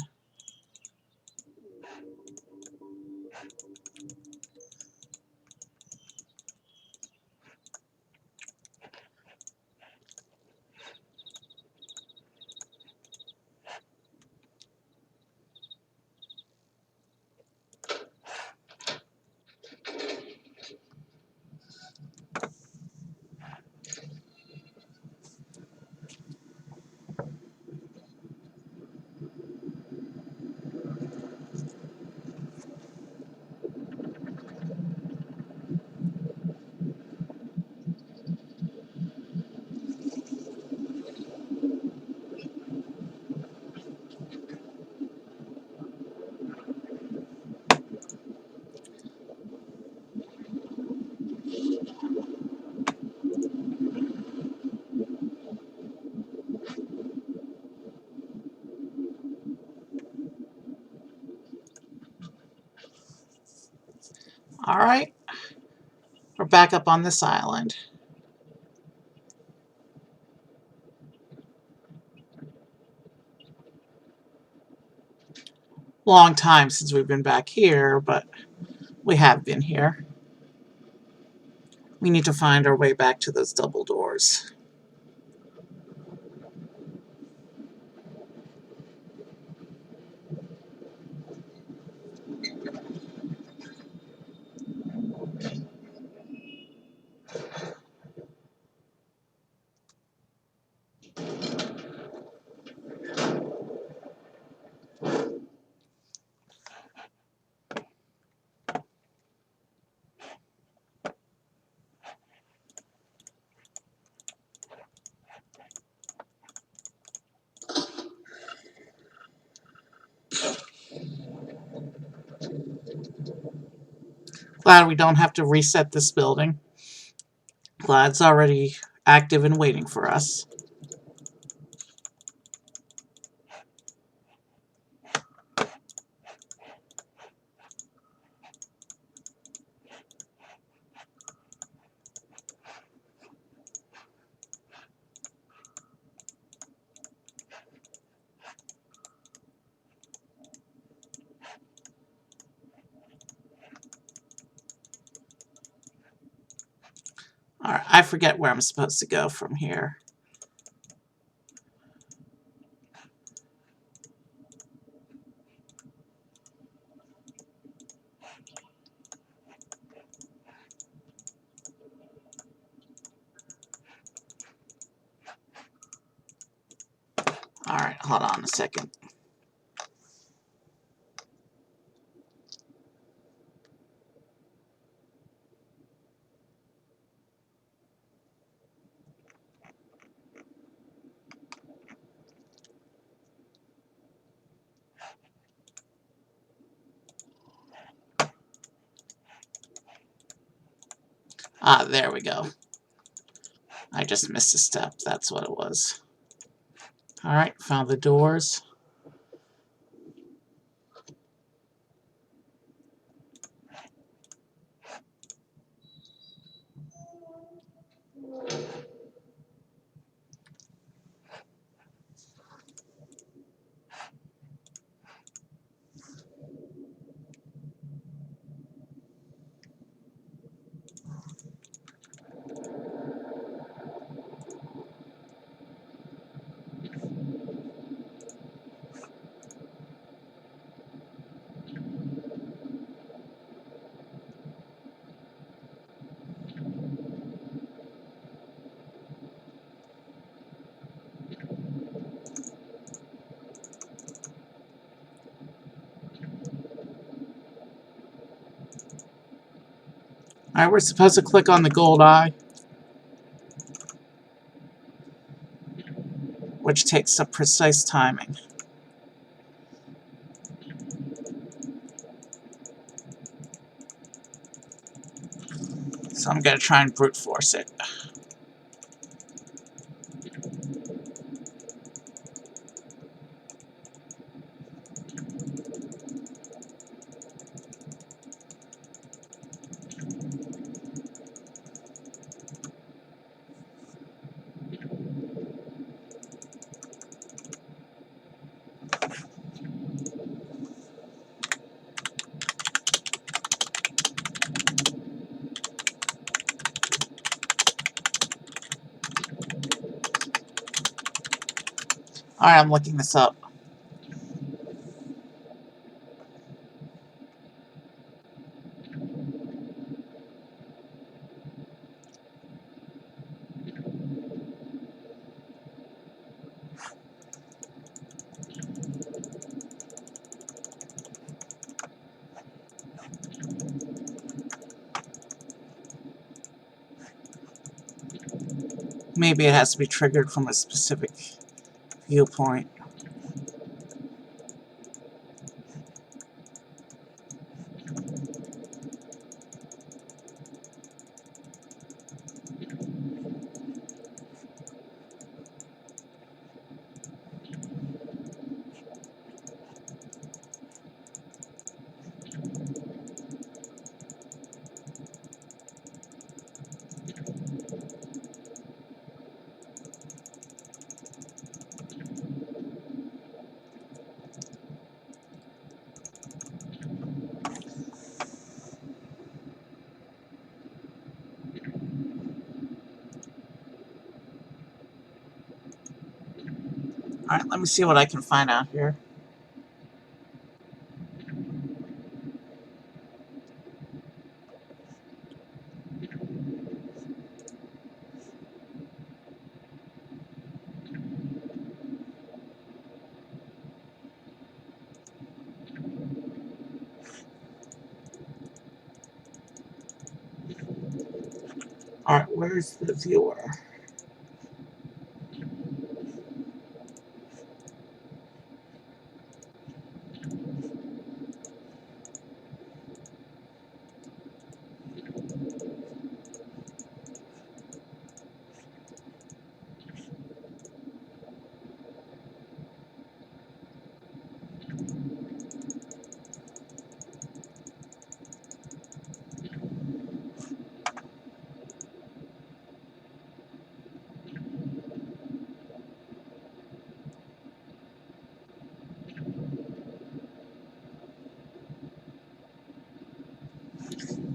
All right. We're back up on this island. Long time since we've been back here, but we have been here. We need to find our way back to those double doors. Glad we don't have to reset this building. Glad it's already active and waiting for us. Alright, I forget where I'm supposed to go from here. Alright, hold on a second. Ah, there we go. I just missed a step. That's what it was. Alright, found the doors. Alright, we're supposed to click on the gold eye, which takes some precise timing. So I'm going to try and brute force it. Alright, I'm looking this up. Maybe it has to be triggered from a specific viewpoint. Alright, let me see what I can find out here. Alright, where's the viewer?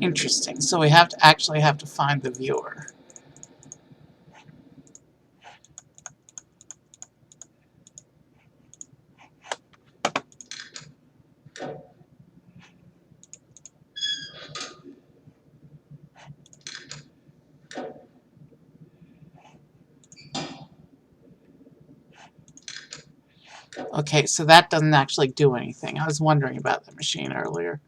Interesting. So we have to actually have to find the viewer. Okay, so that doesn't actually do anything. I was wondering about the machine earlier.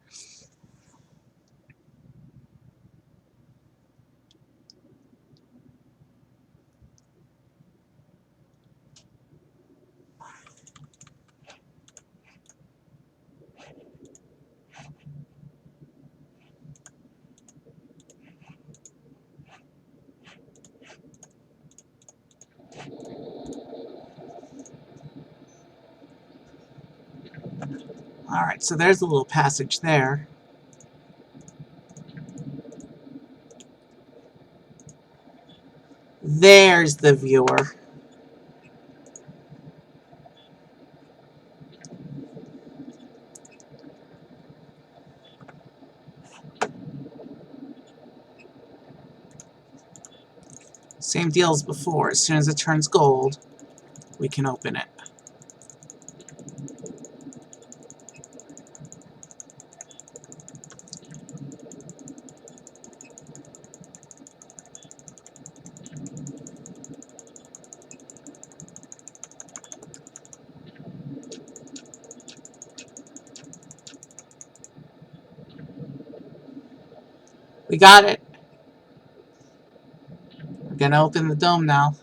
Alright, so there's a little passage there. There's the viewer. Same deal as before. As soon as it turns gold, we can open it. We got it. We're gonna open the dome now.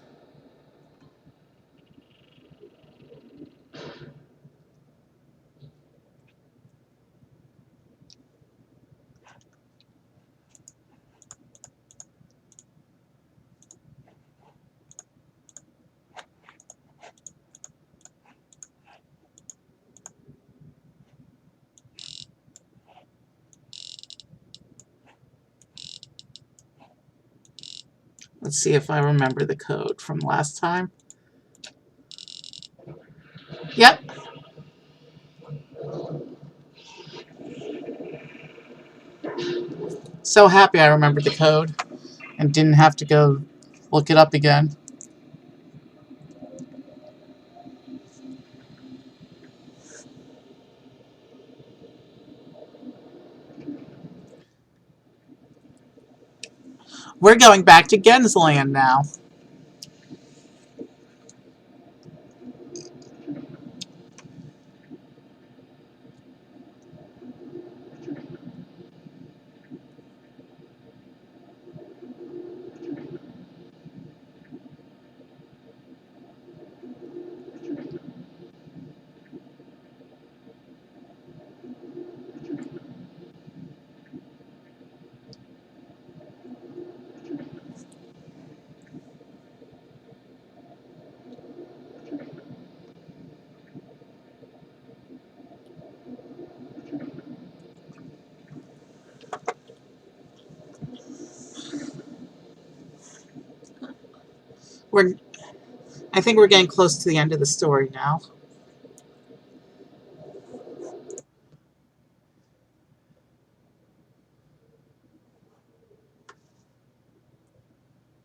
Let's see if I remember the code from last time. Yep. So happy I remembered the code and didn't have to go look it up again. We're going back to Gensland now. I think we're getting close to the end of the story now.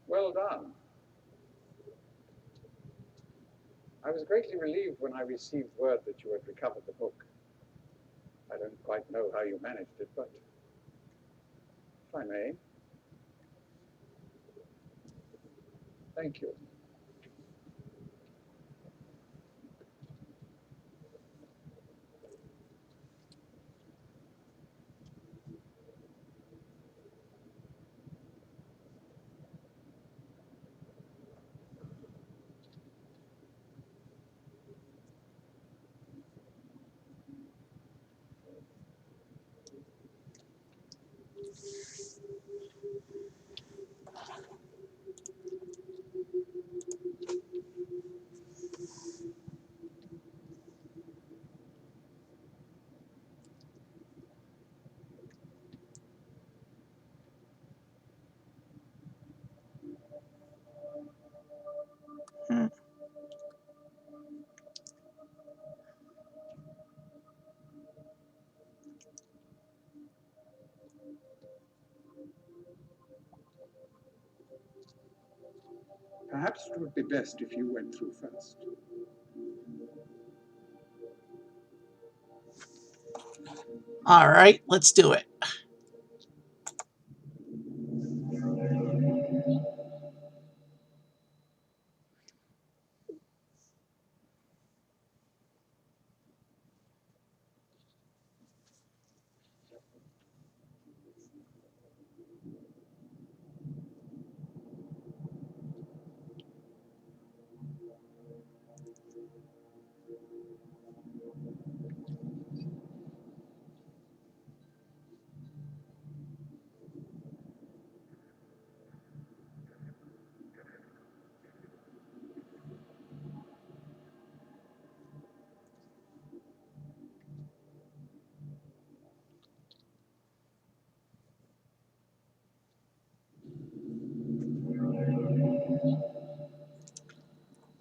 Well done. I was greatly relieved when I received word that you had recovered the book. I don't quite know how you managed it, but if I may. Thank you. Hmm. would be best if you went through first. All right, let's do it.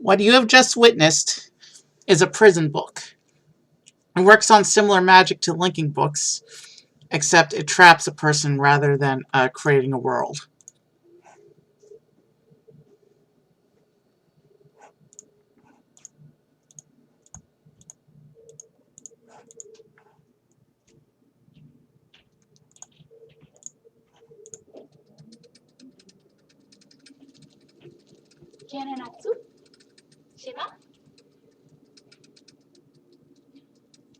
What you have just witnessed is a prison book. It works on similar magic to linking books, except it traps a person rather than creating a world. Kianenatsu? Shiba?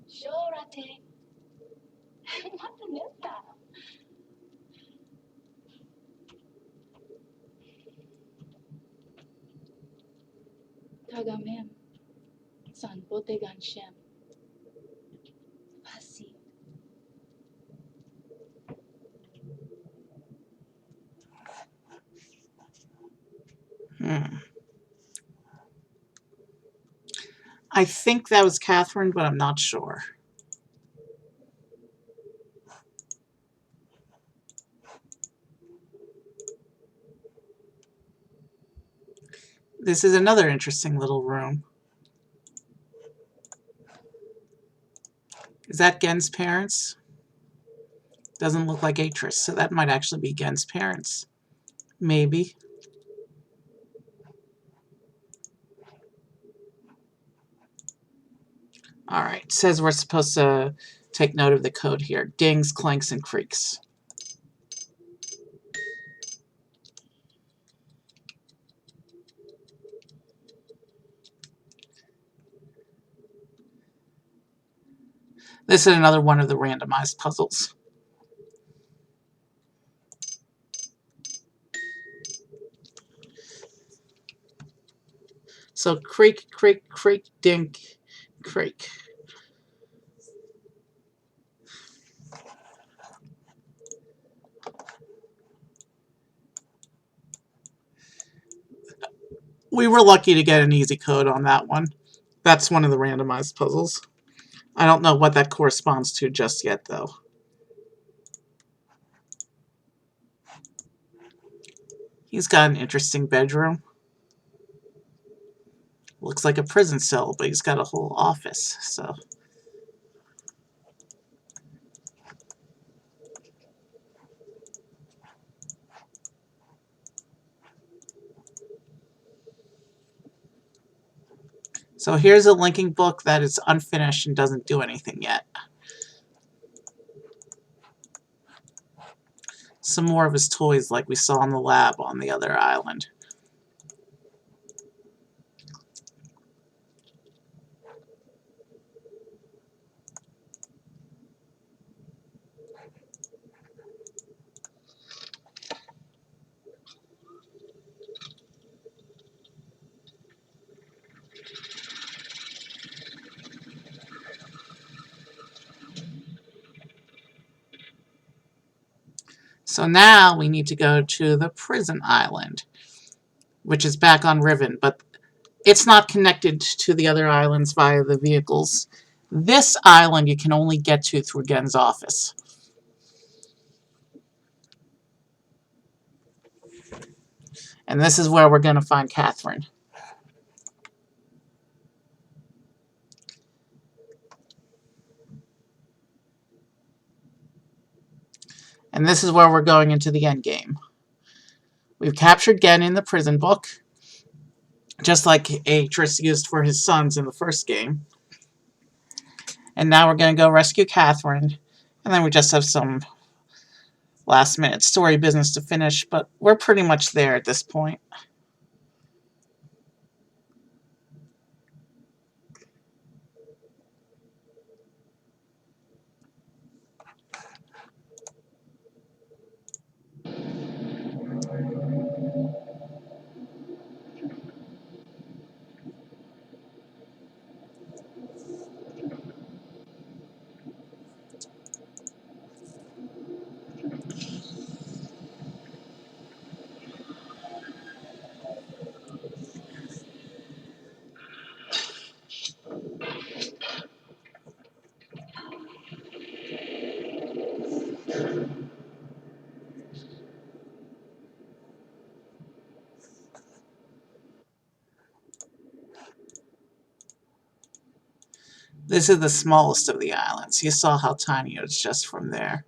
Shorate. Mata netta. Tagamem. San botegan shem. Pasi. I think that was Catherine, but I'm not sure. This is another interesting little room. Is that Gen's parents? Doesn't look like Atris, so that might actually be Gen's parents. Maybe. Alright, says we're supposed to take note of the code here. Dings, clanks, and creaks. This is another one of the randomized puzzles. So creak, creak, creak, dink, creak. We were lucky to get an easy code on that one. That's one of the randomized puzzles. I don't know what that corresponds to just yet, though. He's got an interesting bedroom. Looks like a prison cell, but he's got a whole office, so... So here's a linking book that is unfinished and doesn't do anything yet. Some more of his toys like we saw in the lab on the other island. So now we need to go to the prison island, which is back on Riven, but it's not connected to the other islands via the vehicles. This island you can only get to through Gen's office. And this is where we're going to find Catherine. And this is where we're going into the end game. We've captured Gen in the prison book. just like Atris used for his sons in the first game. And now we're going to go rescue Catherine, and then we just have some last-minute story business to finish, but we're pretty much there at this point. This is the smallest of the islands. You saw how tiny it was just from there.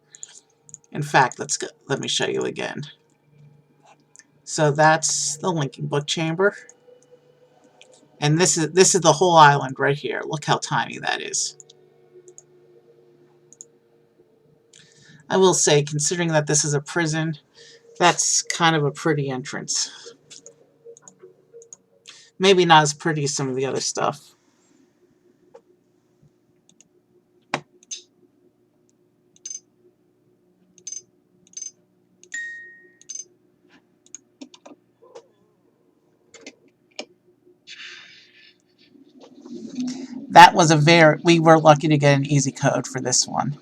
In fact, let me show you again. So that's the linking book chamber. And this is the whole island right here. Look how tiny that is. I will say, considering that this is a prison, that's kind of a pretty entrance. Maybe not as pretty as some of the other stuff. That was we were lucky to get an easy code for this one.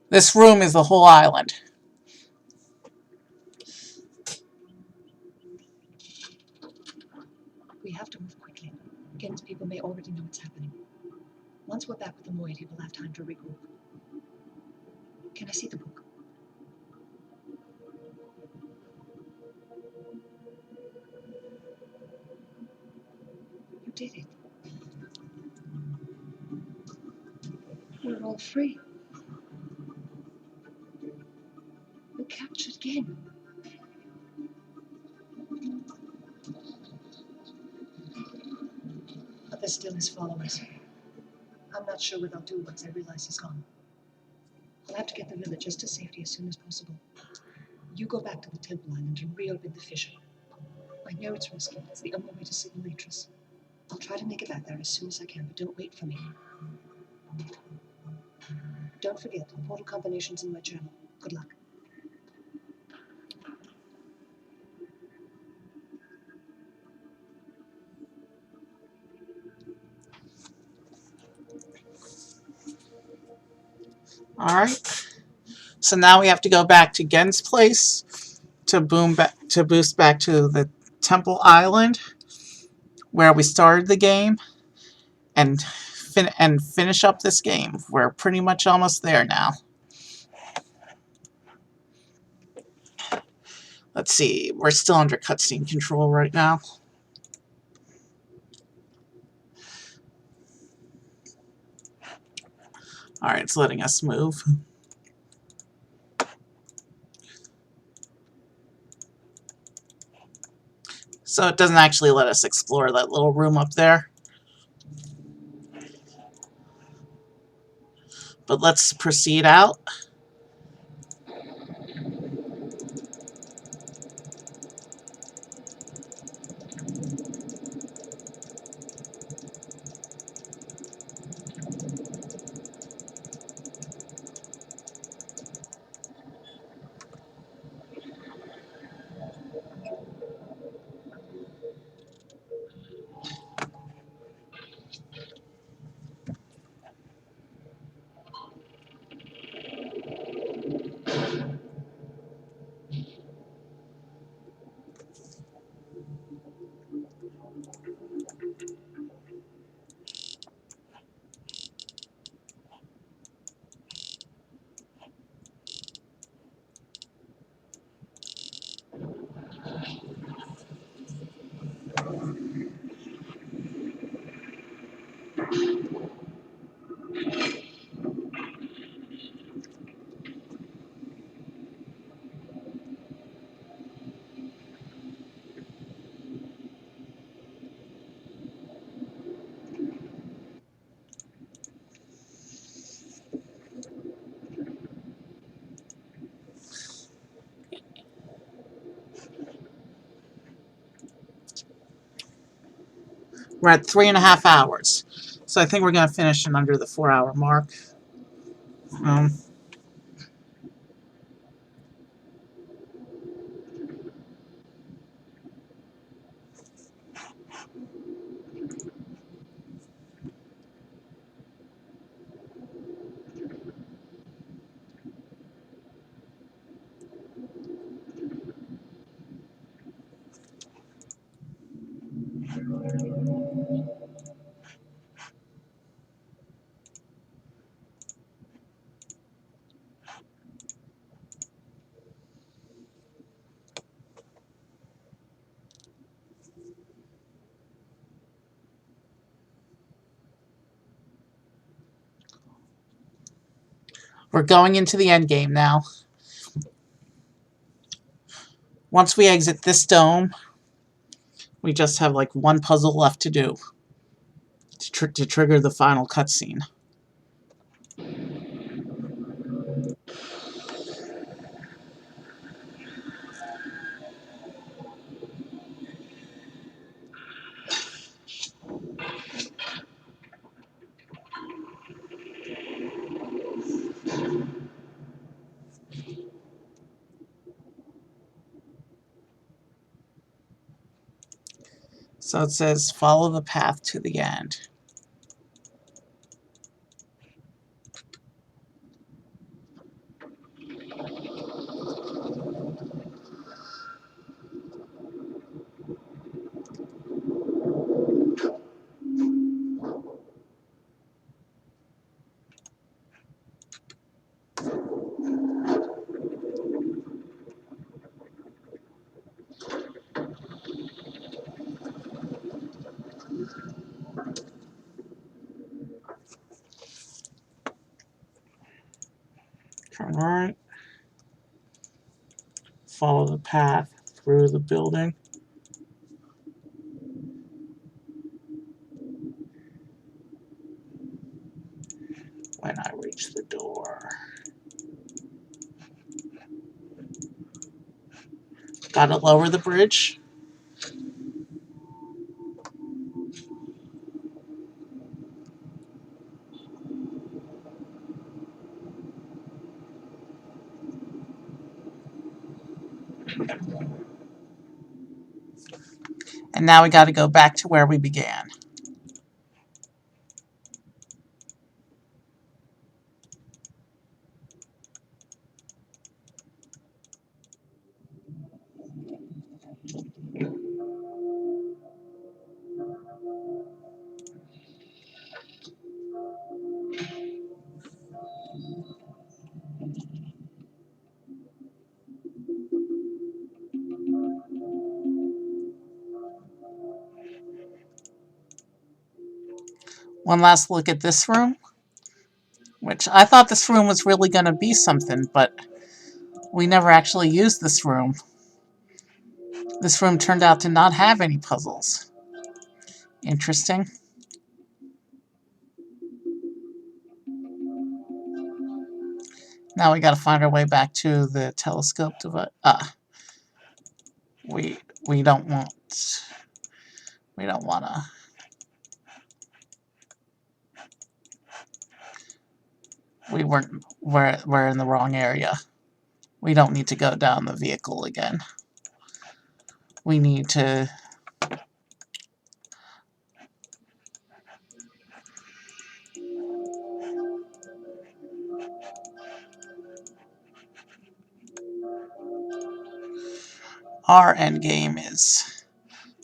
This room is the whole island. We have to move quickly. Gen's people may already know what's happening. Once we're back with the Moid, he will have time to regroup. Can I see the book? You did it. We're all free. We captured Gen. But there's still his followers. I'm not sure what they'll do once they realize he's gone. We'll have to get the villagers to safety as soon as possible. You go back to the Temple Island and reopen the fissure. I know it's risky. It's the only way to signal Atris. I'll try to make it back there as soon as I can, but don't wait for me. Don't forget, portal combinations in my journal. Good luck. Alright. So now we have to go back to Gen's place to boost back to the Temple Island where we started the game and finish up this game. We're pretty much almost there now. Let's see, we're still under cutscene control right now. Alright, it's letting us move. So it doesn't actually let us explore that little room up there. But let's proceed out. We're at 3.5 hours. So I think we're going to finish in under the 4-hour mark. We're going into the end game now. Once we exit this dome, we just have like one puzzle left to do to trigger the final cutscene. So it says, follow the path to the end. Turn right. Follow the path through the building. When I reach the door. Gotta lower the bridge. And now we gotta go back to where we began. One last look at this room, which I thought this room was really going to be something, but we never actually used this room. This room turned out to not have any puzzles. Interesting. Now we got to find our way back to the telescope device. We don't want. We don't wanna. We're in the wrong area. We don't need to go down the vehicle again. We need to. Our end game is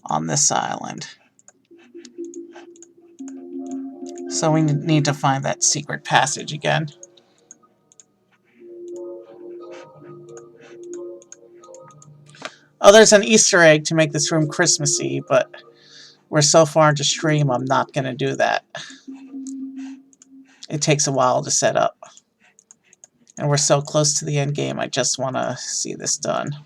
on this island. So we need to find that secret passage again. Oh, there's an Easter egg to make this room Christmassy, but we're so far into stream, I'm not going to do that. It takes a while to set up. And we're so close to the end game, I just want to see this done.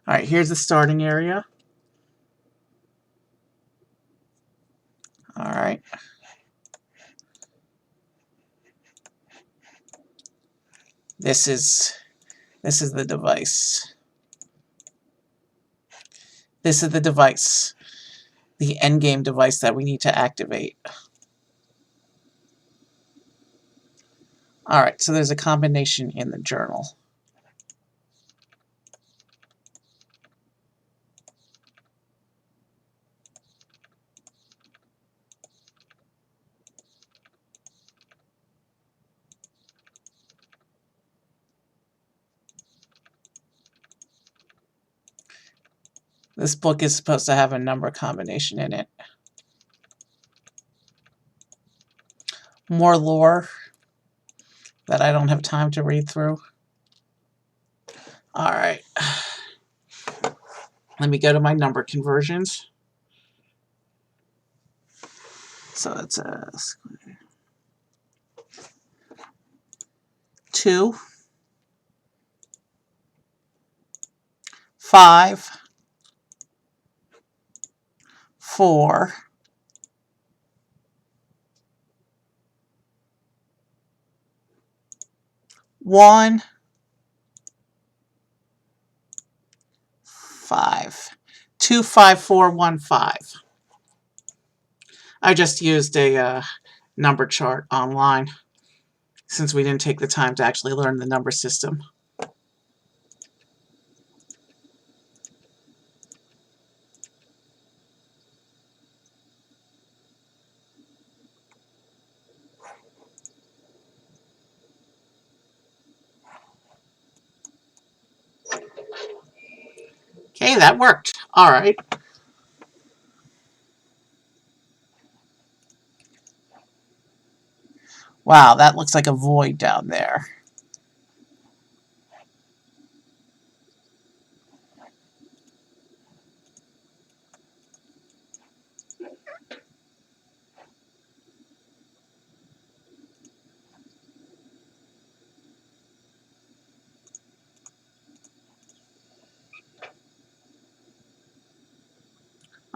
Alright, here's the starting area. Alright. This is the device. This is the device. The endgame device that we need to activate. Alright, so there's a combination in the journal. This book is supposed to have a number combination in it. More lore that I don't have time to read through. Alright. Let me go to my number conversions. So it's a 2, 5, 4, 1, 5. 2, 5, 4, 1, 5. I just used a number chart online since we didn't take the time to actually learn the number system. Okay, that worked. All right. Wow, that looks like a void down there.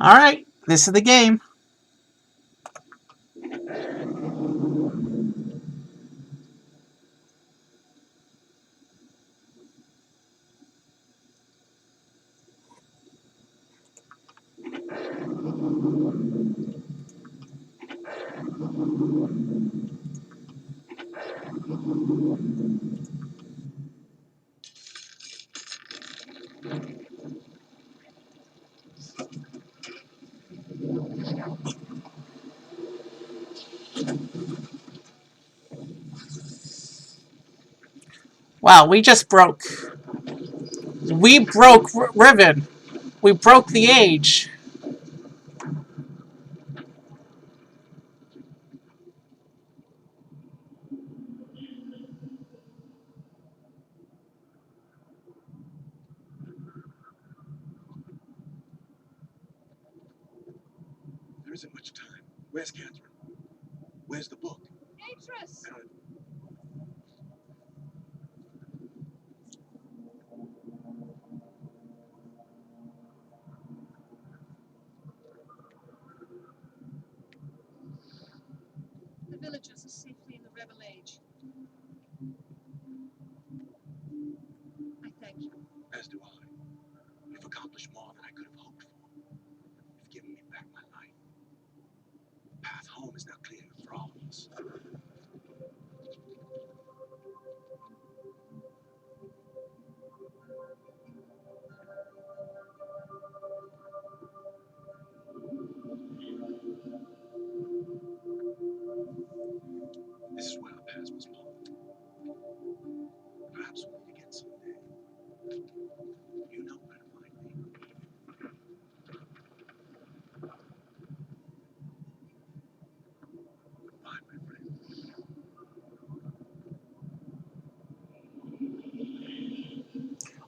All right, this is the game. Wow, we just broke. We broke Riven. We broke the age. There isn't much time. Where's Catherine? Where's the book? Waitress! I don't- The villagers are safely in the rebel age. I thank you. As do I. You've accomplished more than I could have hoped for. You've given me back my life. The path home is now clear for all of us. This is where our paths must part. Perhaps we'll meet again someday. You know where to find me. Goodbye, my friend.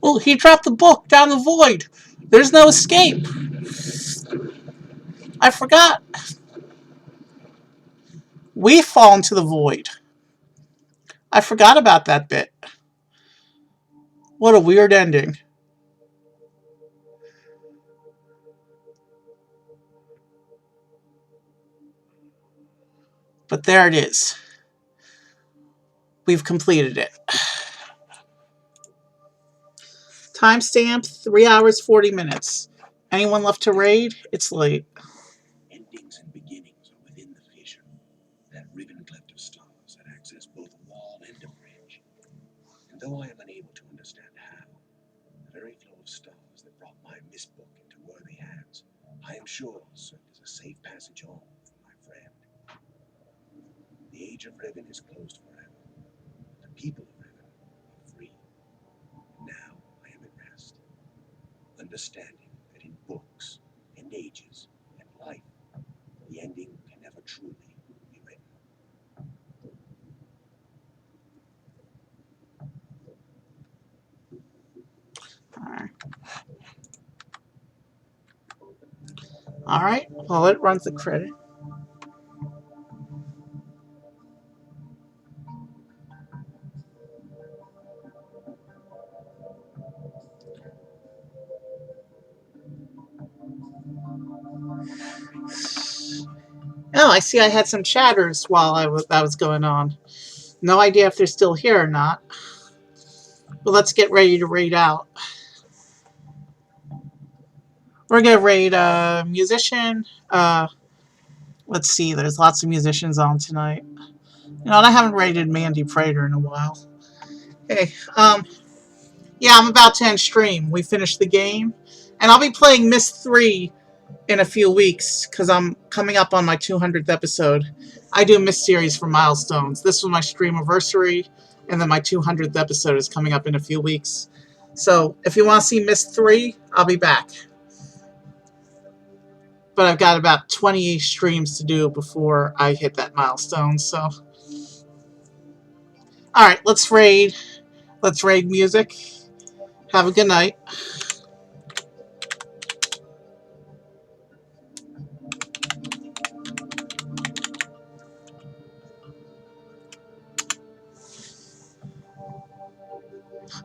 Oh, he dropped the book down the void. There's no escape. I forgot. We fall into the void. I forgot about that bit. What a weird ending. But there it is. We've completed it. Timestamp 3 hours 40 minutes. Anyone left to raid? It's late. Endings and beginnings are within the fissure. That riven cleft of stars that access both a wall and a bridge. And though I am unable to understand how, the very flow of stars that brought my Myst book into worthy hands, I am sure served as a safe passage home for my friend. The age of Riven is closed forever. The people of Riven are free. And now I am at rest, understanding that in books and ages and life, the ending can never truly be written. All right. Well, it runs the credit. Oh, I see I had some chatters while that was going on. No idea if they're still here or not. But let's get ready to raid out. We're going to raid a musician. Let's see, there's lots of musicians on tonight. You know, and I haven't raided Mandy Prater in a while. Hey, yeah, I'm about to end stream. We finished the game. And I'll be playing Myst 3 in a few weeks because I'm coming up on my 200th episode. I do Myst series for milestones. This was my streamiversary, and then my 200th episode is coming up in a few weeks. So if you want to see Myst 3, I'll be back. But I've got about 20 streams to do before I hit that milestone, so. Alright, let's raid. Let's raid music. Have a good night.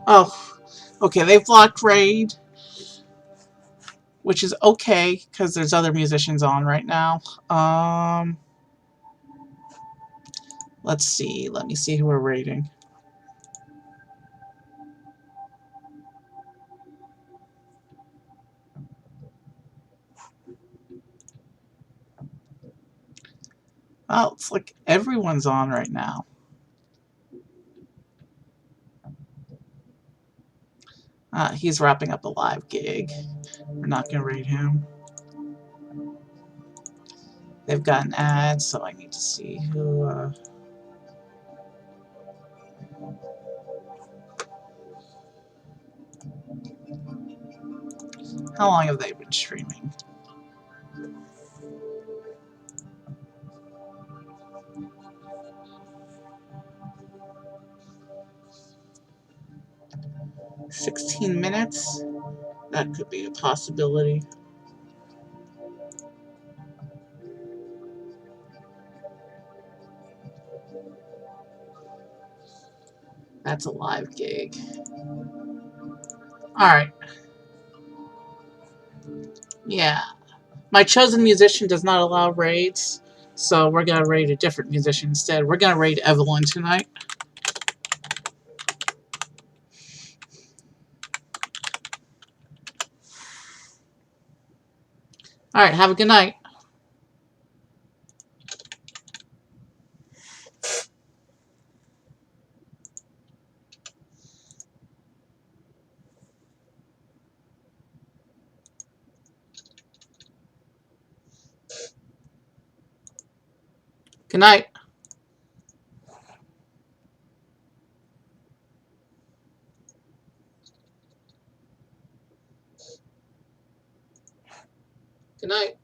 Oh, okay, they've blocked raid, which is okay, because there's other musicians on right now. Let's see. Let me see who we're raiding. Oh, it's like everyone's on right now. He's wrapping up a live gig. We're not going to raid him. They've got an ad, so I need to see who... How long have they been streaming? "16 minutes? That could be a possibility. That's a live gig. Alright. Yeah. My chosen musician does not allow raids, so we're going to raid a different musician instead. We're going to raid Evelyn tonight. Alright, have a good night. Good night. Good night.